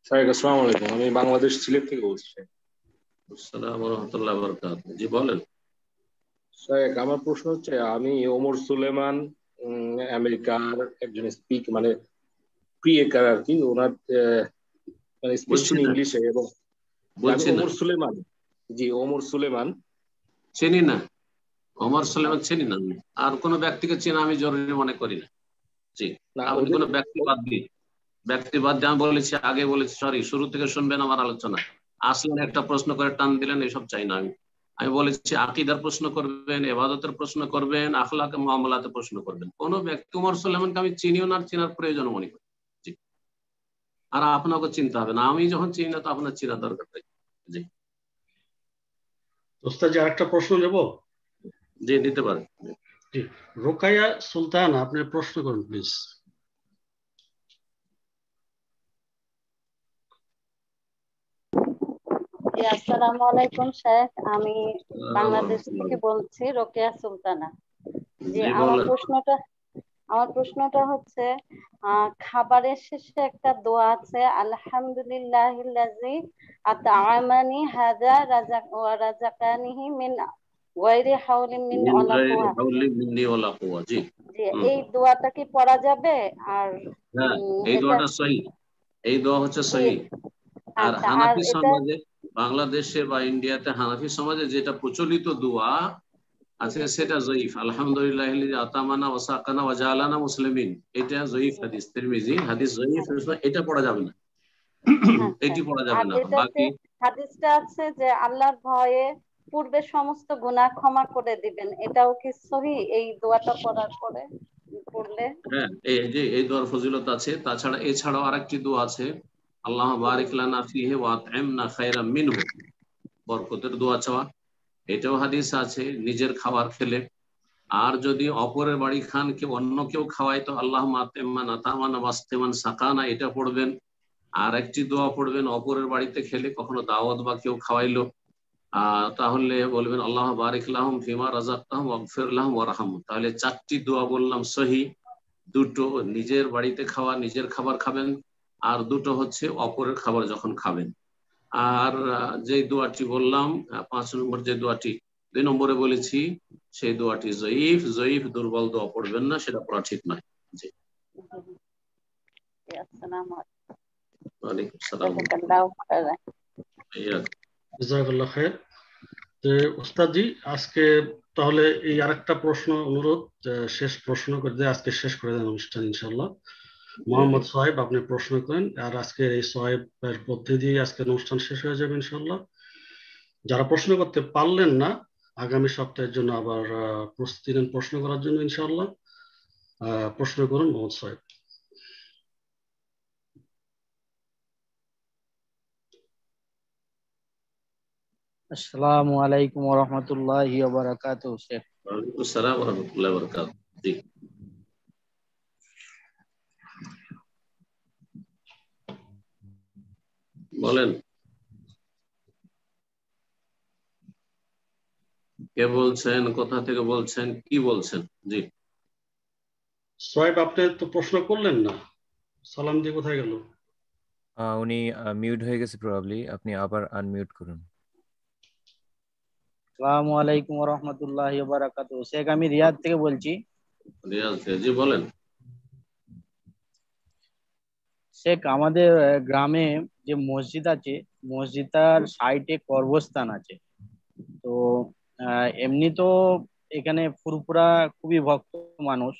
শাইখ আসসালামু আলাইকুম, আমি বাংলাদেশ সিলেট থেকে বলছি। আসসালামু ওয়া রাহমাতুল্লাহি ওয়া বারাকাতুহু। জি বলেন। শাইখ, আমার প্রশ্ন হচ্ছে, আমি ওমর সুলেমান, আমেরিকার একজন মানে ক্রিয়েটর আর কি, ওনার মানে স্পিচ ইংলিশে, এবং ওমর সুলেমান, জি ওমর সুলেমান চিনি না, ওমর সুলেমান চিনি না, আর কোন ব্যক্তিকে চেনা আমি জরুরি মনে করি না। জি, আপনি কোন ব্যক্তি বাদ দিয়ে আমি বলেছি, আগে বলেছি, সরি, শুরু থেকে শুনবেন আমার আলোচনা। আসলেন একটা প্রশ্ন করে টান দিলেন, এসব চাই না। আমি বলেছি আকীদার প্রশ্ন করবেন, ইবাদতের প্রশ্ন করবেন, আখলাক মুআমালাতের প্রশ্ন করবেন। কোন ব্যক্তি ওমর সুলেমানকে আমি চিনিও না, চেনার প্রয়োজন মনে করি। জি, আর আপনাকে চিনতে হবে না, আমি যখন চিনি না তো আপনার চেনা দরকার নেই। জি ওস্তাদ জি, আরেকটা প্রশ্ন নেব? জি নিতে পারেন। জি, রোকায়া সুলতান, আপনি প্রশ্ন করুন প্লিজ। আসসালামু আলাইকুম শেখ, আমি বাংলাদেশ থেকে বলছি, রোকেয়া সুলতানা। জি, আমার প্রশ্নটা হচ্ছে, খাবারের শেষে একটা দোয়া আছে, আলহামদুলিল্লাহিল্লাযী আত'আমানি হাযা ওয়া রাযাকানিহি মিন গায়রি হাওলিন মিন্নি ওয়ালা কুওয়া। জি, এই দোয়াটা কি পড়া যাবে? আর এই দোয়াটা সহিহ, এই দোয়া হচ্ছে সহিহ। আর হানাফি সমাজে, বাংলাদেশে বা ইন্ডিয়াতে হানাফি সমাজে যেটা প্রচলিত দোয়া, আচ্ছা সেটা জয়ীফ। আলহামদুলিল্লাহ আতামানা ওয়া সাকানা ওয়া জালানা মুসলিমিন, এটা জয়ীফ হাদিস, তিরমিজি হাদিস জয়ীফ, এটা পড়া যাবে না, এটি পড়া যাবে আর না। যেটাতে বাকি হাদিসটা আছে যে আল্লাহর ভয়ে পূর্বের সমস্ত গুনাহ ক্ষমা করে দিবেন, এটাও কি সহি এই দোয়াটা পড়ার পরে পড়লে? হ্যাঁ, এই দোয়ার ফজিলত আছে। তাছাড়া এছাড়াও আরেকটি দোয়া আছে, আল্লাহ বারিক লানা ফিহি ওয়া আত'ইমনা খায়রাম মিনহু, বরকতের দোয়া চাওয়া, এটাও হাদিস আছে নিজের খাবার খেলে। আর যদি অপরের বাড়ি খান, কেউ অন্য কেউ খাওয়ায়, তো আল্লাহুম্মা আত'ইমান আতামানা ওয়াসকিমান সাকানা, এটা পড়বেন। আর একটি দোয়া পড়বেন অপরের বাড়িতে খেলে, কখনো দাওয়াত বা কেউ খাওয়াইলো, তাহলে বলবেন আল্লাহ বারিক লাহুম ফিমা রাযাকতাহুম ওয়াগফির লাহুম ওয়ারহামহুম। তাহলে 4টি দোয়া বললাম সহি, 2টো নিজের বাড়িতে খাওয়া, নিজের খাবার খাবেন, আর 2টো হচ্ছে অপরের খাবার যখন খাবেন। আর যে দোয়াটি বললাম 5 নম্বর যে দোয়াটি 2 নম্বরে বলেছি, সেই দোয়াটি জয়ীফ, দুর্বল দোয়া পড়বেন না, সেটা পড়া ঠিক নয়। জি, আসসালামু ওয়ালাইকুম আসসালাম। জাযাকাল্লাহ খায়ের। তো উস্তাদজি, আজকে তাহলে এই আরেকটা প্রশ্ন অনুরোধ, শেষ প্রশ্ন করে দিয়ে আজকে শেষ করে দেন অনুষ্ঠান ইনশাআল্লাহ। মোহাম্মদ সোহাইব, আপনি প্রশ্ন করেন, আর আজকে এই সোহাইবের মধ্যে দিয়ে আজকের অনুষ্ঠান শেষ হয়ে যাবে ইনশাআল্লাহ। যারা প্রশ্ন করতে পারলেন না, আগামী সপ্তাহের জন্য আবার প্রস্তুতি নেন প্রশ্ন করার জন্য ইনশাআল্লাহ। প্রশ্ন করুন মোহাম্মদ সোহাইব। আসসালামু আলাইকুম ওয়া রাহমাতুল্লাহি ওয়া বারাকাতুহু। শেখ, ওয়ালাইকুম আসসালাম ওয়া রাহমাতুল্লাহি ওয়া বারাকাতুহু। জি, বলেন, কে বলছেন, কোথা থেকে বলছেন, কি বলছেন? জি, সোহাইব, আপনি তো প্রশ্ন করলেন না, সালাম দিয়ে কোথায় গেল? উনি মিউট হয়ে গেছে প্রবাবলি, আপনি আবার আনমিউট করুন। আসসালামু আলাইকুম ওয়া রাহমাতুল্লাহি ওয়া বারাকাতুহু। শেখ, আমি রিয়াদ থেকে বলছি। রিয়াদ থেকে, জি বলেন। শেখ, আমাদের গ্রামে যে মসজিদ আছে, মসজিদটার সাইডে কবরস্থান আছে। তো এমনি তো এখানে ফুরফুরা খুবই ভক্ত মানুষ,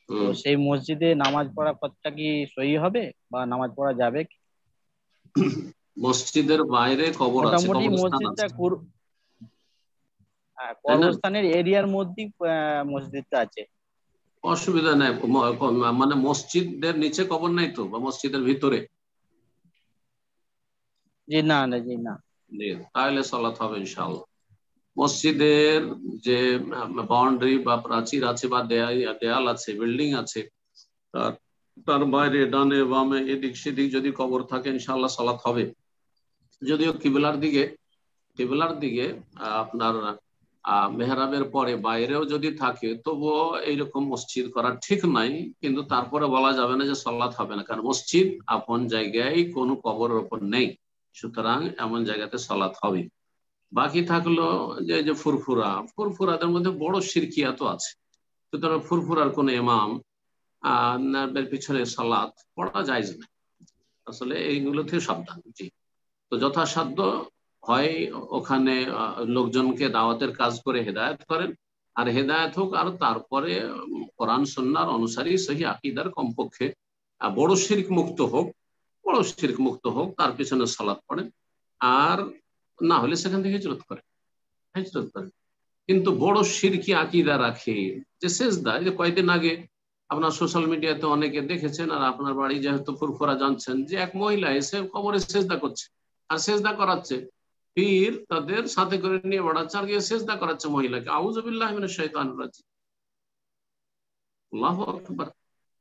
তো সেই মসজিদে নামাজ পড়া কতটা কি সহি হবে বা নামাজ পড়া যাবে? মসজিদের বাইরে কবর আছে, মোটামুটি কবরস্থান মসজিদটা আছে, কবরস্থানের এরিয়ার মধ্যেই মসজিদটা আছে। অসুবিধা নাই। মানে মসজিদের নিচে কবর নাই তো, বা মসজিদের ভিতরে? জি না, জি না। তাহলে সালাত হবে ইনশাআল্লাহ। মসজিদের যে বাউন্ডারি বা প্রাচীর আছে বা দেয়াল আছে, বিল্ডিং আছে, তার বাইরে ডানে বামে এদিক সেদিক যদি কবর থাকে ইনশাআল্লাহ সালাত হবে। যদিও কিবলার দিকে আপনার মেহরাবের পরে বাইরেও যদি থাকে, তবুও এইরকম মসজিদ করা ঠিক নাই, কিন্তু তারপরে বলা যাবে না যে সালাত হবে না, কারণ মসজিদ আপন জায়গায় কোনো কবরের উপর নেই, সুতরাং এমন জায়গাতে সালাত হবে। বাকি থাকলো যে ফুরফুরাদের মধ্যে বড় শিরকিয়াত আছে, সুতরাং ফুরফুরার কোন ইমাম পিছনে সালাত পড়া জায়েজ না, আসলে এইগুলো থেকে সাবধান। জি, তো যথাসাধ্য হয় ওখানে লোকজনকে দাওয়াতের কাজ করে হেদায়েত করেন, আর হেদায়েত হোক, আর তারপরে কোরআন সুন্নাহর অনুসারী সহি আকীদার কমপক্ষে বড় শিরক মুক্ত হোক, তার পিছনে সালাত পড়েন, আর না হলে সেখান থেকে হিজরত করেন। কিন্তু বড় শিরকি আকীদা রাখে, যে সেজদা, যে কয়েকদিন আগে আপনার সোশ্যাল মিডিয়াতে অনেকে দেখেছেন, আর আপনার বাড়ি যেহেতু ফুরফুরা জানছেন, যে এক মহিলা এসে কবরে সেজদা করছে, আর সেজদা করাচ্ছে, পীর তাদের সাথে করে নিয়ে বেড়াচ্ছে, আর গিয়ে সেজদা করাচ্ছে মহিলাকে। আউযু বিল্লাহি মিনাশ শাইতানির রাজিম। আল্লাহু আকবার।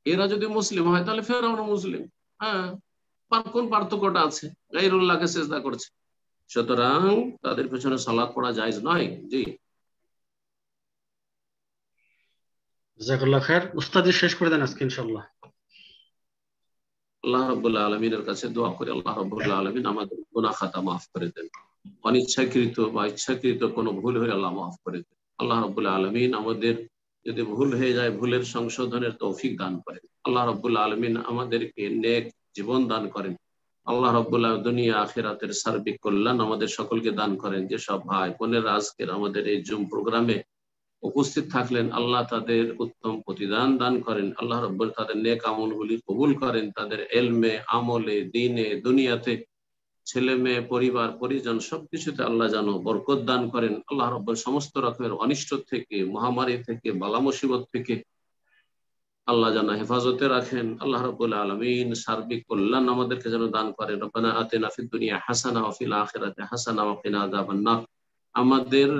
এরা যদি মুসলিম হয়, তাহলে ফেরাউনও মুসলিম। হ্যাঁ, কোন পার্থক্যটা আছে? গায়রুল্লাহকে সেজদা করছে, সুতরাং তাদের পেছনে সালাত পড়া জায়েজ নয়। জি, জাযাকাল্লাহ খায়ের। উস্তাদি শেষ করে দেন আজকে ইনশাআল্লাহ। আল্লাহ রাব্বুল আলামিনের কাছে দোয়া করি, আল্লাহ রাব্বুল আলামিন আমাদের গুনাহ খাতা মাফ করে দেন, অনিচ্ছাকৃত বা ইচ্ছাকৃত কোনো ভুল হলে আল্লাহ মাফ করে দেন। আল্লাহ রাব্বুল আলামিন আমাদের যদি ভুল হয়ে যায়, ভুলের সংশোধনের তৌফিক দান করেন। আল্লাহ রাব্বুল আলামিন আমাদেরকে নেক জীবন দান করেন। আল্লাহ রাব্বুল আলামিন দুনিয়া আখিরাতের সার্বিক কল্যাণ আমাদের সকলকে দান করেন। যেসব ভাই বোনেরা আজকের আমাদের এই জুম প্রোগ্রামে উপস্থিত থাকলেন, আল্লাহ তাদের উত্তম প্রতিদান দান করেন, আল্লাহ রাব্বুল তাদের নেক আমলগুলি কবুল করেন, তাদের এলমে, আমলে, দিনে, দুনিয়াতে, ছেলে মেয়ে, পরিবার পরিজন সবকিছুতে আল্লাহ যেন বরকত দান করেন। আল্লাহ রাব্বুল সমস্ত রকমের অনিষ্ট থেকে, মহামারী থেকে, বালা মুসিবত থেকে আল্লাহ যেন হেফাজতে রাখেন। আল্লাহ রাব্বুল আলামিন সার্বিক কল্যাণ আমাদেরকে যেন দান করেন। রব্বানা আতিনা ফিদ দুনিয়া হাসানা ওয়া ফিল আখিরাতি হাসানা ওয়া কিনা আযাবান নার। আমাদের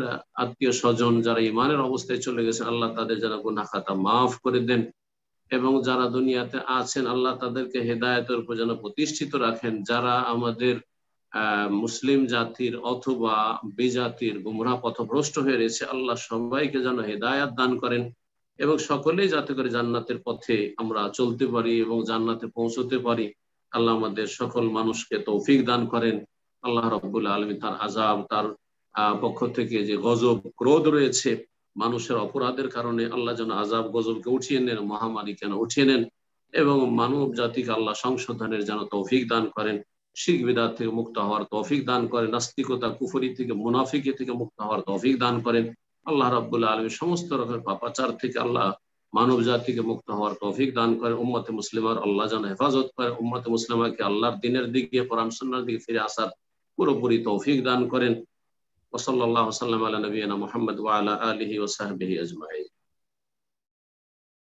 আত্মীয় স্বজন যারা ইমানের অবস্থায় চলে গেছে, আল্লাহ তাদের যেন গুনাহ খাতা মাফ করে দেন, এবং যারা দুনিয়াতে আছেন আল্লাহ তাদেরকে হেদায়েতের উপর যেন প্রতিষ্ঠিত রাখেন। যারা আমাদের মুসলিম জাতির অথবা বিজাতির গুমরাহ পথভ্রষ্ট হয়ে রয়েছে, আল্লাহ সবাইকে যেন হেদায়েত দান করেন, এবং সকলেই যাতে করে জান্নাতের পথে আমরা চলতে পারি এবং জান্নাতে পৌঁছতে পারি। আল্লাহ আমাদের সকল মানুষকে তৌফিক দান করেন। আল্লাহ রাব্বুল আলামিন তার আযাব, তার পক্ষ থেকে যে গজব, ক্রোধ রয়েছে মানুষের অপরাধের কারণে, আল্লাহ যেন আযাব গজবকে উঠিয়ে নেন, মহামারী কেন উঠিয়ে নেন, এবং মানব জাতিকে আল্লাহ সংশোধনের যেন তৌফিক দান করেন, শিরক বিদআত থেকে মুক্ত হওয়ার তৌফিক দান করেন, নাস্তিকতা, কুফরি থেকে, মুনাফিকি থেকে মুক্ত হওয়ার তৌফিক দান করেন। আল্লাহ রাব্বুল আলামিন সমস্ত রকমের পাপাচার থেকে আল্লাহ মানব জাতিকে মুক্ত হওয়ার তৌফিক দান করেন। উম্মতে মুসলিমার আল্লাহ যেন হেফাজত করেন, উম্মতে মুসলিমাকে আল্লাহর দ্বীনের দিকে, কোরআন সুন্নাহর দিকে ফিরে আসার পুরোপুরি তৌফিক দান করেন। ওয়া সাল্লাল্লাহু ওয়া সাল্লাম আলা নবিয়িনা মুহাম্মদ ওয়া আলা আলিহি ওয়া সাহবিহি আজমাইন।